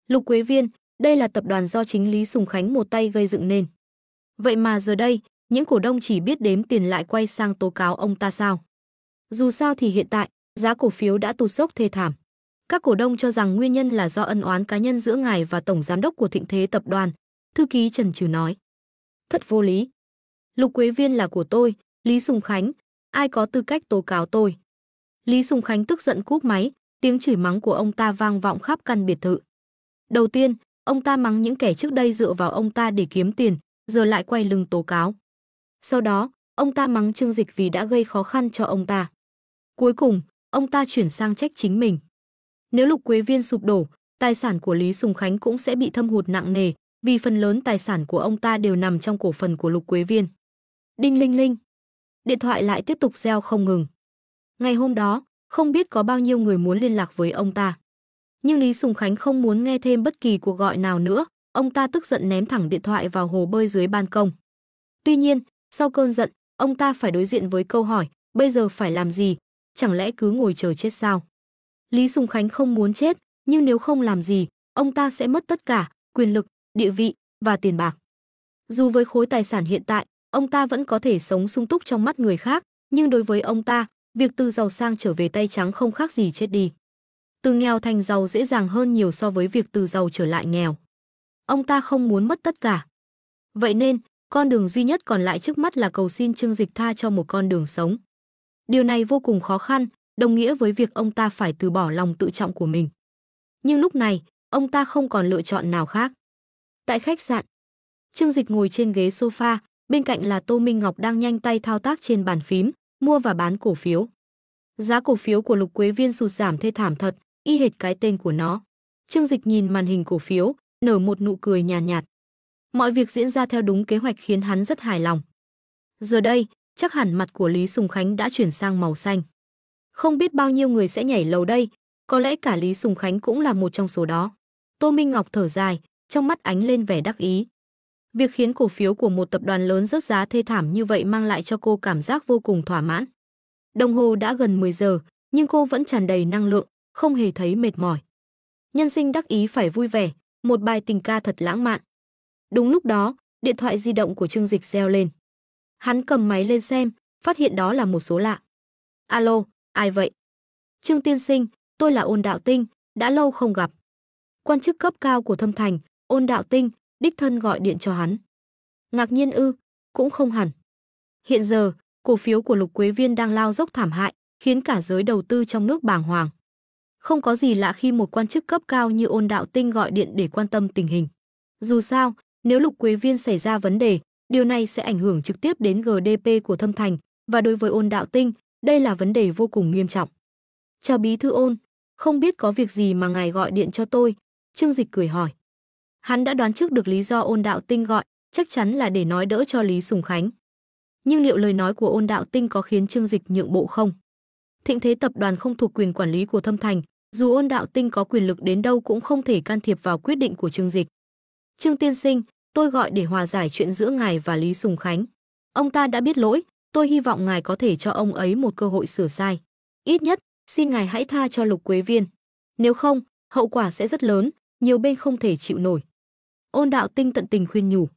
Lục Quế Viên, Đây là tập đoàn do chính Lý Sùng Khánh một tay gây dựng nên. Vậy mà giờ đây, những cổ đông chỉ biết đếm tiền lại quay sang tố cáo ông ta sao? Dù sao thì hiện tại, giá cổ phiếu đã tụt dốc thê thảm. Các cổ đông cho rằng nguyên nhân là do ân oán cá nhân giữa ngài và tổng giám đốc của Thịnh Thế tập đoàn, thư ký Trần Trừ nói. Thật vô lý. Lục Quế Viên là của tôi, Lý Sùng Khánh, ai có tư cách tố cáo tôi? Lý Sùng Khánh tức giận cúp máy, tiếng chửi mắng của ông ta vang vọng khắp căn biệt thự. Đầu tiên, ông ta mắng những kẻ trước đây dựa vào ông ta để kiếm tiền, giờ lại quay lưng tố cáo. Sau đó, ông ta mắng Trương Dịch vì đã gây khó khăn cho ông ta. Cuối cùng, ông ta chuyển sang trách chính mình. Nếu Lục Quế Viên sụp đổ, tài sản của Lý Sùng Khánh cũng sẽ bị thâm hụt nặng nề, vì phần lớn tài sản của ông ta đều nằm trong cổ phần của Lục Quế Viên. Đinh linh linh. Điện thoại lại tiếp tục reo không ngừng. Ngày hôm đó, không biết có bao nhiêu người muốn liên lạc với ông ta. Nhưng Lý Sùng Khánh không muốn nghe thêm bất kỳ cuộc gọi nào nữa, ông ta tức giận ném thẳng điện thoại vào hồ bơi dưới ban công. Tuy nhiên, sau cơn giận, ông ta phải đối diện với câu hỏi, bây giờ phải làm gì, chẳng lẽ cứ ngồi chờ chết sao? Lý Sùng Khánh không muốn chết, nhưng nếu không làm gì, ông ta sẽ mất tất cả, quyền lực, địa vị và tiền bạc. Dù với khối tài sản hiện tại, ông ta vẫn có thể sống sung túc trong mắt người khác, nhưng đối với ông ta, việc từ giàu sang trở về tay trắng không khác gì chết đi. Từ nghèo thành giàu dễ dàng hơn nhiều so với việc từ giàu trở lại nghèo. Ông ta không muốn mất tất cả. Vậy nên, con đường duy nhất còn lại trước mắt là cầu xin Trương Dịch tha cho một con đường sống. Điều này vô cùng khó khăn, đồng nghĩa với việc ông ta phải từ bỏ lòng tự trọng của mình. Nhưng lúc này, ông ta không còn lựa chọn nào khác. Tại khách sạn, Trương Dịch ngồi trên ghế sofa, bên cạnh là Tô Minh Ngọc đang nhanh tay thao tác trên bàn phím, mua và bán cổ phiếu. Giá cổ phiếu của Lục Quế Viên sụt giảm thê thảm thật, y hệt cái tên của nó. Trương Dịch nhìn màn hình cổ phiếu, nở một nụ cười nhàn nhạt. Mọi việc diễn ra theo đúng kế hoạch khiến hắn rất hài lòng. Giờ đây, chắc hẳn mặt của Lý Sùng Khánh đã chuyển sang màu xanh. Không biết bao nhiêu người sẽ nhảy lầu đây, có lẽ cả Lý Sùng Khánh cũng là một trong số đó. Tô Minh Ngọc thở dài, trong mắt ánh lên vẻ đắc ý. Việc khiến cổ phiếu của một tập đoàn lớn rớt giá thê thảm như vậy mang lại cho cô cảm giác vô cùng thỏa mãn. Đồng hồ đã gần 10 giờ, nhưng cô vẫn tràn đầy năng lượng, không hề thấy mệt mỏi. Nhân sinh đắc ý phải vui vẻ, một bài tình ca thật lãng mạn. Đúng lúc đó, điện thoại di động của Trương Dịch reo lên. Hắn cầm máy lên xem, phát hiện đó là một số lạ. Alo, ai vậy? Trương tiên sinh, tôi là Ôn Đạo Tinh, đã lâu không gặp. Quan chức cấp cao của Thâm Thành, Ôn Đạo Tinh, đích thân gọi điện cho hắn. Ngạc nhiên ư? Cũng không hẳn. Hiện giờ, cổ phiếu của Lục Quế Viên đang lao dốc thảm hại, khiến cả giới đầu tư trong nước bàng hoàng. Không có gì lạ khi một quan chức cấp cao như Ôn Đạo Tinh gọi điện để quan tâm tình hình. Dù sao, nếu Lục Quế Viên xảy ra vấn đề, điều này sẽ ảnh hưởng trực tiếp đến GDP của Thâm Thành, và đối với Ôn Đạo Tinh, đây là vấn đề vô cùng nghiêm trọng. Chào bí thư Ôn, không biết có việc gì mà ngài gọi điện cho tôi? Trương Dịch cười hỏi. Hắn đã đoán trước được lý do Ôn Đạo Tinh gọi, chắc chắn là để nói đỡ cho Lý Sùng Khánh. Nhưng liệu lời nói của Ôn Đạo Tinh có khiến Trương Dịch nhượng bộ không? Thịnh Thế tập đoàn không thuộc quyền quản lý của Thâm Thành, dù Ôn Đạo Tinh có quyền lực đến đâu cũng không thể can thiệp vào quyết định của Trương Dịch. Trương tiên sinh, tôi gọi để hòa giải chuyện giữa ngài và Lý Sùng Khánh. Ông ta đã biết lỗi, tôi hy vọng ngài có thể cho ông ấy một cơ hội sửa sai. Ít nhất, xin ngài hãy tha cho Lục Quế Viên. Nếu không, hậu quả sẽ rất lớn, nhiều bên không thể chịu nổi. Ôn Đạo Tinh tận tình khuyên nhủ.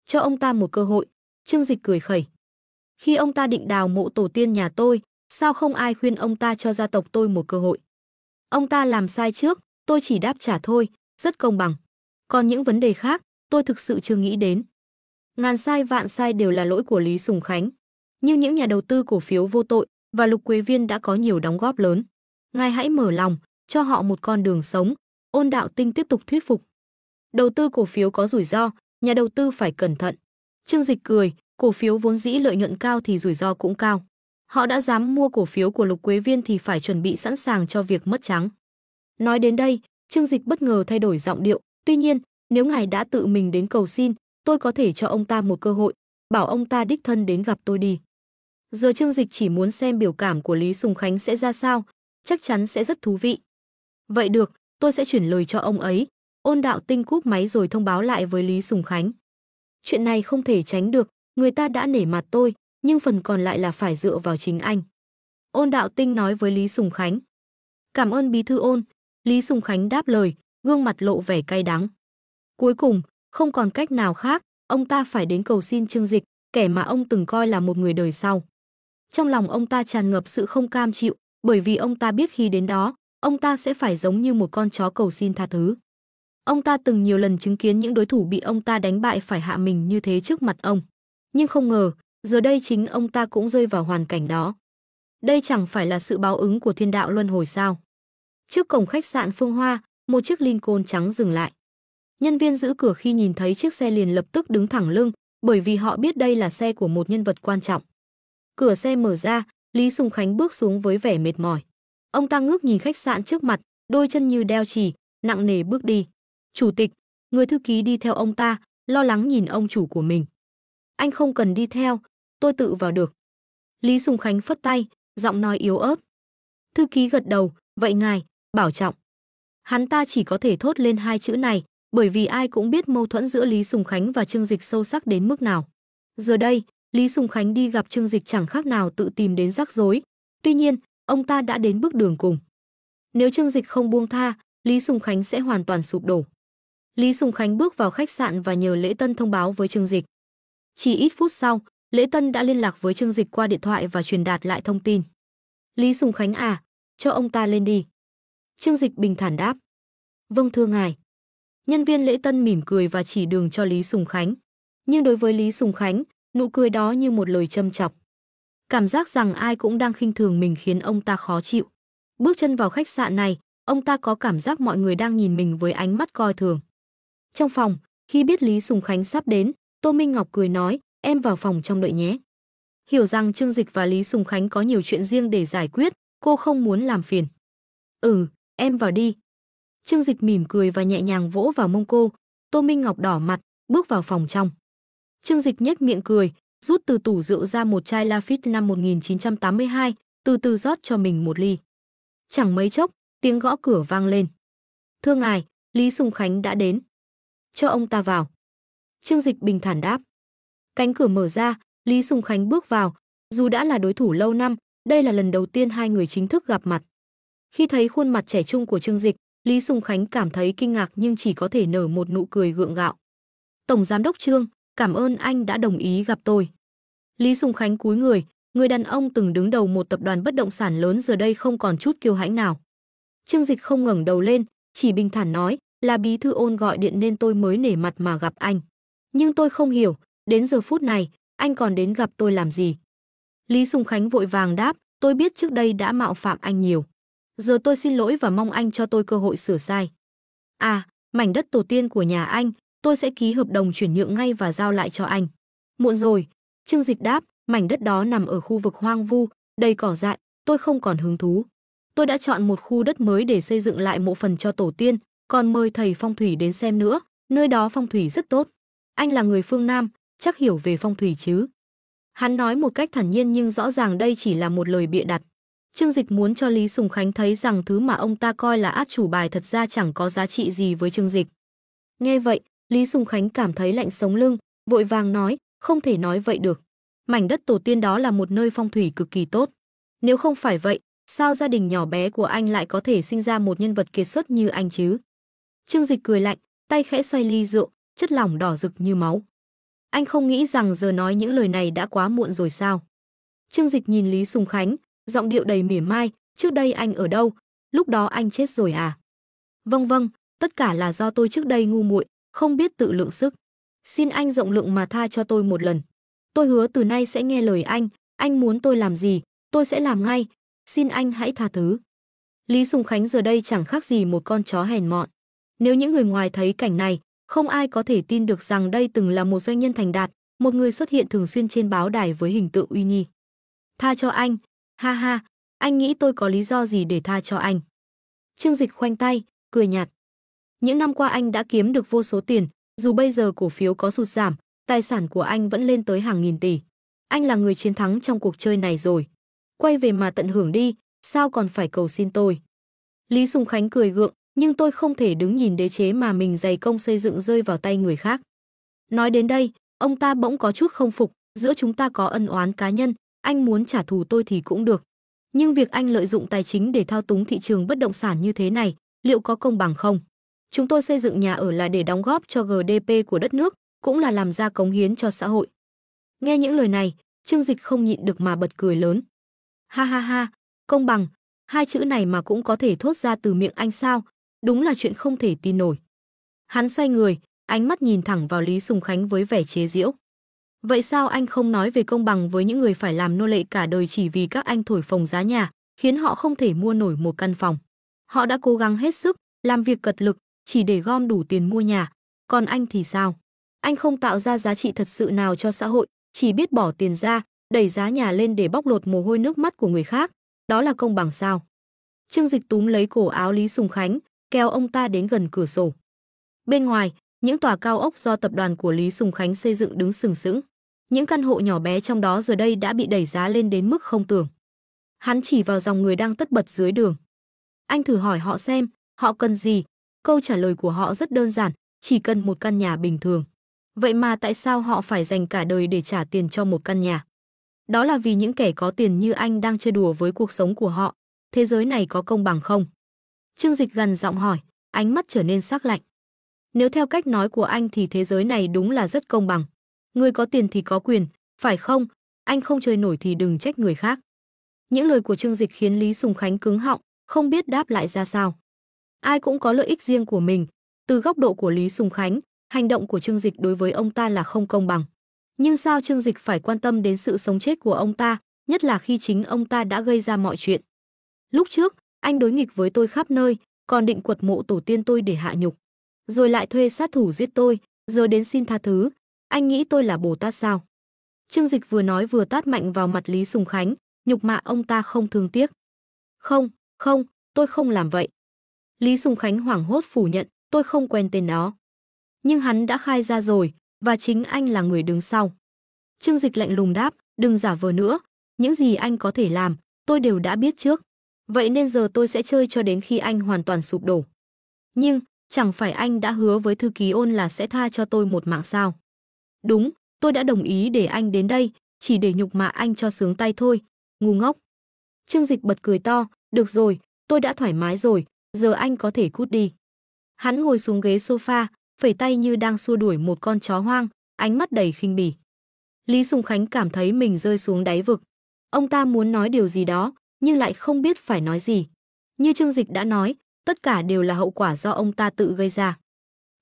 Cho ông ta một cơ hội, Trương Dịch cười khẩy. Khi ông ta định đào mộ tổ tiên nhà tôi, sao không ai khuyên ông ta cho gia tộc tôi một cơ hội? Ông ta làm sai trước, tôi chỉ đáp trả thôi, rất công bằng. Còn những vấn đề khác, tôi thực sự chưa nghĩ đến. Ngàn sai vạn sai đều là lỗi của Lý Sùng Khánh. Nhưng những nhà đầu tư cổ phiếu vô tội và Lục Quế Viên đã có nhiều đóng góp lớn. Ngài hãy mở lòng, cho họ một con đường sống. Ôn Đạo Tinh tiếp tục thuyết phục. Đầu tư cổ phiếu có rủi ro, nhà đầu tư phải cẩn thận. Trương Dịch cười, cổ phiếu vốn dĩ lợi nhuận cao thì rủi ro cũng cao. Họ đã dám mua cổ phiếu của Lục Quế Viên thì phải chuẩn bị sẵn sàng cho việc mất trắng. Nói đến đây, Trương Dịch bất ngờ thay đổi giọng điệu. Tuy nhiên, nếu ngài đã tự mình đến cầu xin, tôi có thể cho ông ta một cơ hội, bảo ông ta đích thân đến gặp tôi đi. Giờ Trương Dịch chỉ muốn xem biểu cảm của Lý Sùng Khánh sẽ ra sao, chắc chắn sẽ rất thú vị. Vậy được, tôi sẽ chuyển lời cho ông ấy. Ôn Đạo Tinh cúp máy rồi thông báo lại với Lý Sùng Khánh. Chuyện này không thể tránh được, người ta đã nể mặt tôi, nhưng phần còn lại là phải dựa vào chính anh. Ôn Đạo Tinh nói với Lý Sùng Khánh. Cảm ơn bí thư Ôn. Lý Sùng Khánh đáp lời, gương mặt lộ vẻ cay đắng. Cuối cùng, không còn cách nào khác, ông ta phải đến cầu xin Trương Dịch, kẻ mà ông từng coi là một người đời sau. Trong lòng ông ta tràn ngập sự không cam chịu, bởi vì ông ta biết khi đến đó, ông ta sẽ phải giống như một con chó cầu xin tha thứ. Ông ta từng nhiều lần chứng kiến những đối thủ bị ông ta đánh bại phải hạ mình như thế trước mặt ông. Nhưng không ngờ, giờ đây chính ông ta cũng rơi vào hoàn cảnh đó. Đây chẳng phải là sự báo ứng của thiên đạo luân hồi sao? Trước cổng khách sạn Phương Hoa, một chiếc Lincoln trắng dừng lại. Nhân viên giữ cửa khi nhìn thấy chiếc xe liền lập tức đứng thẳng lưng, bởi vì họ biết đây là xe của một nhân vật quan trọng. Cửa xe mở ra, Lý Sùng Khánh bước xuống với vẻ mệt mỏi. Ông ta ngước nhìn khách sạn trước mặt, đôi chân như đeo chì, nặng nề bước đi. Chủ tịch, người thư ký đi theo ông ta, lo lắng nhìn ông chủ của mình. Anh không cần đi theo, tôi tự vào được. Lý Sùng Khánh phất tay, giọng nói yếu ớt. Thư ký gật đầu, vậy ngài, bảo trọng. Hắn ta chỉ có thể thốt lên hai chữ này, bởi vì ai cũng biết mâu thuẫn giữa Lý Sùng Khánh và Trương Dịch sâu sắc đến mức nào. Giờ đây, Lý Sùng Khánh đi gặp Trương Dịch chẳng khác nào tự tìm đến rắc rối. Tuy nhiên, ông ta đã đến bước đường cùng. Nếu Trương Dịch không buông tha, Lý Sùng Khánh sẽ hoàn toàn sụp đổ. Lý Sùng Khánh bước vào khách sạn và nhờ Lễ Tân thông báo với Trương Dịch. Chỉ ít phút sau, Lễ Tân đã liên lạc với Trương Dịch qua điện thoại và truyền đạt lại thông tin. Lý Sùng Khánh à, cho ông ta lên đi. Trương Dịch bình thản đáp. Vâng thưa ngài. Nhân viên Lễ Tân mỉm cười và chỉ đường cho Lý Sùng Khánh. Nhưng đối với Lý Sùng Khánh, nụ cười đó như một lời châm chọc. Cảm giác rằng ai cũng đang khinh thường mình khiến ông ta khó chịu. Bước chân vào khách sạn này, ông ta có cảm giác mọi người đang nhìn mình với ánh mắt coi thường. Trong phòng, khi biết Lý Sùng Khánh sắp đến, Tô Minh Ngọc cười nói, em vào phòng trong đợi nhé. Hiểu rằng Trương Dịch và Lý Sùng Khánh có nhiều chuyện riêng để giải quyết, cô không muốn làm phiền. Em vào đi. Trương Dịch mỉm cười và nhẹ nhàng vỗ vào mông cô. Tô Minh Ngọc đỏ mặt, bước vào phòng trong. Trương Dịch nhếch miệng cười, rút từ tủ rượu ra một chai Lafite năm 1982, từ từ rót cho mình một ly. Chẳng mấy chốc, tiếng gõ cửa vang lên. Thưa ngài, Lý Sùng Khánh đã đến. Cho ông ta vào. Trương Dịch bình thản đáp. Cánh cửa mở ra, Lý Sùng Khánh bước vào. Dù đã là đối thủ lâu năm, đây là lần đầu tiên hai người chính thức gặp mặt. Khi thấy khuôn mặt trẻ trung của Trương Dịch, Lý Sùng Khánh cảm thấy kinh ngạc nhưng chỉ có thể nở một nụ cười gượng gạo. Tổng giám đốc Trương, cảm ơn anh đã đồng ý gặp tôi. Lý Sùng Khánh cúi người đàn ông từng đứng đầu một tập đoàn bất động sản lớn giờ đây không còn chút kiêu hãnh nào. Trương Dịch không ngẩng đầu lên, chỉ bình thản nói, là bí thư Ôn gọi điện nên tôi mới nể mặt mà gặp anh. Nhưng tôi không hiểu, đến giờ phút này, anh còn đến gặp tôi làm gì? Lý Sùng Khánh vội vàng đáp, tôi biết trước đây đã mạo phạm anh nhiều. Giờ tôi xin lỗi và mong anh cho tôi cơ hội sửa sai. À, mảnh đất tổ tiên của nhà anh, tôi sẽ ký hợp đồng chuyển nhượng ngay và giao lại cho anh. Muộn rồi, Trương Dịch đáp, mảnh đất đó nằm ở khu vực hoang vu, đầy cỏ dại, tôi không còn hứng thú. Tôi đã chọn một khu đất mới để xây dựng lại mộ phần cho tổ tiên, còn mời thầy phong thủy đến xem nữa, nơi đó phong thủy rất tốt. Anh là người phương Nam, chắc hiểu về phong thủy chứ? Hắn nói một cách thản nhiên nhưng rõ ràng đây chỉ là một lời bịa đặt. Trương Dịch muốn cho Lý Sùng Khánh thấy rằng thứ mà ông ta coi là át chủ bài thật ra chẳng có giá trị gì với Trương Dịch. Nghe vậy, Lý Sùng Khánh cảm thấy lạnh sống lưng, vội vàng nói, không thể nói vậy được. Mảnh đất tổ tiên đó là một nơi phong thủy cực kỳ tốt. Nếu không phải vậy, sao gia đình nhỏ bé của anh lại có thể sinh ra một nhân vật kiệt xuất như anh chứ? Trương Dịch cười lạnh, tay khẽ xoay ly rượu, chất lỏng đỏ rực như máu. Anh không nghĩ rằng giờ nói những lời này đã quá muộn rồi sao? Trương Dịch nhìn Lý Sùng Khánh, giọng điệu đầy mỉa mai, trước đây anh ở đâu? Lúc đó anh chết rồi à? Vâng, tất cả là do tôi trước đây ngu muội, không biết tự lượng sức. Xin anh rộng lượng mà tha cho tôi một lần. Tôi hứa từ nay sẽ nghe lời anh muốn tôi làm gì, tôi sẽ làm ngay, xin anh hãy tha thứ. Lý Sùng Khánh giờ đây chẳng khác gì một con chó hèn mọn. Nếu những người ngoài thấy cảnh này, không ai có thể tin được rằng đây từng là một doanh nhân thành đạt, một người xuất hiện thường xuyên trên báo đài với hình tượng uy nghi. Tha cho anh, ha ha, anh nghĩ tôi có lý do gì để tha cho anh? Trương Dịch khoanh tay, cười nhạt. Những năm qua anh đã kiếm được vô số tiền, dù bây giờ cổ phiếu có sụt giảm, tài sản của anh vẫn lên tới hàng nghìn tỷ. Anh là người chiến thắng trong cuộc chơi này rồi. Quay về mà tận hưởng đi, sao còn phải cầu xin tôi? Lý Sùng Khánh cười gượng, nhưng tôi không thể đứng nhìn đế chế mà mình dày công xây dựng rơi vào tay người khác. Nói đến đây, ông ta bỗng có chút không phục, giữa chúng ta có ân oán cá nhân, anh muốn trả thù tôi thì cũng được. Nhưng việc anh lợi dụng tài chính để thao túng thị trường bất động sản như thế này, liệu có công bằng không? Chúng tôi xây dựng nhà ở là để đóng góp cho GDP của đất nước, cũng là làm ra cống hiến cho xã hội. Nghe những lời này, Trương Dịch không nhịn được mà bật cười lớn. Ha ha ha, công bằng, hai chữ này mà cũng có thể thốt ra từ miệng anh sao? Đúng là chuyện không thể tin nổi. Hắn xoay người, ánh mắt nhìn thẳng vào Lý Sùng Khánh với vẻ chế giễu. Vậy sao anh không nói về công bằng với những người phải làm nô lệ cả đời chỉ vì các anh thổi phồng giá nhà, khiến họ không thể mua nổi một căn phòng? Họ đã cố gắng hết sức, làm việc cật lực, chỉ để gom đủ tiền mua nhà. Còn anh thì sao? Anh không tạo ra giá trị thật sự nào cho xã hội, chỉ biết bỏ tiền ra, đẩy giá nhà lên để bóc lột mồ hôi nước mắt của người khác. Đó là công bằng sao? Trương Dịch túm lấy cổ áo Lý Sùng Khánh, kéo ông ta đến gần cửa sổ. Bên ngoài, những tòa cao ốc do tập đoàn của Lý Sùng Khánh xây dựng đứng sừng sững. Những căn hộ nhỏ bé trong đó giờ đây đã bị đẩy giá lên đến mức không tưởng. Hắn chỉ vào dòng người đang tất bật dưới đường. Anh thử hỏi họ xem, họ cần gì? Câu trả lời của họ rất đơn giản, chỉ cần một căn nhà bình thường. Vậy mà tại sao họ phải dành cả đời để trả tiền cho một căn nhà? Đó là vì những kẻ có tiền như anh đang chơi đùa với cuộc sống của họ. Thế giới này có công bằng không? Trương Dịch gằn giọng hỏi, ánh mắt trở nên sắc lạnh. Nếu theo cách nói của anh thì thế giới này đúng là rất công bằng. Người có tiền thì có quyền, phải không? Anh không chơi nổi thì đừng trách người khác. Những lời của Trương Dịch khiến Lý Sùng Khánh cứng họng, không biết đáp lại ra sao. Ai cũng có lợi ích riêng của mình. Từ góc độ của Lý Sùng Khánh, hành động của Trương Dịch đối với ông ta là không công bằng. Nhưng sao Trương Dịch phải quan tâm đến sự sống chết của ông ta, nhất là khi chính ông ta đã gây ra mọi chuyện. Lúc trước, anh đối nghịch với tôi khắp nơi, còn định quật mộ tổ tiên tôi để hạ nhục. Rồi lại thuê sát thủ giết tôi, giờ đến xin tha thứ. Anh nghĩ tôi là Bồ Tát sao? Trương Dịch vừa nói vừa tát mạnh vào mặt Lý Sùng Khánh, nhục mạ ông ta không thương tiếc. Không, tôi không làm vậy. Lý Sùng Khánh hoảng hốt phủ nhận, tôi không quen tên đó. Nhưng hắn đã khai ra rồi, và chính anh là người đứng sau. Trương Dịch lạnh lùng đáp, đừng giả vờ nữa, những gì anh có thể làm, tôi đều đã biết trước. Vậy nên giờ tôi sẽ chơi cho đến khi anh hoàn toàn sụp đổ. Nhưng, chẳng phải anh đã hứa với thư ký Ôn là sẽ tha cho tôi một mạng sao? Đúng, tôi đã đồng ý để anh đến đây, chỉ để nhục mạ anh cho sướng tay thôi, ngu ngốc. Trương Dịch bật cười to, được rồi, tôi đã thoải mái rồi, giờ anh có thể cút đi. Hắn ngồi xuống ghế sofa, phẩy tay như đang xua đuổi một con chó hoang, ánh mắt đầy khinh bỉ. Lý Sùng Khánh cảm thấy mình rơi xuống đáy vực. Ông ta muốn nói điều gì đó, nhưng lại không biết phải nói gì. Như Trương Dịch đã nói, tất cả đều là hậu quả do ông ta tự gây ra.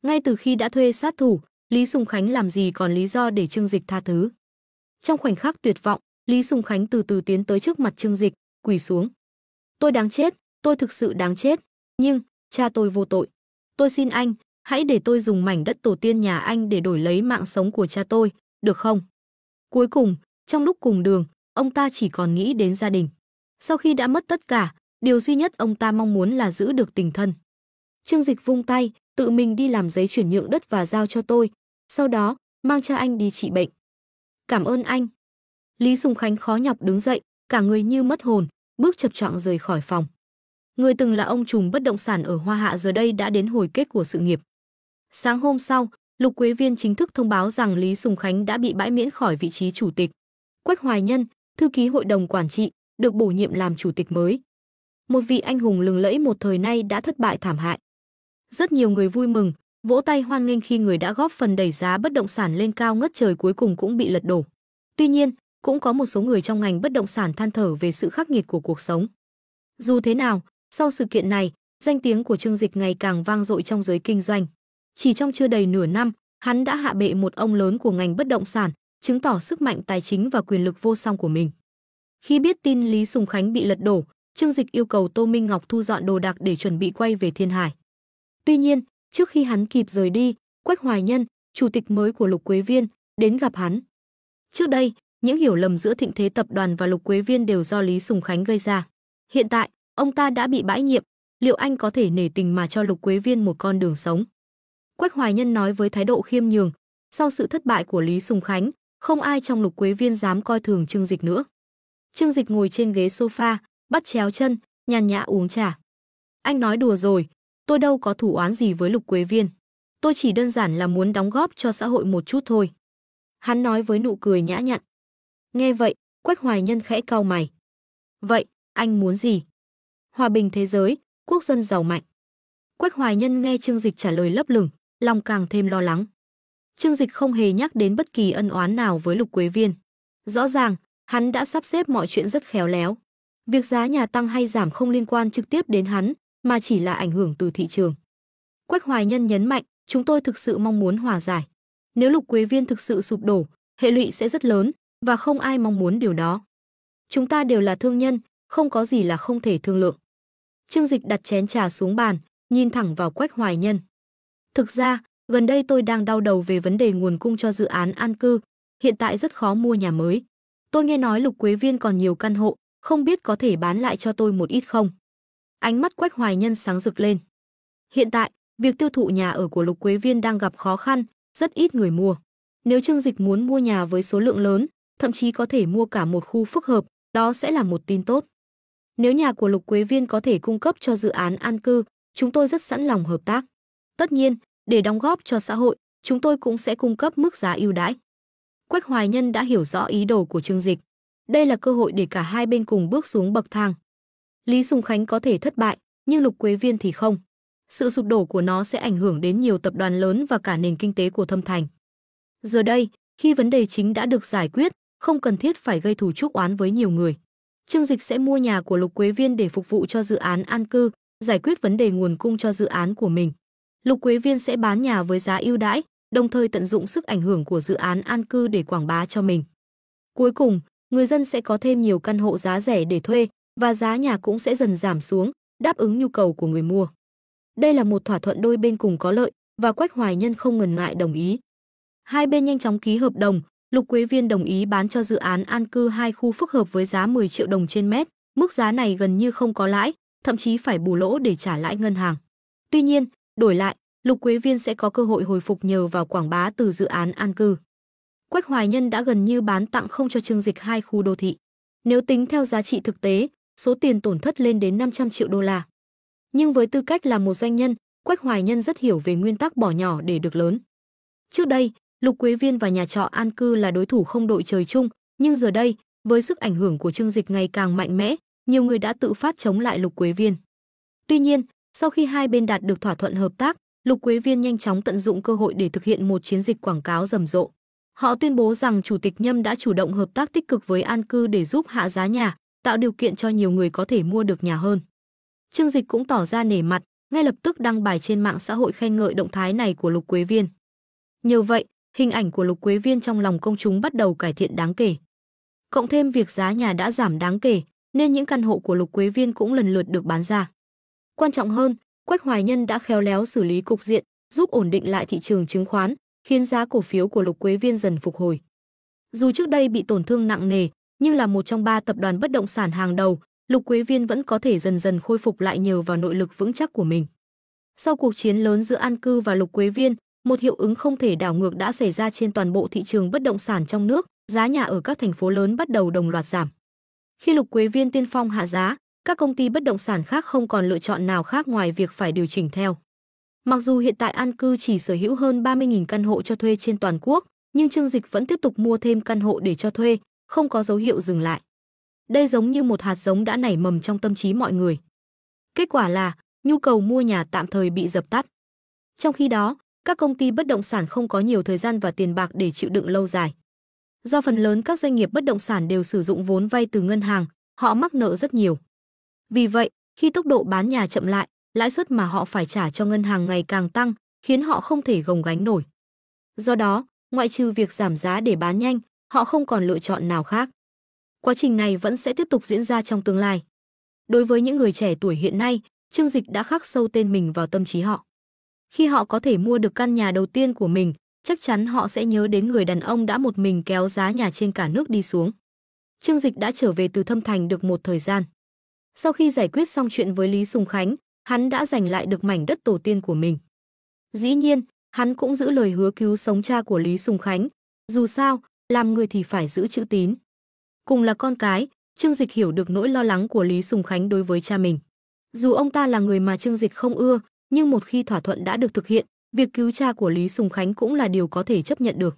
Ngay từ khi đã thuê sát thủ, Lý Sùng Khánh làm gì còn lý do để Trương Dịch tha thứ. Trong khoảnh khắc tuyệt vọng, Lý Sùng Khánh từ từ tiến tới trước mặt Trương Dịch, quỳ xuống. Tôi đáng chết, tôi thực sự đáng chết, nhưng cha tôi vô tội. Tôi xin anh, hãy để tôi dùng mảnh đất tổ tiên nhà anh để đổi lấy mạng sống của cha tôi, được không? Cuối cùng, trong lúc cùng đường, ông ta chỉ còn nghĩ đến gia đình. Sau khi đã mất tất cả, điều duy nhất ông ta mong muốn là giữ được tình thân. Trương Dịch vung tay, tự mình đi làm giấy chuyển nhượng đất và giao cho tôi, sau đó mang cha anh đi trị bệnh. Cảm ơn anh. Lý Sùng Khánh khó nhọc đứng dậy, cả người như mất hồn, bước chập choạng rời khỏi phòng. Người từng là ông trùm bất động sản ở Hoa Hạ giờ đây đã đến hồi kết của sự nghiệp. Sáng hôm sau, Lục Quế Viên chính thức thông báo rằng Lý Sùng Khánh đã bị bãi miễn khỏi vị trí chủ tịch. Quách Hoài Nhân, thư ký hội đồng quản trị, được bổ nhiệm làm chủ tịch mới. Một vị anh hùng lừng lẫy một thời nay đã thất bại thảm hại. Rất nhiều người vui mừng, vỗ tay hoan nghênh khi người đã góp phần đẩy giá bất động sản lên cao ngất trời cuối cùng cũng bị lật đổ. Tuy nhiên, cũng có một số người trong ngành bất động sản than thở về sự khắc nghiệt của cuộc sống. Dù thế nào, sau sự kiện này, danh tiếng của Trương Dịch ngày càng vang dội trong giới kinh doanh. Chỉ trong chưa đầy nửa năm, hắn đã hạ bệ một ông lớn của ngành bất động sản, chứng tỏ sức mạnh tài chính và quyền lực vô song của mình. Khi biết tin Lý Sùng Khánh bị lật đổ, Trương Dịch yêu cầu Tô Minh Ngọc thu dọn đồ đạc để chuẩn bị quay về Thiên Hải. Tuy nhiên, trước khi hắn kịp rời đi, Quách Hoài Nhân, chủ tịch mới của Lục Quế Viên, đến gặp hắn. Trước đây, những hiểu lầm giữa Thịnh Thế Tập đoàn và Lục Quế Viên đều do Lý Sùng Khánh gây ra. Hiện tại, ông ta đã bị bãi nhiệm, liệu anh có thể nể tình mà cho Lục Quế Viên một con đường sống? Quách Hoài Nhân nói với thái độ khiêm nhường, sau sự thất bại của Lý Sùng Khánh, không ai trong Lục Quế Viên dám coi thường Trương Dịch nữa. Trương Dịch ngồi trên ghế sofa, bắt chéo chân, nhàn nhã uống trà. Anh nói đùa rồi, tôi đâu có thù oán gì với Lục Quế Viên. Tôi chỉ đơn giản là muốn đóng góp cho xã hội một chút thôi. Hắn nói với nụ cười nhã nhặn. Nghe vậy, Quách Hoài Nhân khẽ cau mày. Vậy, anh muốn gì? Hòa bình thế giới, quốc dân giàu mạnh. Quách Hoài Nhân nghe Trương Dịch trả lời lấp lửng, lòng càng thêm lo lắng. Trương Dịch không hề nhắc đến bất kỳ ân oán nào với Lục Quế Viên. Rõ ràng, hắn đã sắp xếp mọi chuyện rất khéo léo. Việc giá nhà tăng hay giảm không liên quan trực tiếp đến hắn, mà chỉ là ảnh hưởng từ thị trường. Quách Hoài Nhân nhấn mạnh, chúng tôi thực sự mong muốn hòa giải. Nếu Lục Quế Viên thực sự sụp đổ, hệ lụy sẽ rất lớn, và không ai mong muốn điều đó. Chúng ta đều là thương nhân, không có gì là không thể thương lượng. Trương Dịch đặt chén trà xuống bàn, nhìn thẳng vào Quách Hoài Nhân. Thực ra, gần đây tôi đang đau đầu về vấn đề nguồn cung cho dự án an cư, hiện tại rất khó mua nhà mới. Tôi nghe nói Lục Quế Viên còn nhiều căn hộ, không biết có thể bán lại cho tôi một ít không? Ánh mắt Quách Hoài Nhân sáng rực lên. Hiện tại, việc tiêu thụ nhà ở của Lục Quế Viên đang gặp khó khăn, rất ít người mua. Nếu Trương Dịch muốn mua nhà với số lượng lớn, thậm chí có thể mua cả một khu phức hợp, đó sẽ là một tin tốt. Nếu nhà của Lục Quế Viên có thể cung cấp cho dự án an cư, chúng tôi rất sẵn lòng hợp tác. Tất nhiên, để đóng góp cho xã hội, chúng tôi cũng sẽ cung cấp mức giá ưu đãi. Quách Hoài Nhân đã hiểu rõ ý đồ của Trương Dịch. Đây là cơ hội để cả hai bên cùng bước xuống bậc thang. Lý Sùng Khánh có thể thất bại, nhưng Lục Quế Viên thì không. Sự sụp đổ của nó sẽ ảnh hưởng đến nhiều tập đoàn lớn và cả nền kinh tế của Thâm Thành. Giờ đây, khi vấn đề chính đã được giải quyết, không cần thiết phải gây thù chuốc oán với nhiều người. Trương Dịch sẽ mua nhà của Lục Quế Viên để phục vụ cho dự án an cư, giải quyết vấn đề nguồn cung cho dự án của mình. Lục Quế Viên sẽ bán nhà với giá ưu đãi, đồng thời tận dụng sức ảnh hưởng của dự án an cư để quảng bá cho mình. Cuối cùng, người dân sẽ có thêm nhiều căn hộ giá rẻ để thuê và giá nhà cũng sẽ dần giảm xuống, đáp ứng nhu cầu của người mua. Đây là một thỏa thuận đôi bên cùng có lợi và Quách Hoài Nhân không ngần ngại đồng ý. Hai bên nhanh chóng ký hợp đồng, Lục Quế Viên đồng ý bán cho dự án an cư 2 khu phức hợp với giá 10 triệu đồng trên mét, mức giá này gần như không có lãi, thậm chí phải bù lỗ để trả lãi ngân hàng. Tuy nhiên, đổi lại, Lục Quế Viên sẽ có cơ hội hồi phục nhờ vào quảng bá từ dự án an cư. Quách Hoài Nhân đã gần như bán tặng không cho Trương Dịch 2 khu đô thị. Nếu tính theo giá trị thực tế, số tiền tổn thất lên đến 500 triệu đô la. Nhưng với tư cách là một doanh nhân, Quách Hoài Nhân rất hiểu về nguyên tắc bỏ nhỏ để được lớn. Trước đây, Lục Quế Viên và nhà trọ an cư là đối thủ không đội trời chung, nhưng giờ đây, với sức ảnh hưởng của Trương Dịch ngày càng mạnh mẽ, nhiều người đã tự phát chống lại Lục Quế Viên. Tuy nhiên, sau khi hai bên đạt được thỏa thuận hợp tác, Lục Quế Viên nhanh chóng tận dụng cơ hội để thực hiện một chiến dịch quảng cáo rầm rộ. Họ tuyên bố rằng Chủ tịch Nhâm đã chủ động hợp tác tích cực với an cư để giúp hạ giá nhà, tạo điều kiện cho nhiều người có thể mua được nhà hơn. Trương Dịch cũng tỏ ra nể mặt, ngay lập tức đăng bài trên mạng xã hội khen ngợi động thái này của Lục Quế Viên. Nhờ vậy, hình ảnh của Lục Quế Viên trong lòng công chúng bắt đầu cải thiện đáng kể. Cộng thêm việc giá nhà đã giảm đáng kể, nên những căn hộ của Lục Quế Viên cũng lần lượt được bán ra. Quan trọng hơn, Quách Hoài Nhân đã khéo léo xử lý cục diện, giúp ổn định lại thị trường chứng khoán, khiến giá cổ phiếu của Lục Quế Viên dần phục hồi. Dù trước đây bị tổn thương nặng nề, nhưng là một trong 3 tập đoàn bất động sản hàng đầu, Lục Quế Viên vẫn có thể dần dần khôi phục lại nhờ vào nội lực vững chắc của mình. Sau cuộc chiến lớn giữa an cư và Lục Quế Viên, một hiệu ứng không thể đảo ngược đã xảy ra trên toàn bộ thị trường bất động sản trong nước, giá nhà ở các thành phố lớn bắt đầu đồng loạt giảm. Khi Lục Quế Viên tiên phong hạ giá, các công ty bất động sản khác không còn lựa chọn nào khác ngoài việc phải điều chỉnh theo. Mặc dù hiện tại an cư chỉ sở hữu hơn 30.000 căn hộ cho thuê trên toàn quốc, nhưng Trương Dịch vẫn tiếp tục mua thêm căn hộ để cho thuê, không có dấu hiệu dừng lại. Đây giống như một hạt giống đã nảy mầm trong tâm trí mọi người. Kết quả là, nhu cầu mua nhà tạm thời bị dập tắt. Trong khi đó, các công ty bất động sản không có nhiều thời gian và tiền bạc để chịu đựng lâu dài. Do phần lớn các doanh nghiệp bất động sản đều sử dụng vốn vay từ ngân hàng, họ mắc nợ rất nhiều. Vì vậy, khi tốc độ bán nhà chậm lại, lãi suất mà họ phải trả cho ngân hàng ngày càng tăng, khiến họ không thể gồng gánh nổi. Do đó, ngoại trừ việc giảm giá để bán nhanh, họ không còn lựa chọn nào khác. Quá trình này vẫn sẽ tiếp tục diễn ra trong tương lai. Đối với những người trẻ tuổi hiện nay, Trương Dịch đã khắc sâu tên mình vào tâm trí họ. Khi họ có thể mua được căn nhà đầu tiên của mình, chắc chắn họ sẽ nhớ đến người đàn ông đã một mình kéo giá nhà trên cả nước đi xuống. Trương Dịch đã trở về từ Thâm Thành được một thời gian. Sau khi giải quyết xong chuyện với Lý Sùng Khánh, hắn đã giành lại được mảnh đất tổ tiên của mình. Dĩ nhiên, hắn cũng giữ lời hứa cứu sống cha của Lý Sùng Khánh. Dù sao, làm người thì phải giữ chữ tín. Cùng là con cái, Trương Dịch hiểu được nỗi lo lắng của Lý Sùng Khánh đối với cha mình. Dù ông ta là người mà Trương Dịch không ưa, nhưng một khi thỏa thuận đã được thực hiện, việc cứu cha của Lý Sùng Khánh cũng là điều có thể chấp nhận được.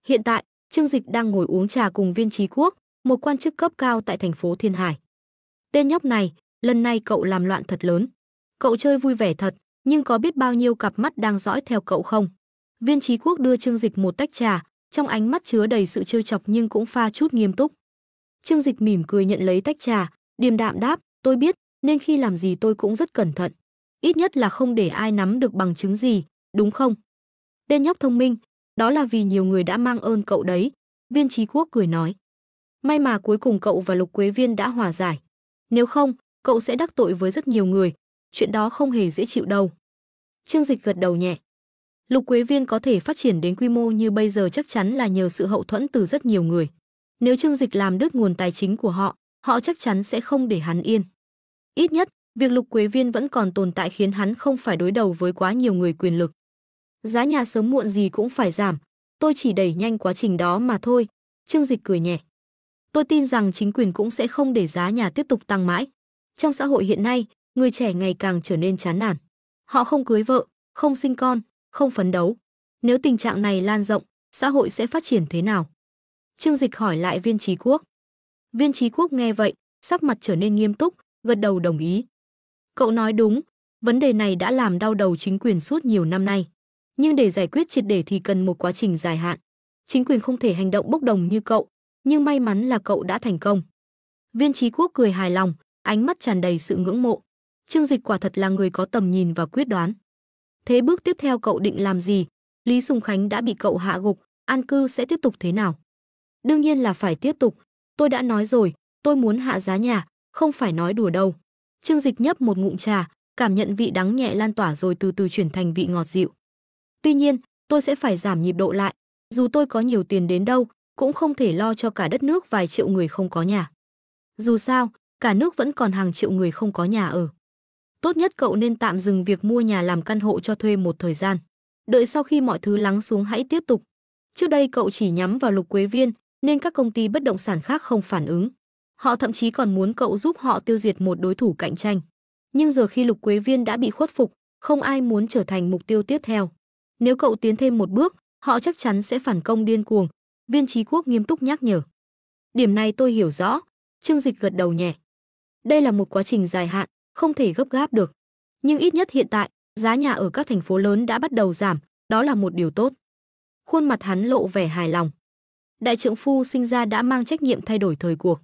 Hiện tại, Trương Dịch đang ngồi uống trà cùng Viên Chí Quốc, một quan chức cấp cao tại thành phố Thiên Hải. Tên nhóc này, lần này cậu làm loạn thật lớn. Cậu chơi vui vẻ thật, nhưng có biết bao nhiêu cặp mắt đang dõi theo cậu không? Viên Chí Quốc đưa Trương Dịch một tách trà, trong ánh mắt chứa đầy sự trêu chọc nhưng cũng pha chút nghiêm túc. Trương Dịch mỉm cười nhận lấy tách trà, điềm đạm đáp, tôi biết, nên khi làm gì tôi cũng rất cẩn thận. Ít nhất là không để ai nắm được bằng chứng gì, đúng không? Tên nhóc thông minh, đó là vì nhiều người đã mang ơn cậu đấy. Viên Chí Quốc cười nói. May mà cuối cùng cậu và Lục Quế Viên đã hòa giải. Nếu không, cậu sẽ đắc tội với rất nhiều người. Chuyện đó không hề dễ chịu đâu. Trương Dịch gật đầu nhẹ. Lục Quế Viên có thể phát triển đến quy mô như bây giờ chắc chắn là nhờ sự hậu thuẫn từ rất nhiều người. Nếu Trương Dịch làm đứt nguồn tài chính của họ, họ chắc chắn sẽ không để hắn yên. Ít nhất, việc Lục Quế Viên vẫn còn tồn tại khiến hắn không phải đối đầu với quá nhiều người quyền lực. Giá nhà sớm muộn gì cũng phải giảm, tôi chỉ đẩy nhanh quá trình đó mà thôi. Trương Dịch cười nhẹ. Tôi tin rằng chính quyền cũng sẽ không để giá nhà tiếp tục tăng mãi. Trong xã hội hiện nay, người trẻ ngày càng trở nên chán nản. Họ không cưới vợ, không sinh con, không phấn đấu. Nếu tình trạng này lan rộng, xã hội sẽ phát triển thế nào? Trương Dịch hỏi lại Viên Chí Quốc. Viên Chí Quốc nghe vậy, sắc mặt trở nên nghiêm túc, gật đầu đồng ý. Cậu nói đúng, vấn đề này đã làm đau đầu chính quyền suốt nhiều năm nay. Nhưng để giải quyết triệt để thì cần một quá trình dài hạn. Chính quyền không thể hành động bốc đồng như cậu, nhưng may mắn là cậu đã thành công. Viên Chí Quốc cười hài lòng, ánh mắt tràn đầy sự ngưỡng mộ. Trương Dịch quả thật là người có tầm nhìn và quyết đoán. Thế bước tiếp theo cậu định làm gì? Lý Sùng Khánh đã bị cậu hạ gục, an cư sẽ tiếp tục thế nào? Đương nhiên là phải tiếp tục. Tôi đã nói rồi, tôi muốn hạ giá nhà, không phải nói đùa đâu. Trương Dịch nhấp một ngụm trà, cảm nhận vị đắng nhẹ lan tỏa rồi từ từ chuyển thành vị ngọt dịu. Tuy nhiên, tôi sẽ phải giảm nhịp độ lại. Dù tôi có nhiều tiền đến đâu, cũng không thể lo cho cả đất nước vài triệu người không có nhà. Dù sao, cả nước vẫn còn hàng triệu người không có nhà ở. Tốt nhất cậu nên tạm dừng việc mua nhà làm căn hộ cho thuê một thời gian. Đợi sau khi mọi thứ lắng xuống hãy tiếp tục. Trước đây cậu chỉ nhắm vào Lục Quế Viên, nên các công ty bất động sản khác không phản ứng. Họ thậm chí còn muốn cậu giúp họ tiêu diệt một đối thủ cạnh tranh. Nhưng giờ khi Lục Quế Viên đã bị khuất phục, không ai muốn trở thành mục tiêu tiếp theo. Nếu cậu tiến thêm một bước, họ chắc chắn sẽ phản công điên cuồng. Viên Chí Quốc nghiêm túc nhắc nhở. Điểm này tôi hiểu rõ. Trương Dịch gật đầu nhẹ. Đây là một quá trình dài hạn, không thể gấp gáp được. Nhưng ít nhất hiện tại, giá nhà ở các thành phố lớn đã bắt đầu giảm, đó là một điều tốt. Khuôn mặt hắn lộ vẻ hài lòng. Đại trượng phu sinh ra đã mang trách nhiệm thay đổi thời cuộc.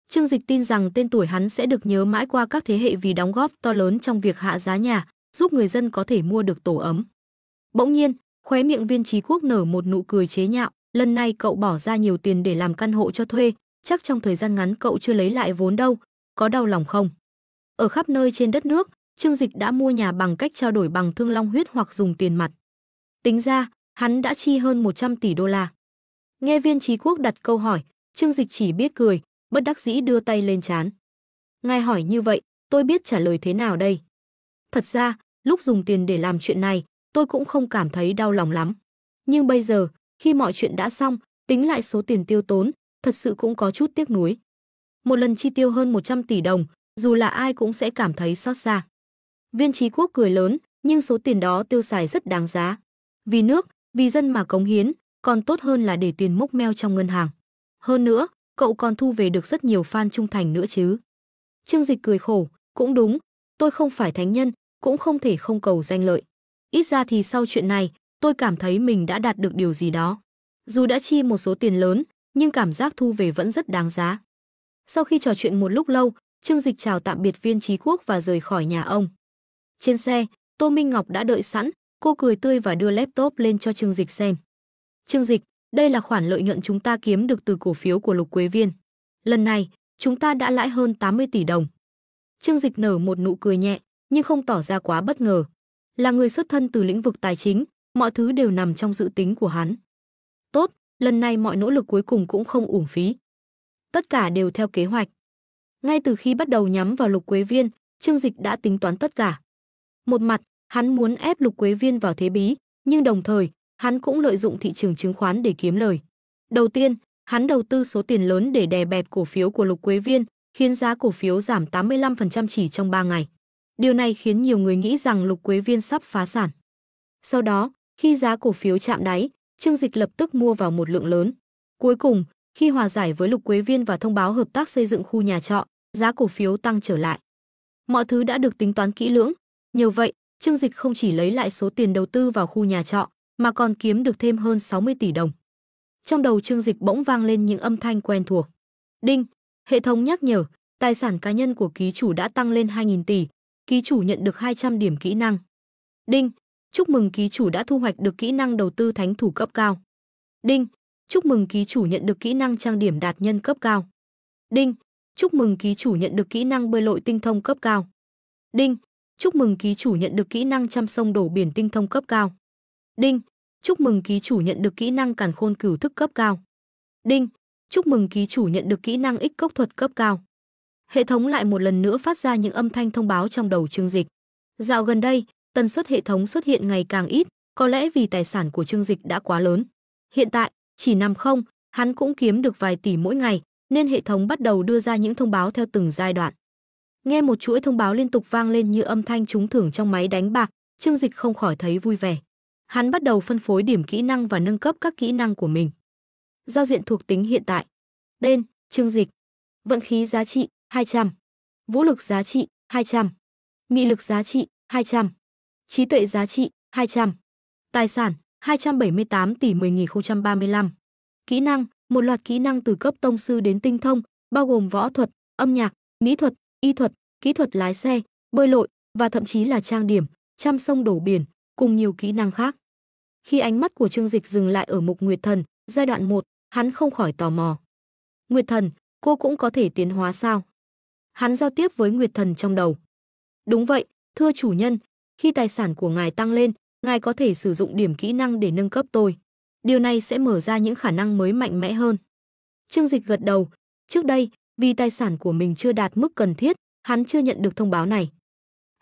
Trương Dịch tin rằng tên tuổi hắn sẽ được nhớ mãi qua các thế hệ vì đóng góp to lớn trong việc hạ giá nhà, giúp người dân có thể mua được tổ ấm. Bỗng nhiên, khóe miệng Viên Chí Quốc nở một nụ cười chế nhạo. Lần này cậu bỏ ra nhiều tiền để làm căn hộ cho thuê, chắc trong thời gian ngắn cậu chưa lấy lại vốn đâu, có đau lòng không? Ở khắp nơi trên đất nước, Trương Dịch đã mua nhà bằng cách trao đổi bằng thương long huyết hoặc dùng tiền mặt. Tính ra, hắn đã chi hơn 100 tỷ đô la. Nghe Viên Chí Quốc đặt câu hỏi, Trương Dịch chỉ biết cười, bất đắc dĩ đưa tay lên trán. Ngài hỏi như vậy, tôi biết trả lời thế nào đây? Thật ra, lúc dùng tiền để làm chuyện này, tôi cũng không cảm thấy đau lòng lắm. Nhưng bây giờ, khi mọi chuyện đã xong, tính lại số tiền tiêu tốn, thật sự cũng có chút tiếc nuối. Một lần chi tiêu hơn 100 tỷ đồng, dù là ai cũng sẽ cảm thấy xót xa. Viên Chí Quốc cười lớn, nhưng số tiền đó tiêu xài rất đáng giá. Vì nước, vì dân mà cống hiến, còn tốt hơn là để tiền mốc meo trong ngân hàng. Hơn nữa, cậu còn thu về được rất nhiều fan trung thành nữa chứ. Trương Dịch cười khổ, cũng đúng, tôi không phải thánh nhân, cũng không thể không cầu danh lợi. Ít ra thì sau chuyện này, tôi cảm thấy mình đã đạt được điều gì đó. Dù đã chi một số tiền lớn, nhưng cảm giác thu về vẫn rất đáng giá. Sau khi trò chuyện một lúc lâu, Trương Dịch chào tạm biệt Viên Chí Quốc và rời khỏi nhà ông. Trên xe, Tô Minh Ngọc đã đợi sẵn, cô cười tươi và đưa laptop lên cho Trương Dịch xem. Trương Dịch, đây là khoản lợi nhuận chúng ta kiếm được từ cổ phiếu của Lục Quế Viên. Lần này, chúng ta đã lãi hơn 80 tỷ đồng. Trương Dịch nở một nụ cười nhẹ, nhưng không tỏ ra quá bất ngờ. Là người xuất thân từ lĩnh vực tài chính, mọi thứ đều nằm trong dự tính của hắn. Tốt, lần này mọi nỗ lực cuối cùng cũng không uổng phí. Tất cả đều theo kế hoạch. Ngay từ khi bắt đầu nhắm vào Lục Quế Viên, Trương Dịch đã tính toán tất cả. Một mặt, hắn muốn ép Lục Quế Viên vào thế bí, nhưng đồng thời, hắn cũng lợi dụng thị trường chứng khoán để kiếm lời. Đầu tiên, hắn đầu tư số tiền lớn để đè bẹp cổ phiếu của Lục Quế Viên, khiến giá cổ phiếu giảm 85% chỉ trong 3 ngày. Điều này khiến nhiều người nghĩ rằng Lục Quế Viên sắp phá sản. Sau đó, khi giá cổ phiếu chạm đáy, Trương Dịch lập tức mua vào một lượng lớn. Cuối cùng, khi hòa giải với Lục Quế Viên và thông báo hợp tác xây dựng khu nhà trọ, giá cổ phiếu tăng trở lại. Mọi thứ đã được tính toán kỹ lưỡng, nhờ vậy, Trương Dịch không chỉ lấy lại số tiền đầu tư vào khu nhà trọ, mà còn kiếm được thêm hơn 60 tỷ đồng. Trong đầu Trương Dịch bỗng vang lên những âm thanh quen thuộc. Đinh, hệ thống nhắc nhở, tài sản cá nhân của ký chủ đã tăng lên 2.000 tỷ, ký chủ nhận được 200 điểm kỹ năng. Đinh, chúc mừng ký chủ đã thu hoạch được kỹ năng đầu tư thánh thủ cấp cao. Đinh, chúc mừng ký chủ nhận được kỹ năng trang điểm đạt nhân cấp cao. Đinh, chúc mừng ký chủ nhận được kỹ năng bơi lội tinh thông cấp cao. Đinh, chúc mừng ký chủ nhận được kỹ năng trăm sông đổ biển tinh thông cấp cao. Đinh, chúc mừng ký chủ nhận được kỹ năng càn khôn cửu thức cấp cao. Đinh, chúc mừng ký chủ nhận được kỹ năng ích cốc thuật cấp cao. Hệ thống lại một lần nữa phát ra những âm thanh thông báo trong đầu Trương Dịch. Dạo gần đây, tần suất hệ thống xuất hiện ngày càng ít, có lẽ vì tài sản của Trương Dịch đã quá lớn. Hiện tại, chỉ nằm không, hắn cũng kiếm được vài tỷ mỗi ngày, nên hệ thống bắt đầu đưa ra những thông báo theo từng giai đoạn. Nghe một chuỗi thông báo liên tục vang lên như âm thanh trúng thưởng trong máy đánh bạc, Trương Dịch không khỏi thấy vui vẻ. Hắn bắt đầu phân phối điểm kỹ năng và nâng cấp các kỹ năng của mình. Giao diện thuộc tính hiện tại. Tên: Trương Dịch. Vận khí giá trị: 200. Vũ lực giá trị: 200. Mị lực giá trị: 200. Trí tuệ giá trị: 200. Tài sản: 278 tỷ 10.035. Kỹ năng: một loạt kỹ năng từ cấp tông sư đến tinh thông, bao gồm võ thuật, âm nhạc, mỹ thuật, y thuật, kỹ thuật lái xe, bơi lội và thậm chí là trang điểm, trăm sông đổ biển, cùng nhiều kỹ năng khác. Khi ánh mắt của Trương Dịch dừng lại ở mục Nguyệt Thần, giai đoạn 1, hắn không khỏi tò mò. Nguyệt Thần, cô cũng có thể tiến hóa sao? Hắn giao tiếp với Nguyệt Thần trong đầu. Đúng vậy, thưa chủ nhân, khi tài sản của ngài tăng lên, ngài có thể sử dụng điểm kỹ năng để nâng cấp tôi. Điều này sẽ mở ra những khả năng mới mạnh mẽ hơn. Trương Dịch gật đầu. Trước đây, vì tài sản của mình chưa đạt mức cần thiết, hắn chưa nhận được thông báo này.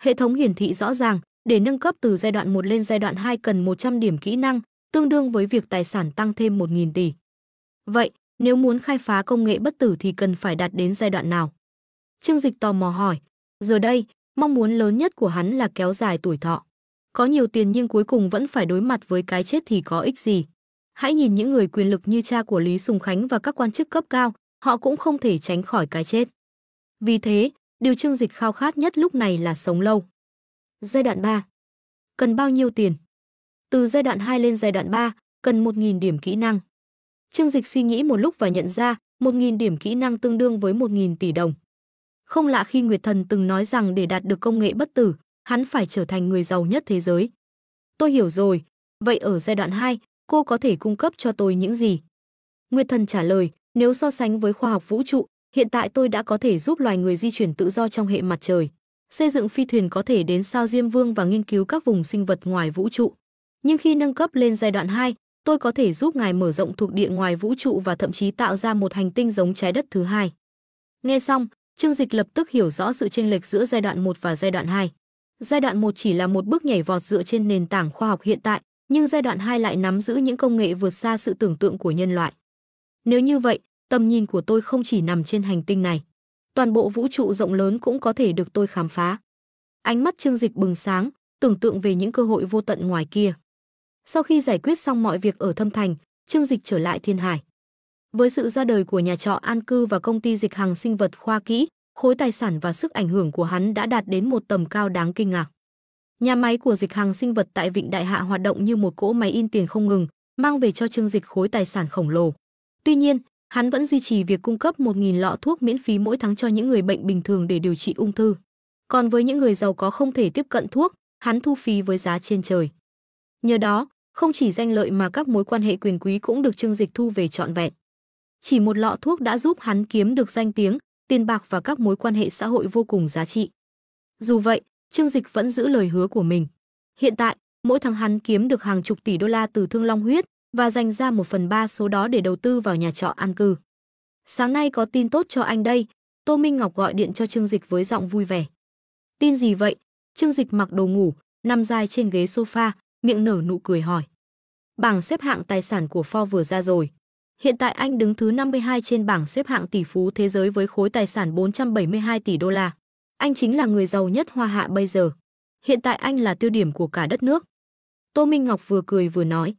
Hệ thống hiển thị rõ ràng, để nâng cấp từ giai đoạn 1 lên giai đoạn 2 cần 100 điểm kỹ năng, tương đương với việc tài sản tăng thêm 1.000 tỷ. Vậy, nếu muốn khai phá công nghệ bất tử thì cần phải đạt đến giai đoạn nào? Trương Dịch tò mò hỏi. Giờ đây, mong muốn lớn nhất của hắn là kéo dài tuổi thọ. Có nhiều tiền nhưng cuối cùng vẫn phải đối mặt với cái chết thì có ích gì? Hãy nhìn những người quyền lực như cha của Lý Sùng Khánh và các quan chức cấp cao, họ cũng không thể tránh khỏi cái chết. Vì thế, điều Trương Dịch khao khát nhất lúc này là sống lâu. Giai đoạn 3. Cần bao nhiêu tiền? Từ giai đoạn 2 lên giai đoạn 3, cần 1.000 điểm kỹ năng. Trương Dịch suy nghĩ một lúc và nhận ra, 1.000 điểm kỹ năng tương đương với 1.000 tỷ đồng. Không lạ khi Nguyệt Thần từng nói rằng để đạt được công nghệ bất tử, hắn phải trở thành người giàu nhất thế giới. Tôi hiểu rồi, vậy ở giai đoạn 2, cô có thể cung cấp cho tôi những gì? Nguyệt Thần trả lời, nếu so sánh với khoa học vũ trụ, hiện tại tôi đã có thể giúp loài người di chuyển tự do trong hệ mặt trời, xây dựng phi thuyền có thể đến sao Diêm Vương và nghiên cứu các vùng sinh vật ngoài vũ trụ. Nhưng khi nâng cấp lên giai đoạn 2, tôi có thể giúp ngài mở rộng thuộc địa ngoài vũ trụ và thậm chí tạo ra một hành tinh giống trái đất thứ hai. Nghe xong, Trương Dịch lập tức hiểu rõ sự chênh lệch giữa giai đoạn 1 và giai đoạn 2. Giai đoạn 1 chỉ là một bước nhảy vọt dựa trên nền tảng khoa học hiện tại, nhưng giai đoạn 2 lại nắm giữ những công nghệ vượt xa sự tưởng tượng của nhân loại. Nếu như vậy, tầm nhìn của tôi không chỉ nằm trên hành tinh này. Toàn bộ vũ trụ rộng lớn cũng có thể được tôi khám phá. Ánh mắt Trương Dịch bừng sáng, tưởng tượng về những cơ hội vô tận ngoài kia. Sau khi giải quyết xong mọi việc ở Thâm Thành, Trương Dịch trở lại Thiên Hải. Với sự ra đời của nhà trọ an cư và công ty Dịch Hằng sinh vật khoa kỹ, khối tài sản và sức ảnh hưởng của hắn đã đạt đến một tầm cao đáng kinh ngạc. Nhà máy của Dịch Hằng sinh vật tại Vịnh Đại Hạ hoạt động như một cỗ máy in tiền không ngừng, mang về cho Trương Dịch khối tài sản khổng lồ. Tuy nhiên, hắn vẫn duy trì việc cung cấp 1.000 lọ thuốc miễn phí mỗi tháng cho những người bệnh bình thường để điều trị ung thư. Còn với những người giàu có không thể tiếp cận thuốc, hắn thu phí với giá trên trời. Nhờ đó, không chỉ danh lợi mà các mối quan hệ quyền quý cũng được Trương Dịch thu về trọn vẹn. Chỉ một lọ thuốc đã giúp hắn kiếm được danh tiếng, tiền bạc và các mối quan hệ xã hội vô cùng giá trị. Dù vậy, Trương Dịch vẫn giữ lời hứa của mình. Hiện tại, mỗi tháng hắn kiếm được hàng chục tỷ đô la từ Thương Long huyết và dành ra 1/3 số đó để đầu tư vào nhà trọ an cư. Sáng nay có tin tốt cho anh đây, Tô Minh Ngọc gọi điện cho Trương Dịch với giọng vui vẻ. Tin gì vậy? Trương Dịch mặc đồ ngủ, nằm dài trên ghế sofa, miệng nở nụ cười hỏi. Bảng xếp hạng tài sản của Forbes vừa ra rồi. Hiện tại anh đứng thứ 52 trên bảng xếp hạng tỷ phú thế giới với khối tài sản 472 tỷ đô la. Anh chính là người giàu nhất Hoa Hạ bây giờ. Hiện tại anh là tiêu điểm của cả đất nước. Tô Minh Ngọc vừa cười vừa nói.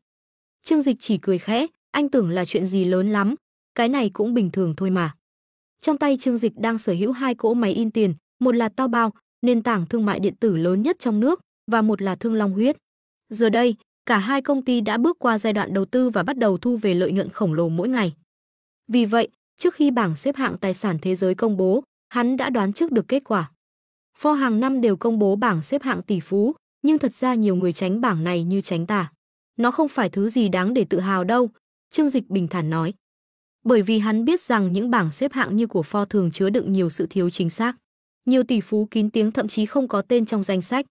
Trương Dịch chỉ cười khẽ, anh tưởng là chuyện gì lớn lắm, cái này cũng bình thường thôi mà. Trong tay Trương Dịch đang sở hữu 2 cỗ máy in tiền, một là Taobao, nền tảng thương mại điện tử lớn nhất trong nước, và một là Thương Long Huyết. Giờ đây, cả hai công ty đã bước qua giai đoạn đầu tư và bắt đầu thu về lợi nhuận khổng lồ mỗi ngày. Vì vậy, trước khi bảng xếp hạng tài sản thế giới công bố, hắn đã đoán trước được kết quả. Forbes hàng năm đều công bố bảng xếp hạng tỷ phú, nhưng thật ra nhiều người tránh bảng này như tránh tà. Nó không phải thứ gì đáng để tự hào đâu, Trương Dịch bình thản nói. Bởi vì hắn biết rằng những bảng xếp hạng như của Forbes thường chứa đựng nhiều sự thiếu chính xác. Nhiều tỷ phú kín tiếng thậm chí không có tên trong danh sách.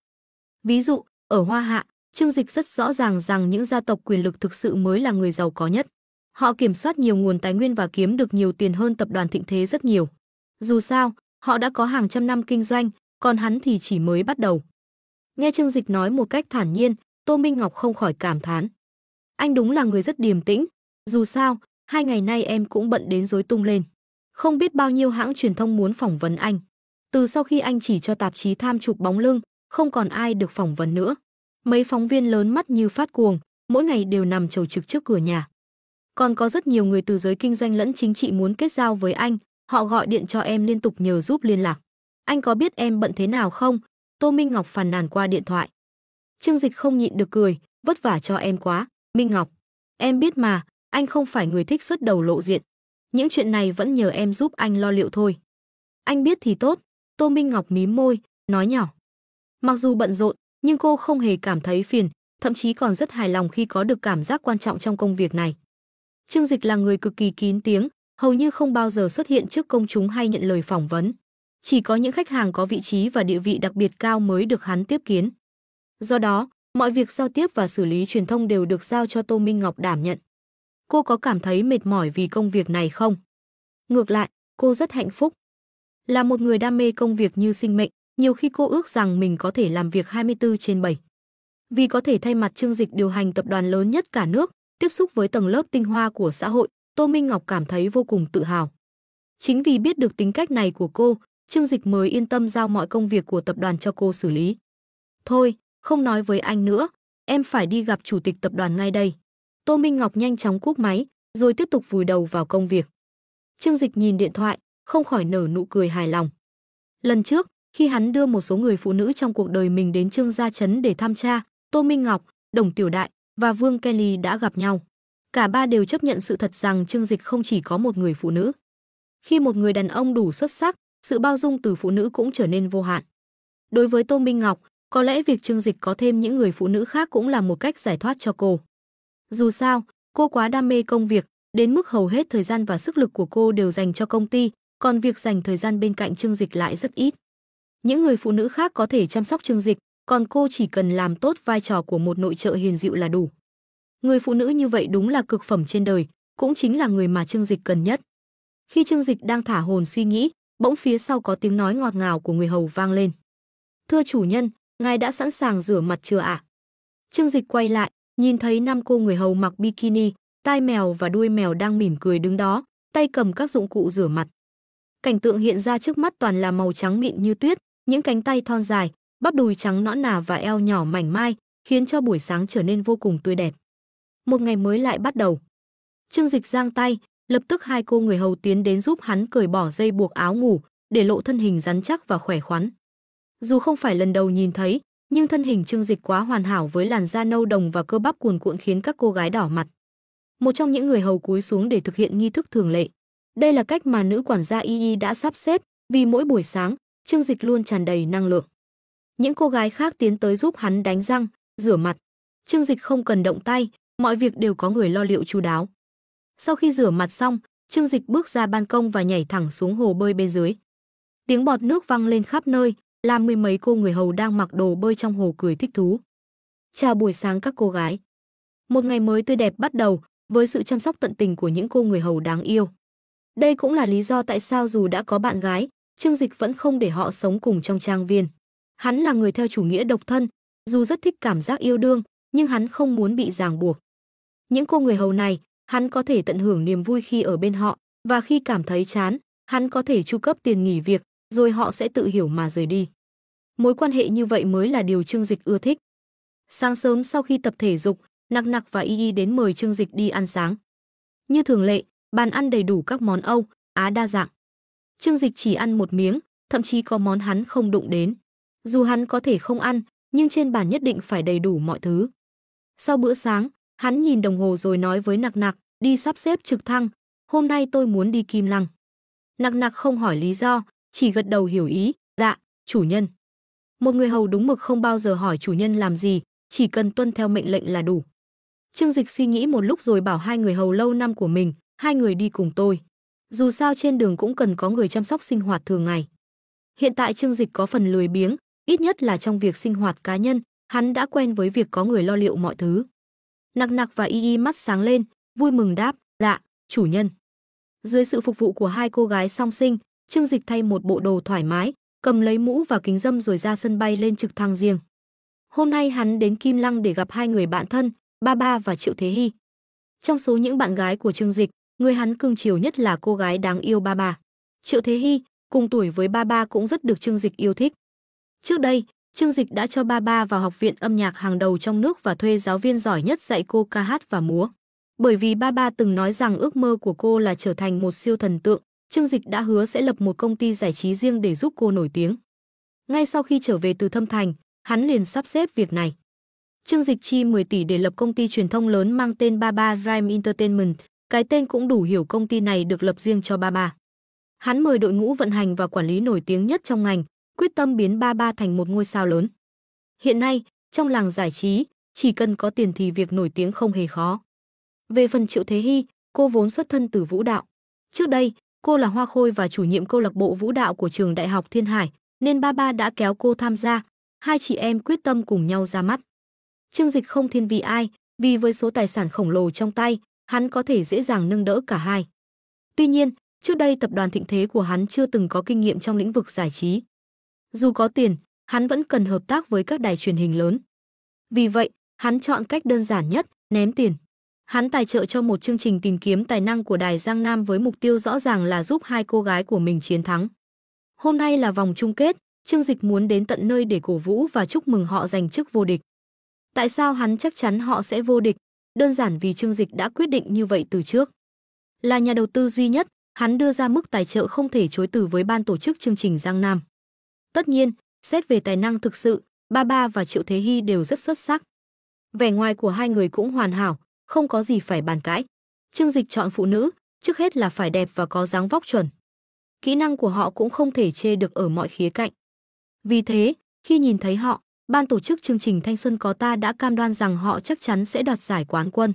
Ví dụ, ở Hoa Hạ, Trương Dịch rất rõ ràng rằng những gia tộc quyền lực thực sự mới là người giàu có nhất. Họ kiểm soát nhiều nguồn tài nguyên và kiếm được nhiều tiền hơn tập đoàn thịnh thế rất nhiều. Dù sao, họ đã có hàng trăm năm kinh doanh, còn hắn thì chỉ mới bắt đầu. Nghe Trương Dịch nói một cách thản nhiên, Tô Minh Ngọc không khỏi cảm thán. Anh đúng là người rất điềm tĩnh, dù sao, 2 ngày nay em cũng bận đến rối tung lên. Không biết bao nhiêu hãng truyền thông muốn phỏng vấn anh. Từ sau khi anh chỉ cho tạp chí Tham chụp bóng lưng, không còn ai được phỏng vấn nữa. Mấy phóng viên lớn mắt như phát cuồng, mỗi ngày đều nằm chầu trực trước cửa nhà. Còn có rất nhiều người từ giới kinh doanh lẫn chính trị muốn kết giao với anh, họ gọi điện cho em liên tục nhờ giúp liên lạc. Anh có biết em bận thế nào không? Tô Minh Ngọc phàn nàn qua điện thoại. Trương Dịch không nhịn được cười, vất vả cho em quá, Minh Ngọc. Em biết mà, anh không phải người thích xuất đầu lộ diện. Những chuyện này vẫn nhờ em giúp anh lo liệu thôi. Anh biết thì tốt, Tô Minh Ngọc mím môi, nói nhỏ. Mặc dù bận rộn, nhưng cô không hề cảm thấy phiền, thậm chí còn rất hài lòng khi có được cảm giác quan trọng trong công việc này. Trương Dịch là người cực kỳ kín tiếng, hầu như không bao giờ xuất hiện trước công chúng hay nhận lời phỏng vấn. Chỉ có những khách hàng có vị trí và địa vị đặc biệt cao mới được hắn tiếp kiến. Do đó, mọi việc giao tiếp và xử lý truyền thông đều được giao cho Tô Minh Ngọc đảm nhận. Cô có cảm thấy mệt mỏi vì công việc này không? Ngược lại, cô rất hạnh phúc. Là một người đam mê công việc như sinh mệnh, nhiều khi cô ước rằng mình có thể làm việc 24/7. Vì có thể thay mặt Trương Dịch điều hành tập đoàn lớn nhất cả nước, tiếp xúc với tầng lớp tinh hoa của xã hội, Tô Minh Ngọc cảm thấy vô cùng tự hào. Chính vì biết được tính cách này của cô, Trương Dịch mới yên tâm giao mọi công việc của tập đoàn cho cô xử lý. Thôi, không nói với anh nữa, em phải đi gặp chủ tịch tập đoàn ngay đây. Tô Minh Ngọc nhanh chóng cúp máy, rồi tiếp tục vùi đầu vào công việc. Trương Dịch nhìn điện thoại, không khỏi nở nụ cười hài lòng. Lần trước, khi hắn đưa một số người phụ nữ trong cuộc đời mình đến Trương Gia Trấn để thăm cha, Tô Minh Ngọc, Đồng Tiểu Đại và Vương Kelly đã gặp nhau. Cả ba đều chấp nhận sự thật rằng Trương Dịch không chỉ có một người phụ nữ. Khi một người đàn ông đủ xuất sắc, sự bao dung từ phụ nữ cũng trở nên vô hạn. Đối với Tô Minh Ngọc, có lẽ việc Trương Dịch có thêm những người phụ nữ khác cũng là một cách giải thoát cho cô. Dù sao, cô quá đam mê công việc, đến mức hầu hết thời gian và sức lực của cô đều dành cho công ty, còn việc dành thời gian bên cạnh Trương Dịch lại rất ít. Những người phụ nữ khác có thể chăm sóc Trương Dịch, còn cô chỉ cần làm tốt vai trò của một nội trợ hiền dịu là đủ. Người phụ nữ như vậy đúng là cực phẩm trên đời, cũng chính là người mà Trương Dịch cần nhất. Khi Trương Dịch đang thả hồn suy nghĩ, bỗng phía sau có tiếng nói ngọt ngào của người hầu vang lên. Thưa chủ nhân, ngài đã sẵn sàng rửa mặt chưa ạ? Trương Dịch quay lại, nhìn thấy 5 cô người hầu mặc bikini, tai mèo và đuôi mèo đang mỉm cười đứng đó, tay cầm các dụng cụ rửa mặt. Cảnh tượng hiện ra trước mắt toàn là màu trắng mịn như tuyết, những cánh tay thon dài, bắp đùi trắng nõn nà và eo nhỏ mảnh mai, khiến cho buổi sáng trở nên vô cùng tươi đẹp. Một ngày mới lại bắt đầu. Trương Dịch giang tay, lập tức 2 cô người hầu tiến đến giúp hắn cởi bỏ dây buộc áo ngủ, để lộ thân hình rắn chắc và khỏe khoắn. Dù không phải lần đầu nhìn thấy, nhưng thân hình Trương Dịch quá hoàn hảo với làn da nâu đồng và cơ bắp cuồn cuộn khiến các cô gái đỏ mặt. Một trong những người hầu cúi xuống để thực hiện nghi thức thường lệ. Đây là cách mà nữ quản gia Y đã sắp xếp, vì mỗi buổi sáng, Trương Dịch luôn tràn đầy năng lượng. Những cô gái khác tiến tới giúp hắn đánh răng, rửa mặt. Trương Dịch không cần động tay, mọi việc đều có người lo liệu chu đáo. Sau khi rửa mặt xong, Trương Dịch bước ra ban công và nhảy thẳng xuống hồ bơi bên dưới. Tiếng bọt nước văng lên khắp nơi, làm 10 mấy cô người hầu đang mặc đồ bơi trong hồ cười thích thú. Chào buổi sáng các cô gái. Một ngày mới tươi đẹp bắt đầu, với sự chăm sóc tận tình của những cô người hầu đáng yêu. Đây cũng là lý do tại sao dù đã có bạn gái, Trương Dịch vẫn không để họ sống cùng trong trang viên. Hắn là người theo chủ nghĩa độc thân, dù rất thích cảm giác yêu đương, nhưng hắn không muốn bị ràng buộc. Những cô người hầu này, hắn có thể tận hưởng niềm vui khi ở bên họ, và khi cảm thấy chán, hắn có thể chu cấp tiền nghỉ việc, rồi họ sẽ tự hiểu mà rời đi. Mối quan hệ như vậy mới là điều Trương Dịch ưa thích. Sáng sớm sau khi tập thể dục, Nặc Nặc và Y đến mời Trương Dịch đi ăn sáng. Như thường lệ, bàn ăn đầy đủ các món Âu, Á đa dạng. Trương Dịch chỉ ăn một miếng, thậm chí có món hắn không đụng đến. Dù hắn có thể không ăn, nhưng trên bàn nhất định phải đầy đủ mọi thứ. Sau bữa sáng, hắn nhìn đồng hồ rồi nói với Nặc Nặc, đi sắp xếp trực thăng, hôm nay tôi muốn đi Kim Lăng. Nặc Nặc không hỏi lý do, chỉ gật đầu hiểu ý, dạ, chủ nhân. Một người hầu đúng mực không bao giờ hỏi chủ nhân làm gì, chỉ cần tuân theo mệnh lệnh là đủ. Trương Dịch suy nghĩ một lúc rồi bảo hai người hầu lâu năm của mình, hai người đi cùng tôi. Dù sao trên đường cũng cần có người chăm sóc sinh hoạt thường ngày. Hiện tại Trương Dịch có phần lười biếng, ít nhất là trong việc sinh hoạt cá nhân, hắn đã quen với việc có người lo liệu mọi thứ. Nặc Nặc và Y Y mắt sáng lên, vui mừng đáp, dạ, chủ nhân. Dưới sự phục vụ của hai cô gái song sinh, Trương Dịch thay một bộ đồ thoải mái, cầm lấy mũ và kính râm rồi ra sân bay lên trực thăng riêng. Hôm nay hắn đến Kim Lăng để gặp hai người bạn thân, Ba Ba và Triệu Thế Hy. Trong số những bạn gái của Trương Dịch, người hắn cưng chiều nhất là cô gái đáng yêu Ba Ba. Triệu Thế Hy, cùng tuổi với Ba Ba cũng rất được Trương Dịch yêu thích. Trước đây, Trương Dịch đã cho Ba Ba vào học viện âm nhạc hàng đầu trong nước và thuê giáo viên giỏi nhất dạy cô ca hát và múa. Bởi vì Ba Ba từng nói rằng ước mơ của cô là trở thành một siêu thần tượng, Trương Dịch đã hứa sẽ lập một công ty giải trí riêng để giúp cô nổi tiếng. Ngay sau khi trở về từ Thâm Thành, hắn liền sắp xếp việc này. Trương Dịch chi 10 tỷ để lập công ty truyền thông lớn mang tên Ba Ba Rhyme Entertainment, cái tên cũng đủ hiểu công ty này được lập riêng cho Ba Ba. Hắn mời đội ngũ vận hành và quản lý nổi tiếng nhất trong ngành, quyết tâm biến Ba Ba thành một ngôi sao lớn. Hiện nay, trong làng giải trí, chỉ cần có tiền thì việc nổi tiếng không hề khó. Về phần Triệu Thế Hy, cô vốn xuất thân từ vũ đạo. Trước đây, cô là hoa khôi và chủ nhiệm câu lạc bộ vũ đạo của trường Đại học Thiên Hải, nên Ba Ba đã kéo cô tham gia, hai chị em quyết tâm cùng nhau ra mắt. Trương Dịch không thiên vị ai, vì với số tài sản khổng lồ trong tay, hắn có thể dễ dàng nâng đỡ cả hai. Tuy nhiên, trước đây tập đoàn thịnh thế của hắn chưa từng có kinh nghiệm trong lĩnh vực giải trí. Dù có tiền, hắn vẫn cần hợp tác với các đài truyền hình lớn. Vì vậy, hắn chọn cách đơn giản nhất, ném tiền. Hắn tài trợ cho một chương trình tìm kiếm tài năng của đài Giang Nam với mục tiêu rõ ràng là giúp hai cô gái của mình chiến thắng. Hôm nay là vòng chung kết, Trương Dịch muốn đến tận nơi để cổ vũ và chúc mừng họ giành chức vô địch. Tại sao hắn chắc chắn họ sẽ vô địch? Đơn giản vì Trương Dịch đã quyết định như vậy từ trước. Là nhà đầu tư duy nhất, hắn đưa ra mức tài trợ không thể chối từ với ban tổ chức chương trình Giang Nam. Tất nhiên, xét về tài năng thực sự, Ba Ba và Triệu Thế Hy đều rất xuất sắc. Vẻ ngoài của hai người cũng hoàn hảo, không có gì phải bàn cãi. Trương Dịch chọn phụ nữ, trước hết là phải đẹp và có dáng vóc chuẩn. Kỹ năng của họ cũng không thể chê được ở mọi khía cạnh. Vì thế, khi nhìn thấy họ, ban tổ chức chương trình Thanh Xuân Có Ta đã cam đoan rằng họ chắc chắn sẽ đoạt giải quán quân.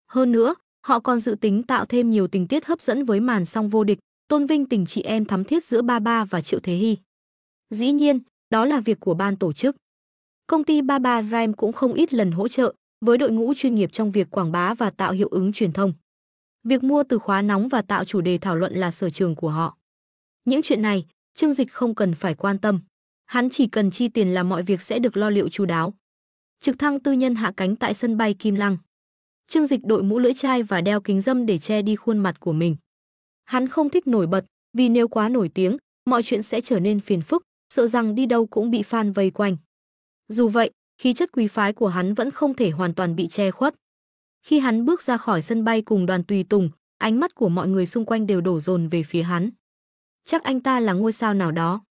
Hơn nữa, họ còn dự tính tạo thêm nhiều tình tiết hấp dẫn với màn song vô địch, tôn vinh tình chị em thắm thiết giữa Ba Ba và Triệu Thế Hy. Dĩ nhiên, đó là việc của ban tổ chức. Công ty Ba Ba Rhyme cũng không ít lần hỗ trợ, với đội ngũ chuyên nghiệp trong việc quảng bá và tạo hiệu ứng truyền thông. Việc mua từ khóa nóng và tạo chủ đề thảo luận là sở trường của họ. Những chuyện này, Trương Dịch không cần phải quan tâm. Hắn chỉ cần chi tiền là mọi việc sẽ được lo liệu chu đáo. Trực thăng tư nhân hạ cánh tại sân bay Kim Lăng. Trương Dịch đội mũ lưỡi chai và đeo kính râm để che đi khuôn mặt của mình. Hắn không thích nổi bật, vì nếu quá nổi tiếng, mọi chuyện sẽ trở nên phiền phức, sợ rằng đi đâu cũng bị fan vây quanh. Dù vậy, khí chất quý phái của hắn vẫn không thể hoàn toàn bị che khuất. Khi hắn bước ra khỏi sân bay cùng đoàn tùy tùng, ánh mắt của mọi người xung quanh đều đổ dồn về phía hắn. Chắc anh ta là ngôi sao nào đó.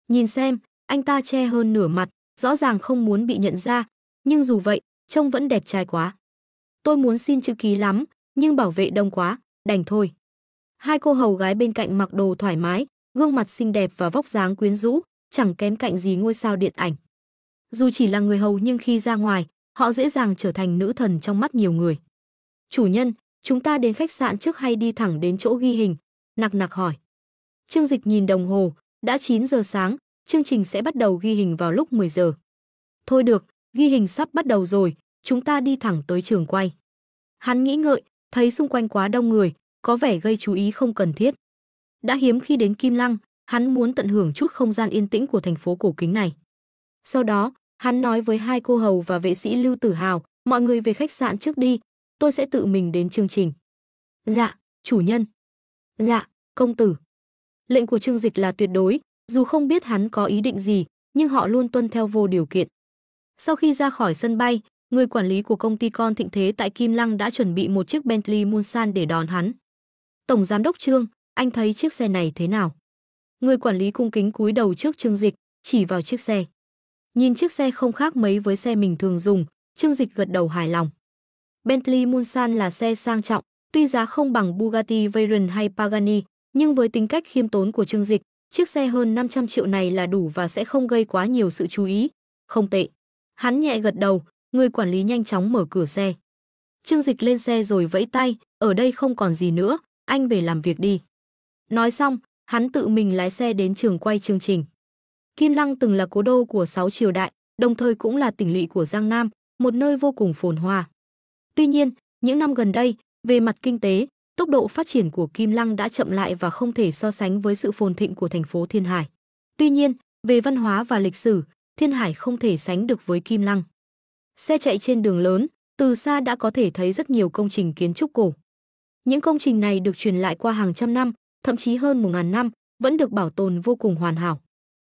Nhìn xem, anh ta che hơn nửa mặt, rõ ràng không muốn bị nhận ra, nhưng dù vậy, trông vẫn đẹp trai quá. Tôi muốn xin chữ ký lắm, nhưng bảo vệ đông quá, đành thôi. Hai cô hầu gái bên cạnh mặc đồ thoải mái, gương mặt xinh đẹp và vóc dáng quyến rũ, chẳng kém cạnh gì ngôi sao điện ảnh. Dù chỉ là người hầu nhưng khi ra ngoài, họ dễ dàng trở thành nữ thần trong mắt nhiều người. Chủ nhân, chúng ta đến khách sạn trước hay đi thẳng đến chỗ ghi hình? Nặc Nặc hỏi. Trương Dịch nhìn đồng hồ, đã 9 giờ sáng, chương trình sẽ bắt đầu ghi hình vào lúc 10 giờ. Thôi được, ghi hình sắp bắt đầu rồi, chúng ta đi thẳng tới trường quay. Hắn nghĩ ngợi, thấy xung quanh quá đông người, có vẻ gây chú ý không cần thiết. Đã hiếm khi đến Kim Lăng, hắn muốn tận hưởng chút không gian yên tĩnh của thành phố cổ kính này. Sau đó, hắn nói với hai cô hầu và vệ sĩ Lưu Tử Hào, mọi người về khách sạn trước đi, tôi sẽ tự mình đến chương trình. Dạ, chủ nhân. Dạ, công tử. Lệnh của Trương Dịch là tuyệt đối, dù không biết hắn có ý định gì, nhưng họ luôn tuân theo vô điều kiện. Sau khi ra khỏi sân bay, người quản lý của công ty con Thịnh Thế tại Kim Lăng đã chuẩn bị một chiếc Bentley Mulsanne để đón hắn. Tổng giám đốc Trương, anh thấy chiếc xe này thế nào? Người quản lý cung kính cúi đầu trước Trương Dịch, chỉ vào chiếc xe. Nhìn chiếc xe không khác mấy với xe mình thường dùng, Trương Dịch gật đầu hài lòng. Bentley Mulsanne là xe sang trọng, tuy giá không bằng Bugatti Veyron hay Pagani, nhưng với tính cách khiêm tốn của Trương Dịch, chiếc xe hơn 500 triệu này là đủ và sẽ không gây quá nhiều sự chú ý. Không tệ. Hắn nhẹ gật đầu, người quản lý nhanh chóng mở cửa xe. Trương Dịch lên xe rồi vẫy tay, ở đây không còn gì nữa, anh về làm việc đi. Nói xong, hắn tự mình lái xe đến trường quay chương trình. Kim Lăng từng là cố đô của 6 triều đại, đồng thời cũng là tỉnh lỵ của Giang Nam, một nơi vô cùng phồn hoa. Tuy nhiên, những năm gần đây, về mặt kinh tế, tốc độ phát triển của Kim Lăng đã chậm lại và không thể so sánh với sự phồn thịnh của thành phố Thiên Hải. Tuy nhiên, về văn hóa và lịch sử, Thiên Hải không thể sánh được với Kim Lăng. Xe chạy trên đường lớn, từ xa đã có thể thấy rất nhiều công trình kiến trúc cổ. Những công trình này được truyền lại qua hàng trăm năm, thậm chí hơn 1000 năm, vẫn được bảo tồn vô cùng hoàn hảo.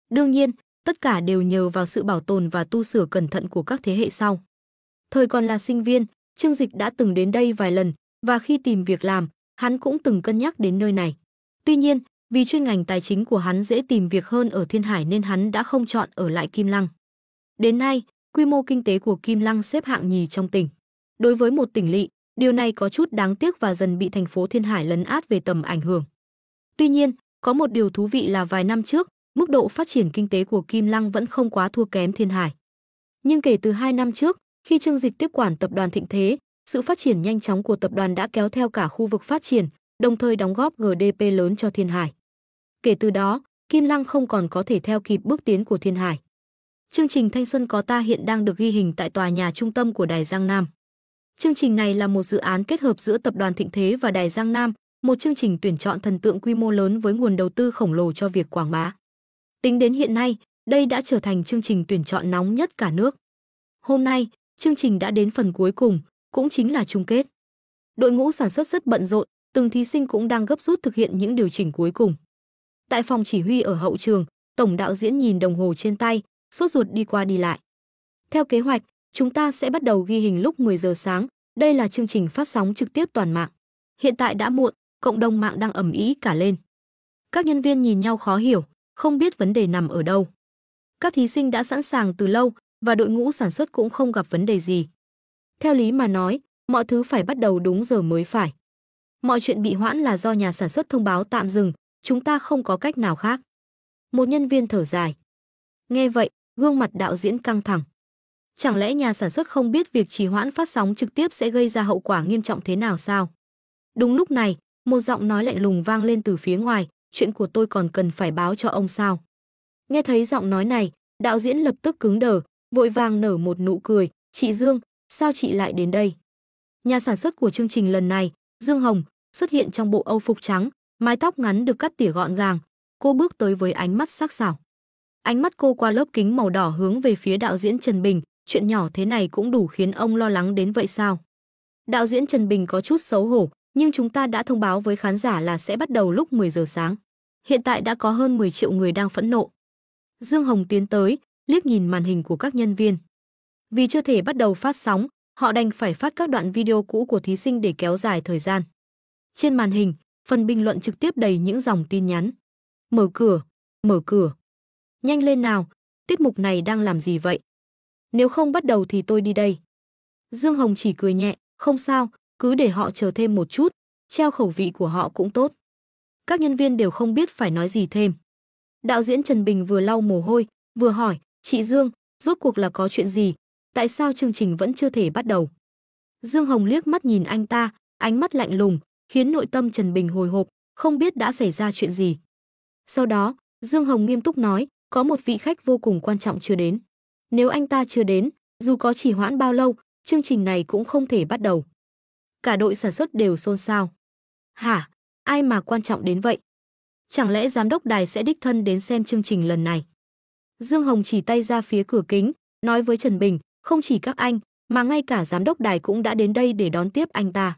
Đương nhiên, tất cả đều nhờ vào sự bảo tồn và tu sửa cẩn thận của các thế hệ sau. Thời còn là sinh viên, Trương Dịch đã từng đến đây vài lần, và khi tìm việc làm, hắn cũng từng cân nhắc đến nơi này. Tuy nhiên, vì chuyên ngành tài chính của hắn dễ tìm việc hơn ở Thiên Hải nên hắn đã không chọn ở lại Kim Lăng. Đến nay, quy mô kinh tế của Kim Lăng xếp hạng nhì trong tỉnh. Đối với một tỉnh lỵ, điều này có chút đáng tiếc và dần bị thành phố Thiên Hải lấn át về tầm ảnh hưởng. Tuy nhiên, có một điều thú vị là vài năm trước, mức độ phát triển kinh tế của Kim Lăng vẫn không quá thua kém Thiên Hải. Nhưng kể từ 2 năm trước, khi Trương Dịch tiếp quản tập đoàn Thịnh Thế, sự phát triển nhanh chóng của tập đoàn đã kéo theo cả khu vực phát triển, đồng thời đóng góp GDP lớn cho Thiên Hải. Kể từ đó, Kim Lăng không còn có thể theo kịp bước tiến của Thiên Hải. Chương trình Thanh Xuân Có Ta hiện đang được ghi hình tại tòa nhà trung tâm của Đài Giang Nam. Chương trình này là một dự án kết hợp giữa tập đoàn Thịnh Thế và Đài Giang Nam, một chương trình tuyển chọn thần tượng quy mô lớn với nguồn đầu tư khổng lồ cho việc quảng bá. Tính đến hiện nay, đây đã trở thành chương trình tuyển chọn nóng nhất cả nước. Hôm nay, chương trình đã đến phần cuối cùng, cũng chính là chung kết. Đội ngũ sản xuất rất bận rộn, từng thí sinh cũng đang gấp rút thực hiện những điều chỉnh cuối cùng. Tại phòng chỉ huy ở hậu trường, tổng đạo diễn nhìn đồng hồ trên tay, sốt ruột đi qua đi lại. Theo kế hoạch, chúng ta sẽ bắt đầu ghi hình lúc 10 giờ sáng, đây là chương trình phát sóng trực tiếp toàn mạng. Hiện tại đã muộn, cộng đồng mạng đang ầm ĩ cả lên. Các nhân viên nhìn nhau khó hiểu, không biết vấn đề nằm ở đâu. Các thí sinh đã sẵn sàng từ lâu và đội ngũ sản xuất cũng không gặp vấn đề gì. Theo lý mà nói, mọi thứ phải bắt đầu đúng giờ mới phải. Mọi chuyện bị hoãn là do nhà sản xuất thông báo tạm dừng, chúng ta không có cách nào khác. Một nhân viên thở dài. Nghe vậy, gương mặt đạo diễn căng thẳng. Chẳng lẽ nhà sản xuất không biết việc trì hoãn phát sóng trực tiếp sẽ gây ra hậu quả nghiêm trọng thế nào sao? Đúng lúc này, một giọng nói lạnh lùng vang lên từ phía ngoài, chuyện của tôi còn cần phải báo cho ông sao? Nghe thấy giọng nói này, đạo diễn lập tức cứng đờ, vội vàng nở một nụ cười, chị Dương, sao chị lại đến đây? Nhà sản xuất của chương trình lần này, Dương Hồng, xuất hiện trong bộ âu phục trắng, mái tóc ngắn được cắt tỉa gọn gàng, cô bước tới với ánh mắt sắc sảo. Ánh mắt cô qua lớp kính màu đỏ hướng về phía đạo diễn Trần Bình, chuyện nhỏ thế này cũng đủ khiến ông lo lắng đến vậy sao? Đạo diễn Trần Bình có chút xấu hổ, nhưng chúng ta đã thông báo với khán giả là sẽ bắt đầu lúc 10 giờ sáng. Hiện tại đã có hơn 10 triệu người đang phẫn nộ. Dương Hồng tiến tới, liếc nhìn màn hình của các nhân viên. Vì chưa thể bắt đầu phát sóng, họ đành phải phát các đoạn video cũ của thí sinh để kéo dài thời gian. Trên màn hình, phần bình luận trực tiếp đầy những dòng tin nhắn. Mở cửa, mở cửa. Nhanh lên nào, tiết mục này đang làm gì vậy? Nếu không bắt đầu thì tôi đi đây. Dương Hồng chỉ cười nhẹ, không sao, cứ để họ chờ thêm một chút, treo khẩu vị của họ cũng tốt. Các nhân viên đều không biết phải nói gì thêm. Đạo diễn Trần Bình vừa lau mồ hôi, vừa hỏi, chị Dương, rốt cuộc là có chuyện gì? Tại sao chương trình vẫn chưa thể bắt đầu? Dương Hồng liếc mắt nhìn anh ta, ánh mắt lạnh lùng, khiến nội tâm Trần Bình hồi hộp, không biết đã xảy ra chuyện gì. Sau đó, Dương Hồng nghiêm túc nói, có một vị khách vô cùng quan trọng chưa đến. Nếu anh ta chưa đến, dù có trì hoãn bao lâu, chương trình này cũng không thể bắt đầu. Cả đội sản xuất đều xôn xao. Hả? Ai mà quan trọng đến vậy? Chẳng lẽ giám đốc đài sẽ đích thân đến xem chương trình lần này? Dương Hồng chỉ tay ra phía cửa kính, nói với Trần Bình, không chỉ các anh, mà ngay cả giám đốc đài cũng đã đến đây để đón tiếp anh ta.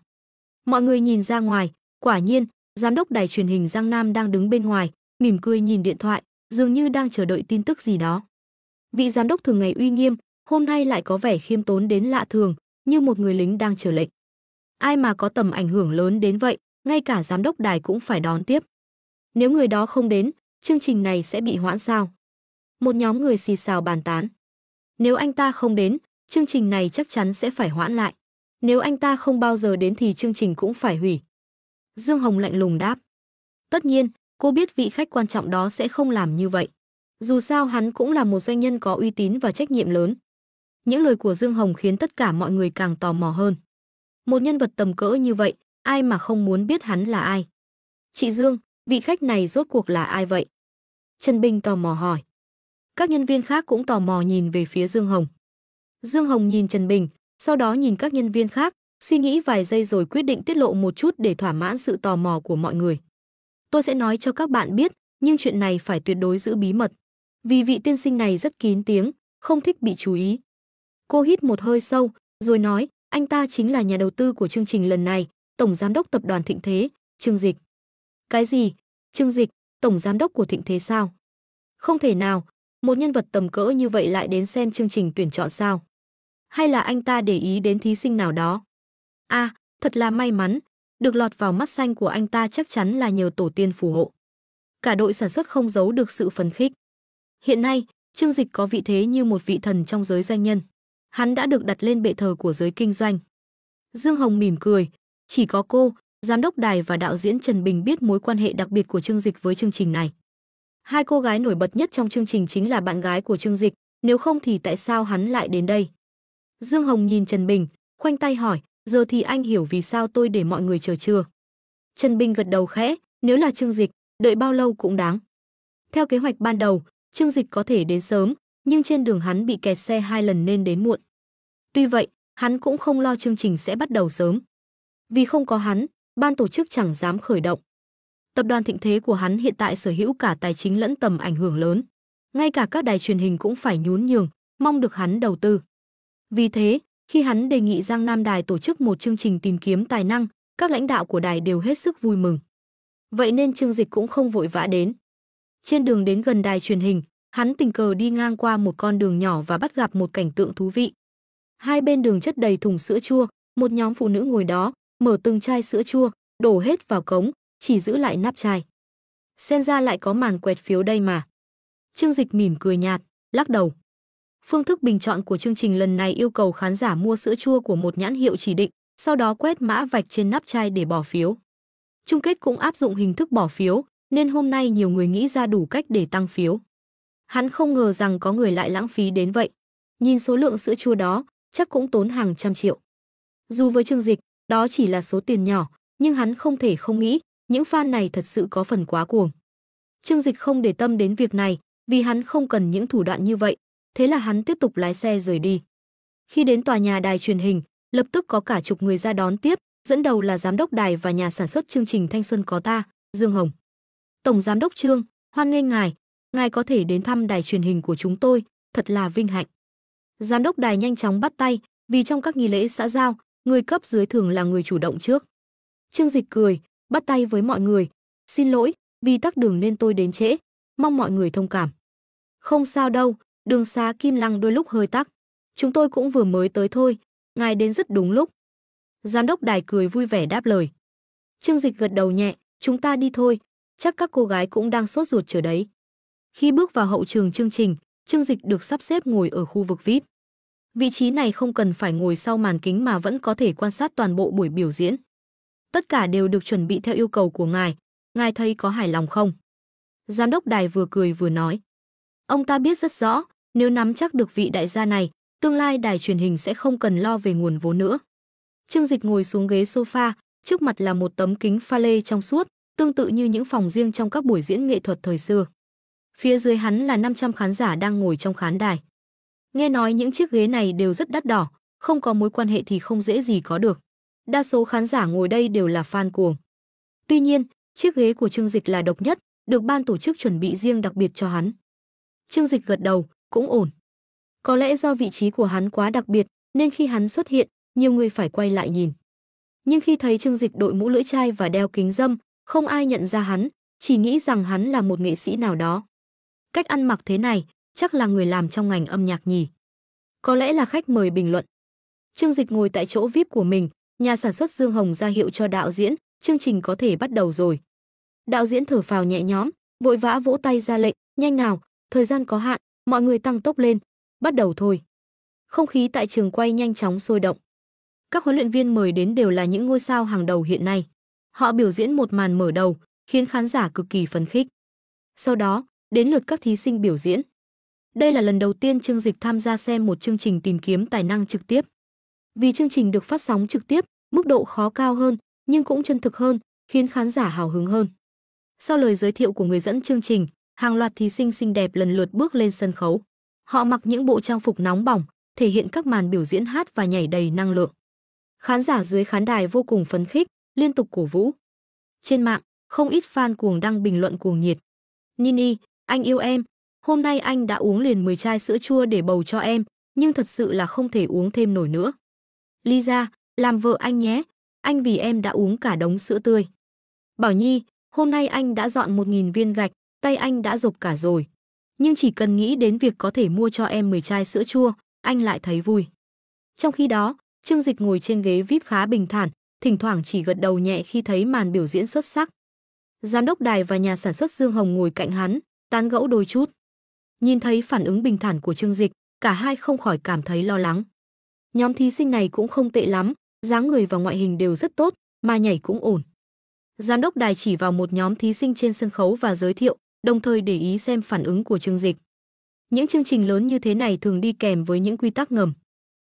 Mọi người nhìn ra ngoài, quả nhiên, giám đốc đài truyền hình Giang Nam đang đứng bên ngoài, mỉm cười nhìn điện thoại, dường như đang chờ đợi tin tức gì đó. Vị giám đốc thường ngày uy nghiêm, hôm nay lại có vẻ khiêm tốn đến lạ thường, như một người lính đang chờ lệnh. Ai mà có tầm ảnh hưởng lớn đến vậy, ngay cả giám đốc đài cũng phải đón tiếp. Nếu người đó không đến, chương trình này sẽ bị hoãn sao? Một nhóm người xì xào bàn tán. Nếu anh ta không đến, chương trình này chắc chắn sẽ phải hoãn lại. Nếu anh ta không bao giờ đến thì chương trình cũng phải hủy. Dương Hồng lạnh lùng đáp. Tất nhiên, cô biết vị khách quan trọng đó sẽ không làm như vậy. Dù sao hắn cũng là một doanh nhân có uy tín và trách nhiệm lớn. Những lời của Dương Hồng khiến tất cả mọi người càng tò mò hơn. Một nhân vật tầm cỡ như vậy, ai mà không muốn biết hắn là ai. Chị Dương, vị khách này rốt cuộc là ai vậy? Trần Bình tò mò hỏi. Các nhân viên khác cũng tò mò nhìn về phía Dương Hồng. Dương Hồng nhìn Trần Bình, sau đó nhìn các nhân viên khác, suy nghĩ vài giây rồi quyết định tiết lộ một chút để thỏa mãn sự tò mò của mọi người. Tôi sẽ nói cho các bạn biết, nhưng chuyện này phải tuyệt đối giữ bí mật. Vì vị tiên sinh này rất kín tiếng, không thích bị chú ý. Cô hít một hơi sâu, rồi nói, anh ta chính là nhà đầu tư của chương trình lần này, Tổng Giám đốc Tập đoàn Thịnh Thế, Trương Dịch. Cái gì? Trương Dịch, Tổng Giám đốc của Thịnh Thế sao? Không thể nào, một nhân vật tầm cỡ như vậy lại đến xem chương trình tuyển chọn sao? Hay là anh ta để ý đến thí sinh nào đó? À, thật là may mắn, được lọt vào mắt xanh của anh ta chắc chắn là nhờ tổ tiên phù hộ. Cả đội sản xuất không giấu được sự phấn khích. Hiện nay, Trương Dịch có vị thế như một vị thần trong giới doanh nhân. Hắn đã được đặt lên bệ thờ của giới kinh doanh. Dương Hồng mỉm cười, chỉ có cô, giám đốc đài và đạo diễn Trần Bình biết mối quan hệ đặc biệt của Trương Dịch với chương trình này. Hai cô gái nổi bật nhất trong chương trình chính là bạn gái của Trương Dịch, nếu không thì tại sao hắn lại đến đây? Dương Hồng nhìn Trần Bình, khoanh tay hỏi, giờ thì anh hiểu vì sao tôi để mọi người chờ chưa? Trần Bình gật đầu khẽ, nếu là Trương Dịch, đợi bao lâu cũng đáng. Theo kế hoạch ban đầu, Trương Dịch có thể đến sớm, nhưng trên đường hắn bị kẹt xe 2 lần nên đến muộn. Tuy vậy, hắn cũng không lo chương trình sẽ bắt đầu sớm. Vì không có hắn, ban tổ chức chẳng dám khởi động. Tập đoàn Thịnh Thế của hắn hiện tại sở hữu cả tài chính lẫn tầm ảnh hưởng lớn. Ngay cả các đài truyền hình cũng phải nhún nhường, mong được hắn đầu tư. Vì thế, khi hắn đề nghị Giang Nam Đài tổ chức một chương trình tìm kiếm tài năng, các lãnh đạo của đài đều hết sức vui mừng. Vậy nên Trương Dịch cũng không vội vã đến. Trên đường đến gần đài truyền hình, hắn tình cờ đi ngang qua một con đường nhỏ và bắt gặp một cảnh tượng thú vị. Hai bên đường chất đầy thùng sữa chua, một nhóm phụ nữ ngồi đó, mở từng chai sữa chua, đổ hết vào cống, chỉ giữ lại nắp chai. Xem ra lại có màn quẹt phiếu đây mà. Trương Dịch mỉm cười nhạt, lắc đầu. Phương thức bình chọn của chương trình lần này yêu cầu khán giả mua sữa chua của một nhãn hiệu chỉ định, sau đó quét mã vạch trên nắp chai để bỏ phiếu. Chung kết cũng áp dụng hình thức bỏ phiếu, nên hôm nay nhiều người nghĩ ra đủ cách để tăng phiếu. Hắn không ngờ rằng có người lại lãng phí đến vậy. Nhìn số lượng sữa chua đó, chắc cũng tốn hàng trăm triệu. Dù với Trương Dịch, đó chỉ là số tiền nhỏ, nhưng hắn không thể không nghĩ, những fan này thật sự có phần quá cuồng. Trương Dịch không để tâm đến việc này, vì hắn không cần những thủ đoạn như vậy, thế là hắn tiếp tục lái xe rời đi. Khi đến tòa nhà đài truyền hình, lập tức có cả chục người ra đón tiếp, dẫn đầu là giám đốc đài và nhà sản xuất chương trình Thanh Xuân Có Ta, Dương Hồng. Tổng giám đốc Trương, hoan nghênh ngài có thể đến thăm đài truyền hình của chúng tôi, thật là vinh hạnh. Giám đốc đài nhanh chóng bắt tay, vì trong các nghi lễ xã giao, người cấp dưới thường là người chủ động trước. Trương Dịch cười, bắt tay với mọi người, xin lỗi, vì tắc đường nên tôi đến trễ, mong mọi người thông cảm. Không sao đâu, đường xá Kim Lăng đôi lúc hơi tắc. Chúng tôi cũng vừa mới tới thôi, ngài đến rất đúng lúc. Giám đốc đài cười vui vẻ đáp lời. Trương Dịch gật đầu nhẹ, chúng ta đi thôi, chắc các cô gái cũng đang sốt ruột chờ đấy. Khi bước vào hậu trường chương trình, Trương Dịch được sắp xếp ngồi ở khu vực VIP. Vị trí này không cần phải ngồi sau màn kính mà vẫn có thể quan sát toàn bộ buổi biểu diễn. Tất cả đều được chuẩn bị theo yêu cầu của ngài thấy có hài lòng không? Giám đốc đài vừa cười vừa nói. Ông ta biết rất rõ, nếu nắm chắc được vị đại gia này, tương lai đài truyền hình sẽ không cần lo về nguồn vốn nữa. Trương Dịch ngồi xuống ghế sofa, trước mặt là một tấm kính pha lê trong suốt, tương tự như những phòng riêng trong các buổi diễn nghệ thuật thời xưa. Phía dưới hắn là 500 khán giả đang ngồi trong khán đài. Nghe nói những chiếc ghế này đều rất đắt đỏ, không có mối quan hệ thì không dễ gì có được. Đa số khán giả ngồi đây đều là fan cuồng. Tuy nhiên, chiếc ghế của Trương Dịch là độc nhất, được ban tổ chức chuẩn bị riêng đặc biệt cho hắn. Trương Dịch gật đầu, cũng ổn. Có lẽ do vị trí của hắn quá đặc biệt, nên khi hắn xuất hiện, nhiều người phải quay lại nhìn. Nhưng khi thấy Trương Dịch đội mũ lưỡi chai và đeo kính râm, không ai nhận ra hắn, chỉ nghĩ rằng hắn là một nghệ sĩ nào đó. Cách ăn mặc thế này, chắc là người làm trong ngành âm nhạc nhỉ. Có lẽ là khách mời bình luận. Trương Dịch ngồi tại chỗ VIP của mình, nhà sản xuất Dương Hồng ra hiệu cho đạo diễn, chương trình có thể bắt đầu rồi. Đạo diễn thở phào nhẹ nhõm, vội vã vỗ tay ra lệnh, nhanh nào, thời gian có hạn, mọi người tăng tốc lên, bắt đầu thôi. Không khí tại trường quay nhanh chóng sôi động. Các huấn luyện viên mời đến đều là những ngôi sao hàng đầu hiện nay. Họ biểu diễn một màn mở đầu, khiến khán giả cực kỳ phấn khích. Sau đó, đến lượt các thí sinh biểu diễn. Đây là lần đầu tiên Chương Dịch tham gia xem một chương trình tìm kiếm tài năng trực tiếp. Vì chương trình được phát sóng trực tiếp, mức độ khó cao hơn, nhưng cũng chân thực hơn, khiến khán giả hào hứng hơn. Sau lời giới thiệu của người dẫn chương trình, hàng loạt thí sinh xinh đẹp lần lượt bước lên sân khấu. Họ mặc những bộ trang phục nóng bỏng, thể hiện các màn biểu diễn hát và nhảy đầy năng lượng. Khán giả dưới khán đài vô cùng phấn khích, liên tục cổ vũ. Trên mạng, không ít fan cuồng đăng bình luận cuồng nhiệt. Nini, anh yêu em. Hôm nay anh đã uống liền 10 chai sữa chua để bầu cho em, nhưng thật sự là không thể uống thêm nổi nữa. Lisa, làm vợ anh nhé. Anh vì em đã uống cả đống sữa tươi. Bảo Nhi, hôm nay anh đã dọn 1000 viên gạch, tay anh đã rộp cả rồi. Nhưng chỉ cần nghĩ đến việc có thể mua cho em 10 chai sữa chua, anh lại thấy vui. Trong khi đó, Chương Dịch ngồi trên ghế VIP khá bình thản, thỉnh thoảng chỉ gật đầu nhẹ khi thấy màn biểu diễn xuất sắc. Giám đốc đài và nhà sản xuất Dương Hồng ngồi cạnh hắn, tán gẫu đôi chút. Nhìn thấy phản ứng bình thản của Chương Dịch, cả hai không khỏi cảm thấy lo lắng. Nhóm thí sinh này cũng không tệ lắm, dáng người và ngoại hình đều rất tốt, mà nhảy cũng ổn. Giám đốc đài chỉ vào một nhóm thí sinh trên sân khấu và giới thiệu, đồng thời để ý xem phản ứng của Chương Dịch. Những chương trình lớn như thế này thường đi kèm với những quy tắc ngầm.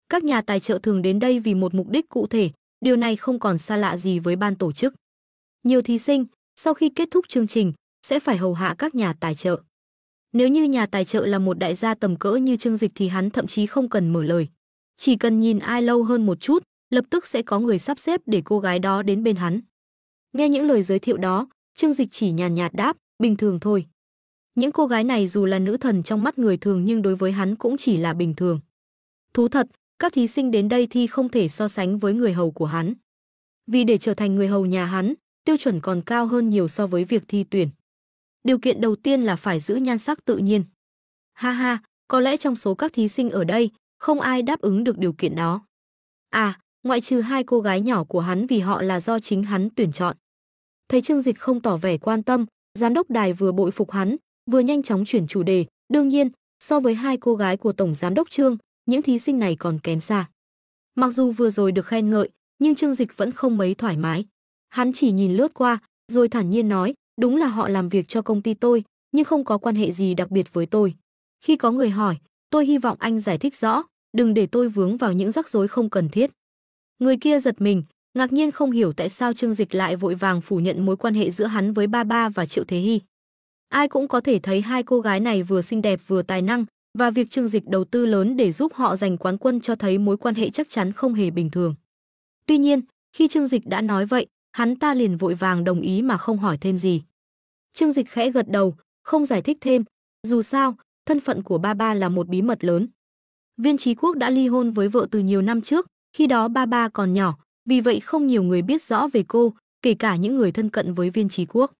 Các nhà tài trợ thường đến đây vì một mục đích cụ thể, điều này không còn xa lạ gì với ban tổ chức. Nhiều thí sinh, sau khi kết thúc chương trình, sẽ phải hầu hạ các nhà tài trợ. Nếu như nhà tài trợ là một đại gia tầm cỡ như Chương Dịch thì hắn thậm chí không cần mở lời. Chỉ cần nhìn ai lâu hơn một chút, lập tức sẽ có người sắp xếp để cô gái đó đến bên hắn. Nghe những lời giới thiệu đó, Chương Dịch chỉ nhàn nhạt đáp, bình thường thôi. Những cô gái này dù là nữ thần trong mắt người thường nhưng đối với hắn cũng chỉ là bình thường. Thú thật, các thí sinh đến đây thi không thể so sánh với người hầu của hắn. Vì để trở thành người hầu nhà hắn, tiêu chuẩn còn cao hơn nhiều so với việc thi tuyển. Điều kiện đầu tiên là phải giữ nhan sắc tự nhiên. Ha ha, có lẽ trong số các thí sinh ở đây, không ai đáp ứng được điều kiện đó. À, ngoại trừ hai cô gái nhỏ của hắn vì họ là do chính hắn tuyển chọn. Thấy Chương Dịch không tỏ vẻ quan tâm, giám đốc đài vừa bội phục hắn, vừa nhanh chóng chuyển chủ đề. Đương nhiên, so với hai cô gái của tổng giám đốc Trương, những thí sinh này còn kém xa. Mặc dù vừa rồi được khen ngợi, nhưng Chương Dịch vẫn không mấy thoải mái. Hắn chỉ nhìn lướt qua, rồi thản nhiên nói, đúng là họ làm việc cho công ty tôi, nhưng không có quan hệ gì đặc biệt với tôi. Khi có người hỏi, tôi hy vọng anh giải thích rõ, đừng để tôi vướng vào những rắc rối không cần thiết. Người kia giật mình, ngạc nhiên không hiểu tại sao Chương Dịch lại vội vàng phủ nhận mối quan hệ giữa hắn với Ba và Triệu Thế Hy. Ai cũng có thể thấy hai cô gái này vừa xinh đẹp vừa tài năng, và việc Chương Dịch đầu tư lớn để giúp họ giành quán quân cho thấy mối quan hệ chắc chắn không hề bình thường. Tuy nhiên, khi Chương Dịch đã nói vậy, hắn ta liền vội vàng đồng ý mà không hỏi thêm gì. Chương Dịch khẽ gật đầu, không giải thích thêm, dù sao, thân phận của Ba là một bí mật lớn. Viên Chí Quốc đã ly hôn với vợ từ nhiều năm trước, khi đó Ba còn nhỏ, vì vậy không nhiều người biết rõ về cô, kể cả những người thân cận với Viên Chí Quốc.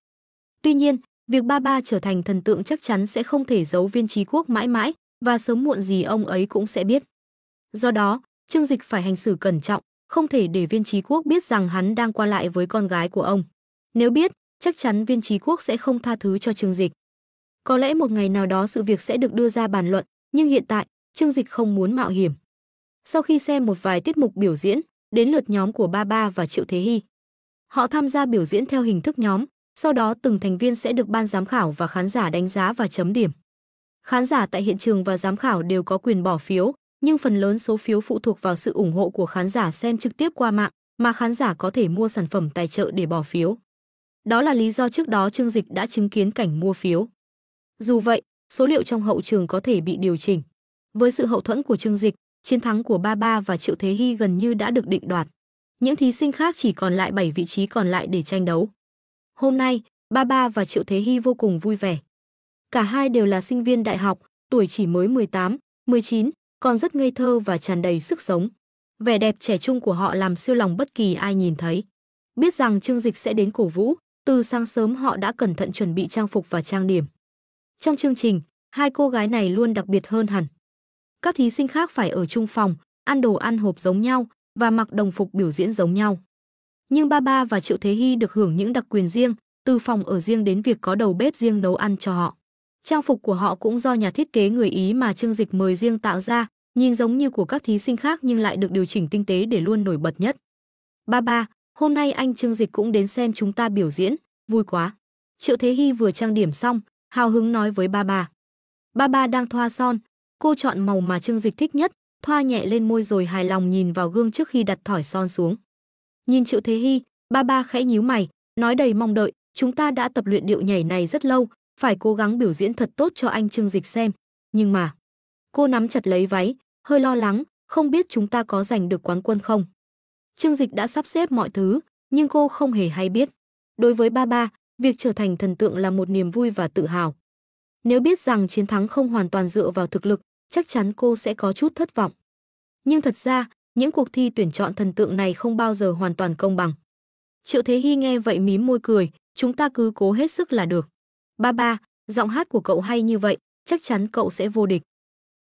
Tuy nhiên, việc Ba trở thành thần tượng chắc chắn sẽ không thể giấu Viên Chí Quốc mãi mãi, và sớm muộn gì ông ấy cũng sẽ biết. Do đó, Chương Dịch phải hành xử cẩn trọng, không thể để Viên Chí Quốc biết rằng hắn đang qua lại với con gái của ông. Nếu biết, chắc chắn Viên Chí Quốc sẽ không tha thứ cho Chương Dịch. Có lẽ một ngày nào đó sự việc sẽ được đưa ra bàn luận, nhưng hiện tại, Chương Dịch không muốn mạo hiểm. Sau khi xem một vài tiết mục biểu diễn, đến lượt nhóm của Ba và Triệu Thế Hy. Họ tham gia biểu diễn theo hình thức nhóm, sau đó từng thành viên sẽ được ban giám khảo và khán giả đánh giá và chấm điểm. Khán giả tại hiện trường và giám khảo đều có quyền bỏ phiếu, nhưng phần lớn số phiếu phụ thuộc vào sự ủng hộ của khán giả xem trực tiếp qua mạng, mà khán giả có thể mua sản phẩm tài trợ để bỏ phiếu. Đó là lý do trước đó Chương Dịch đã chứng kiến cảnh mua phiếu. Dù vậy, số liệu trong hậu trường có thể bị điều chỉnh. Với sự hậu thuẫn của Chương Dịch, chiến thắng của Ba và Triệu Thế Hy gần như đã được định đoạt. Những thí sinh khác chỉ còn lại 7 vị trí còn lại để tranh đấu. Hôm nay, Ba và Triệu Thế Hy vô cùng vui vẻ. Cả hai đều là sinh viên đại học, tuổi chỉ mới 18, 19, còn rất ngây thơ và tràn đầy sức sống. Vẻ đẹp trẻ trung của họ làm siêu lòng bất kỳ ai nhìn thấy. Biết rằng Chương Dịch sẽ đến cổ vũ, từ sáng sớm họ đã cẩn thận chuẩn bị trang phục và trang điểm. Trong chương trình, hai cô gái này luôn đặc biệt hơn hẳn. Các thí sinh khác phải ở chung phòng, ăn đồ ăn hộp giống nhau và mặc đồng phục biểu diễn giống nhau. Nhưng Ba và Triệu Thế Hy được hưởng những đặc quyền riêng, từ phòng ở riêng đến việc có đầu bếp riêng nấu ăn cho họ. Trang phục của họ cũng do nhà thiết kế người Ý mà Chương Dịch mời riêng tạo ra, nhìn giống như của các thí sinh khác nhưng lại được điều chỉnh tinh tế để luôn nổi bật nhất. Ba ba, hôm nay anh Trương Dịch cũng đến xem chúng ta biểu diễn, vui quá. Triệu Thế Hy vừa trang điểm xong, hào hứng nói với ba ba. Ba ba đang thoa son, cô chọn màu mà Trương Dịch thích nhất, thoa nhẹ lên môi rồi hài lòng nhìn vào gương trước khi đặt thỏi son xuống. Nhìn Triệu Thế Hy, ba ba khẽ nhíu mày, nói đầy mong đợi, chúng ta đã tập luyện điệu nhảy này rất lâu, phải cố gắng biểu diễn thật tốt cho anh Trương Dịch xem. Nhưng mà, cô nắm chặt lấy váy, hơi lo lắng, không biết chúng ta có giành được quán quân không. Trương Dịch đã sắp xếp mọi thứ, nhưng cô không hề hay biết. Đối với ba ba, việc trở thành thần tượng là một niềm vui và tự hào. Nếu biết rằng chiến thắng không hoàn toàn dựa vào thực lực, chắc chắn cô sẽ có chút thất vọng. Nhưng thật ra, những cuộc thi tuyển chọn thần tượng này không bao giờ hoàn toàn công bằng. Triệu Thế Hy nghe vậy mím môi cười, chúng ta cứ cố hết sức là được. Ba ba, giọng hát của cậu hay như vậy, chắc chắn cậu sẽ vô địch.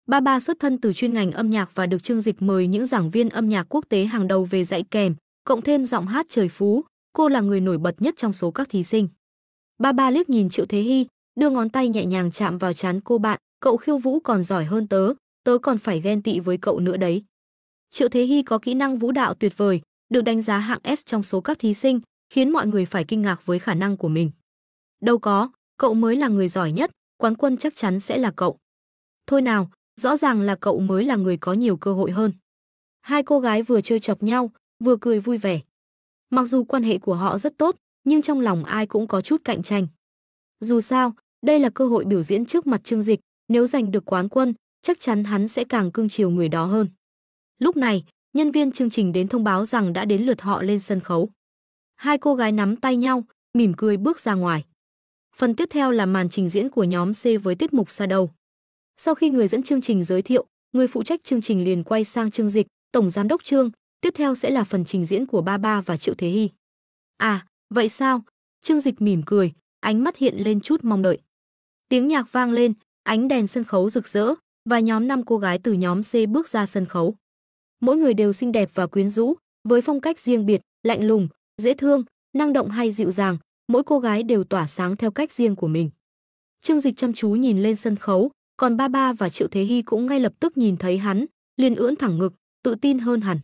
Ba ba xuất thân từ chuyên ngành âm nhạc và được Trương Dịch mời những giảng viên âm nhạc quốc tế hàng đầu về dạy kèm, cộng thêm giọng hát trời phú, cô là người nổi bật nhất trong số các thí sinh. Ba ba liếc nhìn Triệu Thế Hy, đưa ngón tay nhẹ nhàng chạm vào trán cô bạn, cậu khiêu vũ còn giỏi hơn tớ, tớ còn phải ghen tị với cậu nữa đấy. Triệu Thế Hy có kỹ năng vũ đạo tuyệt vời, được đánh giá hạng S trong số các thí sinh, khiến mọi người phải kinh ngạc với khả năng của mình. Đâu có, cậu mới là người giỏi nhất, quán quân chắc chắn sẽ là cậu. Thôi nào, rõ ràng là cậu mới là người có nhiều cơ hội hơn. Hai cô gái vừa trêu chọc nhau, vừa cười vui vẻ. Mặc dù quan hệ của họ rất tốt, nhưng trong lòng ai cũng có chút cạnh tranh. Dù sao, đây là cơ hội biểu diễn trước mặt Trương Dịch, nếu giành được quán quân, chắc chắn hắn sẽ càng cưng chiều người đó hơn. Lúc này, nhân viên chương trình đến thông báo rằng đã đến lượt họ lên sân khấu. Hai cô gái nắm tay nhau, mỉm cười bước ra ngoài. Phần tiếp theo là màn trình diễn của nhóm C với tiết mục Shadow. Sau khi người dẫn chương trình giới thiệu, người phụ trách chương trình liền quay sang Trương Dịch, tổng giám đốc Trương, tiếp theo sẽ là phần trình diễn của ba ba và Triệu Thế Hy. À, vậy sao? Trương Dịch mỉm cười, ánh mắt hiện lên chút mong đợi. Tiếng nhạc vang lên, ánh đèn sân khấu rực rỡ, và nhóm 5 cô gái từ nhóm C bước ra sân khấu. Mỗi người đều xinh đẹp và quyến rũ, với phong cách riêng biệt, lạnh lùng, dễ thương, năng động hay dịu dàng, mỗi cô gái đều tỏa sáng theo cách riêng của mình. Trương Dịch chăm chú nhìn lên sân khấu, còn ba ba và Triệu Thế Hy cũng ngay lập tức nhìn thấy hắn, liền ưỡn thẳng ngực, tự tin hơn hẳn.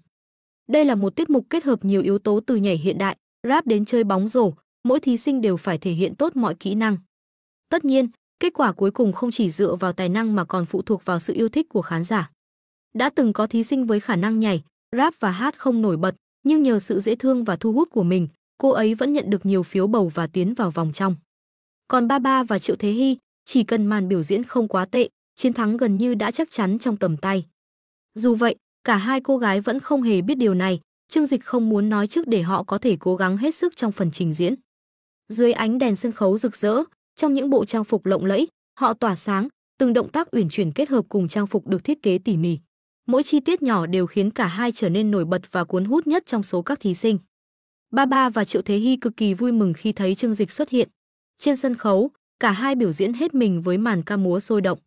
Đây là một tiết mục kết hợp nhiều yếu tố từ nhảy hiện đại, rap đến chơi bóng rổ, mỗi thí sinh đều phải thể hiện tốt mọi kỹ năng. Tất nhiên, kết quả cuối cùng không chỉ dựa vào tài năng mà còn phụ thuộc vào sự yêu thích của khán giả. Đã từng có thí sinh với khả năng nhảy, rap và hát không nổi bật, nhưng nhờ sự dễ thương và thu hút của mình, cô ấy vẫn nhận được nhiều phiếu bầu và tiến vào vòng trong. Còn ba ba và Triệu Thế Hy, chỉ cần màn biểu diễn không quá tệ, chiến thắng gần như đã chắc chắn trong tầm tay. Dù vậy, cả hai cô gái vẫn không hề biết điều này, Trương Dịch không muốn nói trước để họ có thể cố gắng hết sức trong phần trình diễn. Dưới ánh đèn sân khấu rực rỡ, trong những bộ trang phục lộng lẫy, họ tỏa sáng, từng động tác uyển chuyển kết hợp cùng trang phục được thiết kế tỉ mỉ. Mỗi chi tiết nhỏ đều khiến cả hai trở nên nổi bật và cuốn hút nhất trong số các thí sinh. Ba ba và Triệu Thế Hy cực kỳ vui mừng khi thấy Trương Dịch xuất hiện. Trên sân khấu, cả hai biểu diễn hết mình với màn ca múa sôi động.